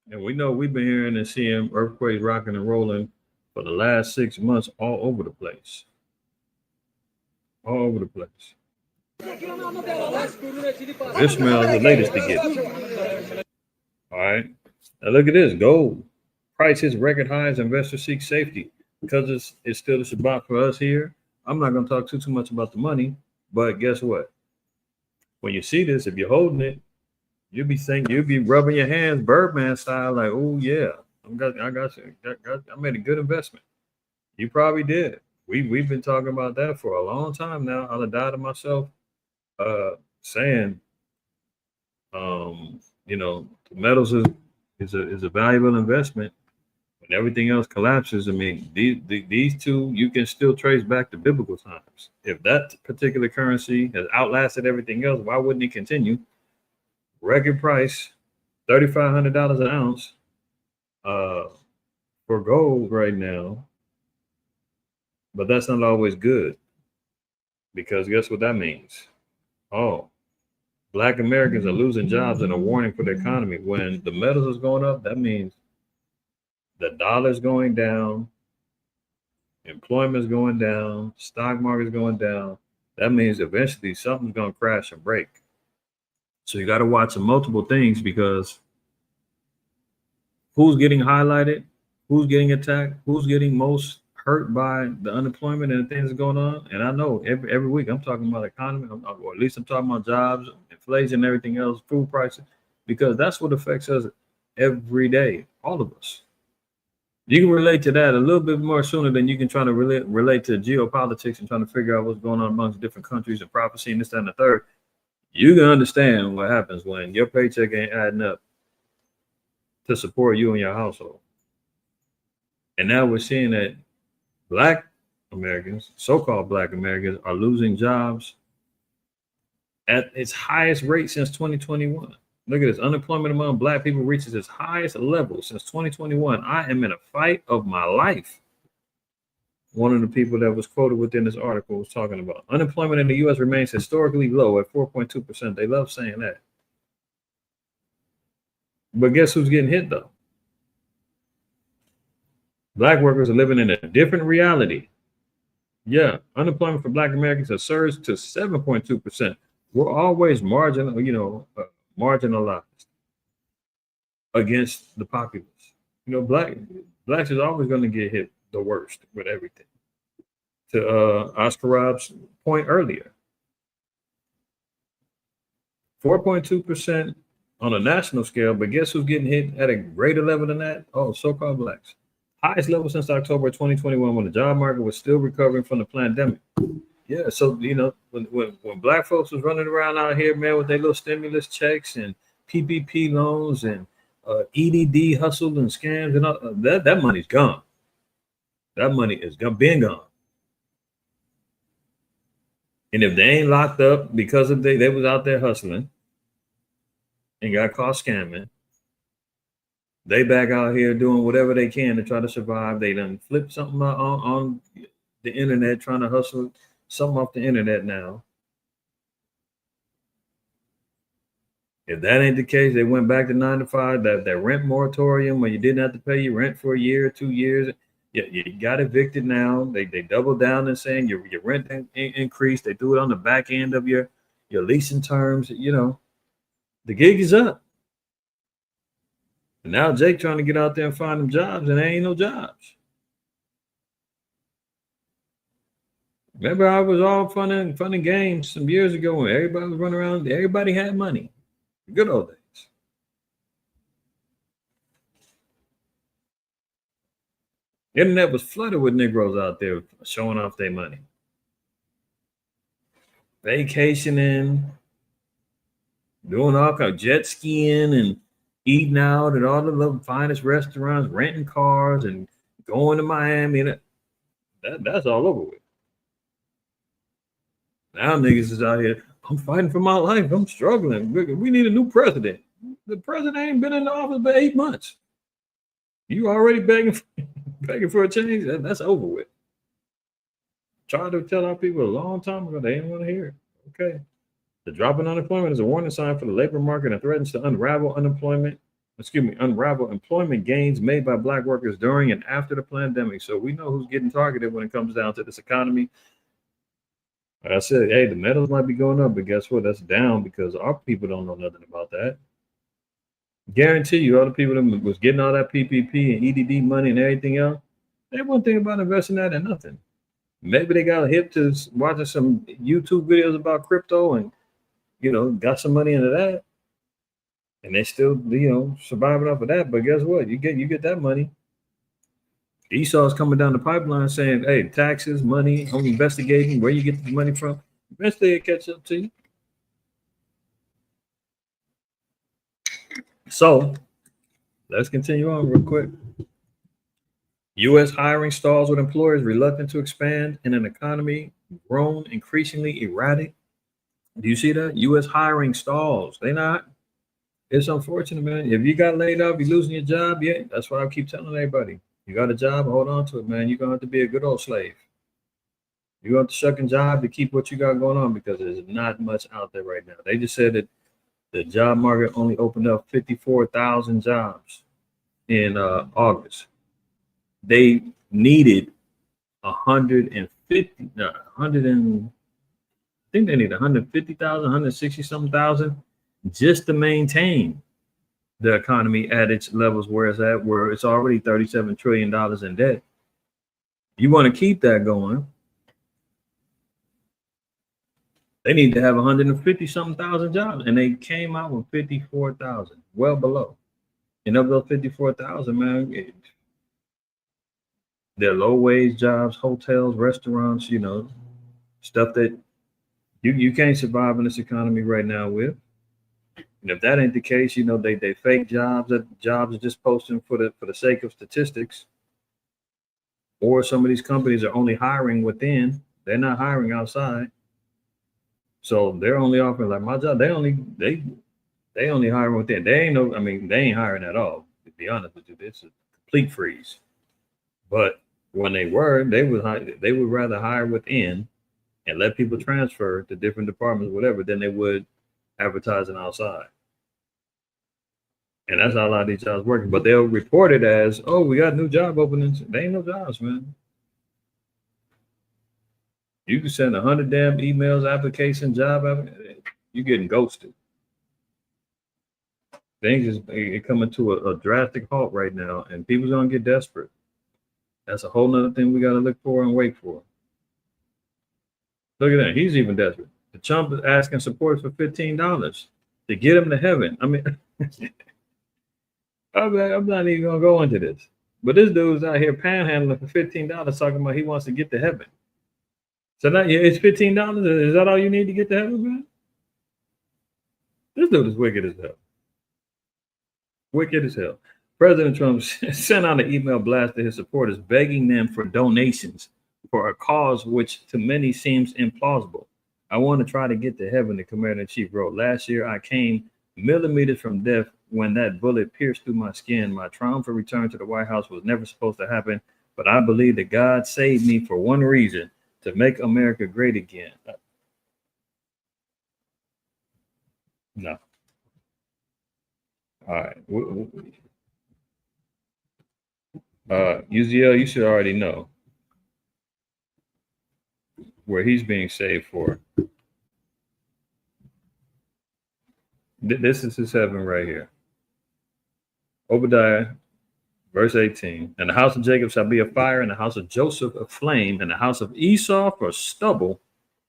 And we know we've been hearing and seeing earthquakes rocking and rolling for the last 6 months all over the place. All over the place. Ishmael is the latest to get. All right. Now look at this. Gold price hits record highs. Investors seek safety. Because it's still the Shabbat for us here. I'm not going to talk too much about the money. But guess what? When you see this, if you're holding it, you'll be rubbing your hands Birdman style, like, oh yeah, I made a good investment. You probably did. We've been talking about that for a long time now. I'll have died to myself saying the metals is a valuable investment. When everything else collapses, I mean, these two you can still trace back to biblical times. If that particular currency has outlasted everything else, why wouldn't it continue? Record price, $3,500 an ounce for gold right now. But that's not always good, because guess what that means? Oh, Black Americans are losing jobs and a warning for the economy. When the metals is going up, that means the dollar's going down, employment's going down, stock market's going down. That means eventually something's going to crash and break. So you got to watch multiple things, because who's getting highlighted, who's getting attacked, who's getting most hurt by the unemployment and the things going on. And I know every week I'm talking about economy, or at least I'm talking about jobs, inflation, and everything else, food prices, because that's what affects us every day, all of us. You can relate to that a little bit more sooner than you can try to relate to geopolitics and trying to figure out what's going on amongst different countries and prophecy and this, that, and the third. You can understand what happens when your paycheck ain't adding up to support you and your household. And now we're seeing that Black Americans, so-called Black Americans, are losing jobs at its highest rate since 2021. Look at this. Unemployment among Black people reaches its highest level since 2021. I am in a fight of my life. One of the people that was quoted within this article was talking about unemployment in the U.S. remains historically low at 4.2%. They love saying that. But guess who's getting hit, though? Black workers are living in a different reality. Yeah, unemployment for Black Americans has surged to 7.2%. We're always marginalized against the populace. Blacks is always going to get hit the worst with everything. To Oscar Rob's point earlier, 4.2% on a national scale, but guess who's getting hit at a greater level than that? Oh, so-called Blacks. Highest level since October 2021, when the job market was still recovering from the pandemic. Yeah, so when Black folks was running around out here, man, with their little stimulus checks and PPP loans and EDD hustle and scams and all that money's gone. That money is been gone. And if they ain't locked up because of they was out there hustling and got caught scamming, they back out here doing whatever they can to try to survive. They done flip something on the internet, trying to hustle something off the internet now. If that ain't the case, they went back to 9 to 5, that rent moratorium where you didn't have to pay your rent for a year, 2 years. You got evicted now. They doubled down and saying your rent increased. They do it on the back end of your leasing terms. The gig is up. And now Jake trying to get out there and find them jobs, and there ain't no jobs. Remember, I was all fun and games some years ago when everybody was running around. Everybody had money. Good old days. The internet was flooded with Negroes out there showing off their money, vacationing, doing all kinds of jet skiing and eating out at all the finest restaurants, renting cars and going to Miami. That's all over with. Now niggas is out here, I'm fighting for my life. I'm struggling. We need a new president. The president ain't been in the office but 8 months. You already begging for a change? That's over with. Tried to tell our people a long time ago. They didn't want to hear it. Okay. The drop in unemployment is a warning sign for the labor market and threatens to unravel employment gains made by Black workers during and after the pandemic. So we know who's getting targeted when it comes down to this economy. Like I said, hey, the metals might be going up, but guess what? That's down because our people don't know nothing about that. Guarantee you, all the people that was getting all that PPP and EDD money and everything else, they wouldn't think about investing that in nothing. Maybe they got hip to watching some YouTube videos about crypto and, got some money into that. And they still, surviving off of that. But guess what? You get that money. Esau's coming down the pipeline saying, hey, taxes, money, I'm investigating where you get the money from. Eventually it catch up to you. So let's continue on real quick. U.S. hiring stalls with employers reluctant to expand in an economy grown increasingly erratic. Do you see that? U.S. hiring stalls. They not. It's unfortunate, man. If you got laid off, you're losing your job. Yeah, that's what I keep telling everybody. You got a job, hold on to it, man. You're going to have to be a good old slave. You're going to have to shuck and jive to keep what you got going on because there's not much out there right now. They just said that the job market only opened up 54,000 jobs in August. They needed 150, no, 100 and I think they need 150,000, 160 something thousand just to maintain the economy at its levels where it's already $37 trillion in debt. You want to keep that going, they need to have 150 something thousand jobs, and they came out with 54,000, well below. And of those 54,000, man, they're low wage jobs, hotels, restaurants, stuff that you can't survive in this economy right now with. And if that ain't the case, they fake jobs. That jobs are just posting for the sake of statistics. Or some of these companies are only hiring within; they're not hiring outside. So they're only offering, like my job. They only hiring within. They ain't hiring at all. To be honest with you, it's a complete freeze. But when they would rather hire within and let people transfer to different departments, whatever, than they would advertising outside. And that's how a lot of these jobs working. But they'll report it as, oh, we got new job openings. They ain't no jobs, man. You can send 100 damn emails, application, you're getting ghosted. Things is coming to a drastic halt right now, and people's gonna get desperate. That's a whole nother thing we gotta look for and wait for. Look at that, he's even desperate. The Trump is asking support for $15 to get him to heaven. I mean, I'm not even gonna go into this. But this dude's out here panhandling for $15 talking about he wants to get to heaven. So now it's $15. Is that all you need to get to heaven, man? This dude is wicked as hell. Wicked as hell. President Trump sent out an email blast to his supporters begging them for donations for a cause which to many seems implausible. I want to try to get to heaven, the commander-in-chief wrote. Last year, I came millimeters from death when that bullet pierced through my skin. My triumphant return to the White House was never supposed to happen, but I believe that God saved me for one reason, to make America great again. No. All right. UZL, you should already know where he's being saved for. This is his heaven right here. Obadiah, verse 18. And the house of Jacob shall be a fire, and the house of Joseph a flame, and the house of Esau for stubble,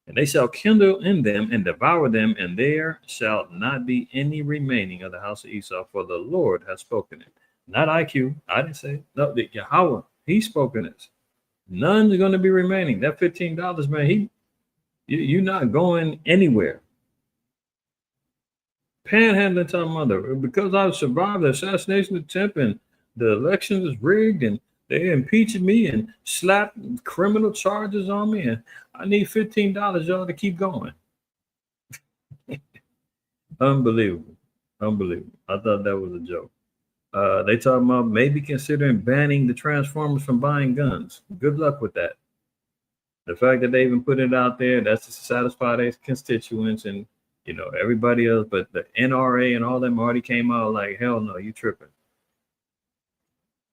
and they shall kindle in them and devour them, and there shall not be any remaining of the house of Esau, for the Lord has spoken it. Not IQ, I didn't say it. No, the Yahweh, he's spoken it. None's going to be remaining. That $15, man, you're not going anywhere. Panhandling to my mother, because I survived the assassination attempt and the election is rigged and they impeached me and slapped criminal charges on me, and I need $15, y'all, to keep going. Unbelievable. Unbelievable. I thought that was a joke. They talking about maybe considering banning the Transformers from buying guns. Good luck with that. The fact that they even put it out there, that's to satisfy their constituents and, you know, everybody else. But the NRA and all them already came out like, hell no, you tripping.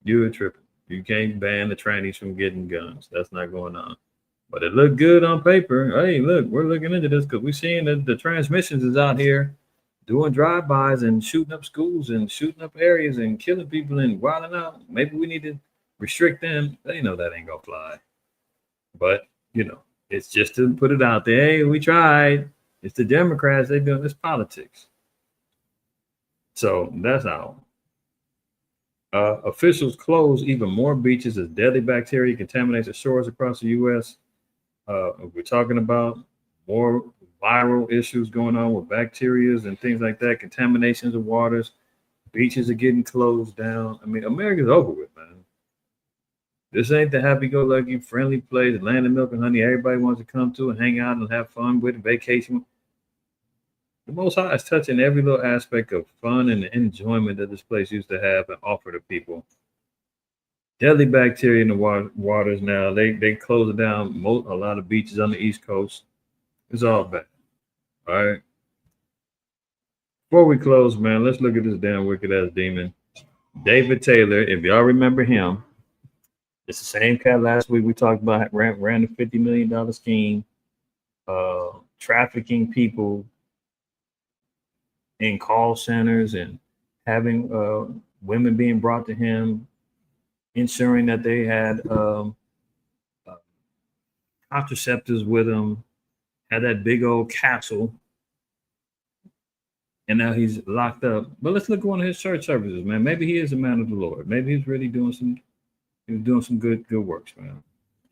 You're tripping. You can't ban the trannies from getting guns. That's not going on. But it looked good on paper. Hey, look, we're looking into this because we're seeing that the transmissions is out here doing drive-bys and shooting up schools and shooting up areas and killing people and wilding out. Maybe we need to restrict them. They know that ain't gonna fly. But, you know, it's just to put it out there. Hey, we tried. It's the Democrats. They doing this politics. So that's out. Officials close even more beaches as deadly bacteria contaminates the shores across the U.S. We're talking about more viral issues going on with bacteria and things like that, contaminations of waters, beaches are getting closed down. I mean, America's over with, man. This ain't the happy-go-lucky, friendly place, land of milk and honey everybody wants to come to and hang out and have fun with, vacation. The Most High is touching every little aspect of fun and enjoyment that this place used to have and offer to people. Deadly bacteria in the waters now. They close it down. A lot of beaches on the East Coast. It's all bad. All right. Before we close, man, let's look at this damn wicked ass demon. David Taylor, if y'all remember him, it's the same cat last week we talked about, ran the $50 million scheme, trafficking people in call centers and having women being brought to him, ensuring that they had contraceptives with them, had that big old castle, and now he's locked up. But let's look at one of his church services, man. Maybe he is a man of the Lord. Maybe he's really doing some good works, man.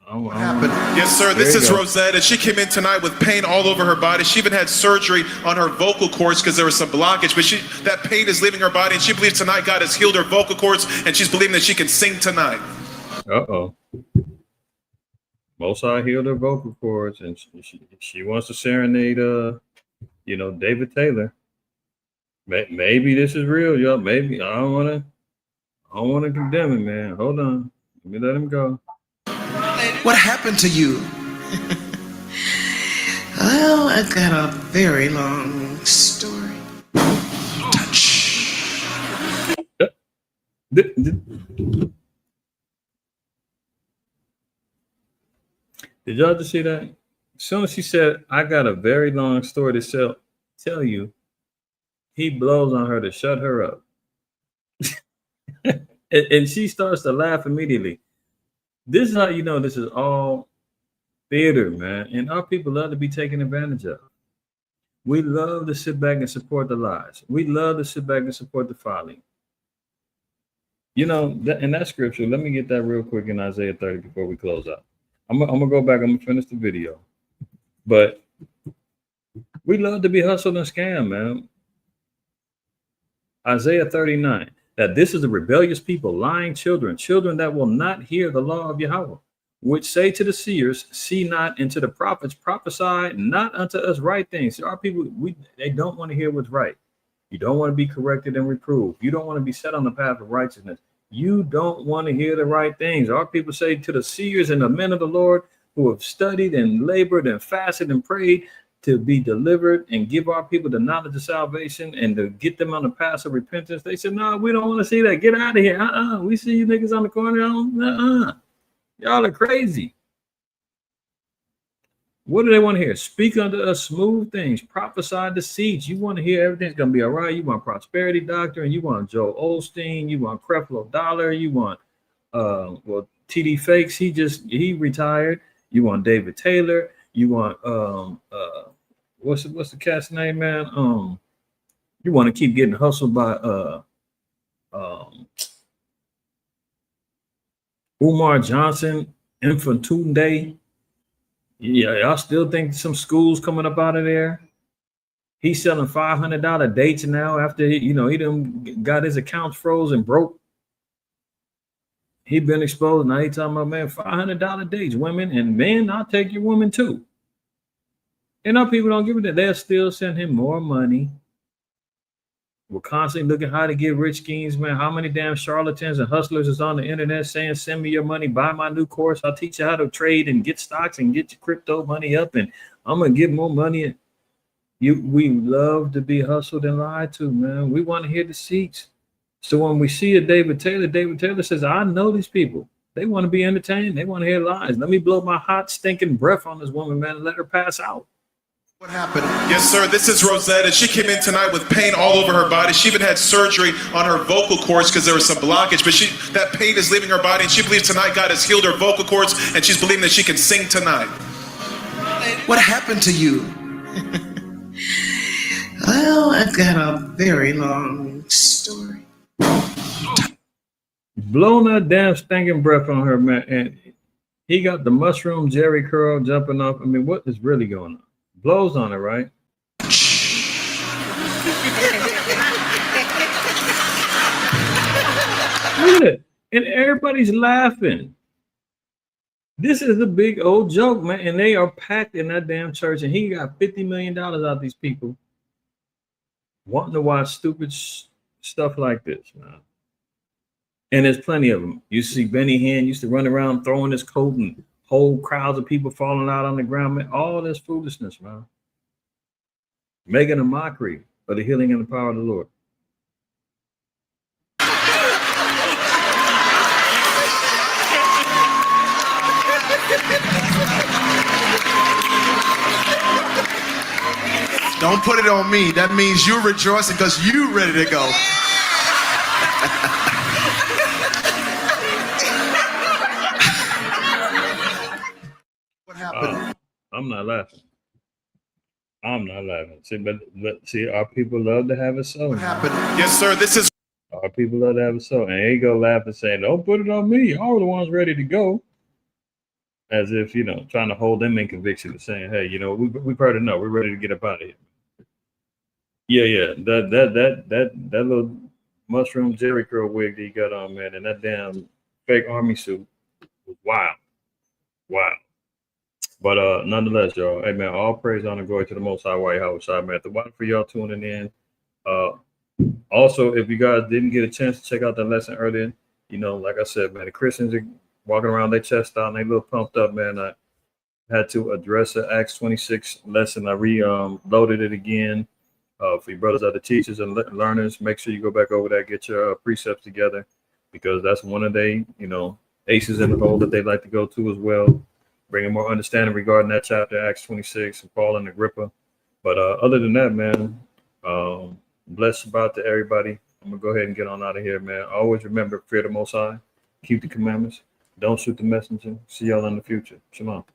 What happened? Yes, sir. This is Rosetta. She came in tonight with pain all over her body. She even had surgery on her vocal cords because there was some blockage, but that pain is leaving her body, and she believes tonight God has healed her vocal cords, and she's believing that she can sing tonight. Uh-oh. Most High healed her vocal cords, and she wants to serenade, David Taylor. Maybe this is real, y'all. Maybe I don't want to condemn him, man. Hold on, let me let him go. What happened to you? Well, I've got a very long story. Touch. Did y'all just see that? As soon as she said, I got a very long story to tell you, he blows on her to shut her up. and she starts to laugh immediately. This is how you know this is all theater, man. And our people love to be taken advantage of. We love to sit back and support the lies. We love to sit back and support the folly. You know, in that scripture, let me get that real quick in Isaiah 30 before we close out. I'm gonna go back. I'm gonna finish the video. But we love to be hustled and scammed, man. Isaiah 39. That this is the rebellious people, lying children that will not hear the law of Yahweh, which say to the seers, see not, and to the prophets, prophesy not unto us right things. Our people, they don't want to hear what's right. You don't want to be corrected and reproved. You don't want to be set on the path of righteousness. You don't want to hear the right things. Our people say to the seers and the men of the Lord who have studied and labored and fasted and prayed to be delivered and give our people the knowledge of salvation and to get them on the path of repentance. They said, no, we don't want to see that. Get out of here. We see you niggas on the corner. Y'all are crazy. What do they want to hear? Speak unto us smooth things. Prophesy deceits. You want to hear everything's going to be all right. You want prosperity doctrine. You want Joel Osteen. You want Creflo Dollar. You want, TD Fakes. He retired. You want David Taylor. You want, what's the cat's name, man? You want to keep getting hustled by, Umar Johnson, Infantunde. Yeah, y'all still think some schools coming up out of there? He's selling $500 dates now after he done got his accounts froze and broke. He been exposed. Now he talking about, man, $500 dates, women and men. I'll take your woman too. And our people don't give it that. They'll still send him more money We're constantly looking how to get rich schemes, man. How many damn charlatans and hustlers is on the internet saying, send me your money, buy my new course. I'll teach you how to trade and get stocks and get your crypto money up. And I'm going to get more money. We love to be hustled and lied to, man. We want to hear the seats. So when we see a David Taylor says, I know these people. They want to be entertained. They want to hear lies. Let me blow my hot, stinking breath on this woman, man, and let her pass out. What happened? Yes, sir. This is Rosetta. She came in tonight with pain all over her body. She even had surgery on her vocal cords because there was some blockage, but that pain is leaving her body, and she believes tonight God has healed her vocal cords, and she's believing that she can sing tonight. What happened to you? Well, I've got a very long story. Blowing that damn stinking breath on her, man, and he got the mushroom Jerry curl jumping off. I mean, what is really going on? Blows on it, right? Look at it. And everybody's laughing. This is a big old joke, man. And they are packed in that damn church. And he got $50 million out of these people wanting to watch stupid stuff like this, man. And there's plenty of them. You see Benny Hinn used to run around throwing his coat and whole crowds of people falling out on the ground, man. All this foolishness, man. Making a mockery of the healing and the power of the Lord. Don't put it on me. That means you're rejoicing because you're ready to go. What happened? I'm not laughing. I'm not laughing. See, but see, our people love to have it so. What happened? Yes, sir. This is Our people love to have it so. And they go laugh and say, don't put it on me. Y'all are the ones ready to go. As if, you know, trying to hold them in conviction and saying, hey, you know, we've heard enough. We're ready to get up out of here. Yeah. That little mushroom Jerry curl wig that he got on, man, and that damn fake army suit was wild. Wow. But nonetheless, y'all, hey man, all praise, honor, glory to the Most High, White House, man. The water for y'all tuning in. Also, if you guys didn't get a chance to check out that lesson earlier, you know, like I said, man, the Christians are walking around their chest out and they a little pumped up, man. I had to address the Acts 26 lesson. I re-loaded it again for you brothers, other teachers and learners. Make sure you go back over there, get your precepts together, because that's one of they, you know, aces in the hole that they like to go to as well. Bringing more understanding regarding that chapter, Acts 26, and Paul and Agrippa. But other than that, man, bless about to everybody. I'm going to go ahead and get on out of here, man. Always remember, fear the Most High, keep the commandments, don't shoot the messenger. See y'all in the future. Shalom.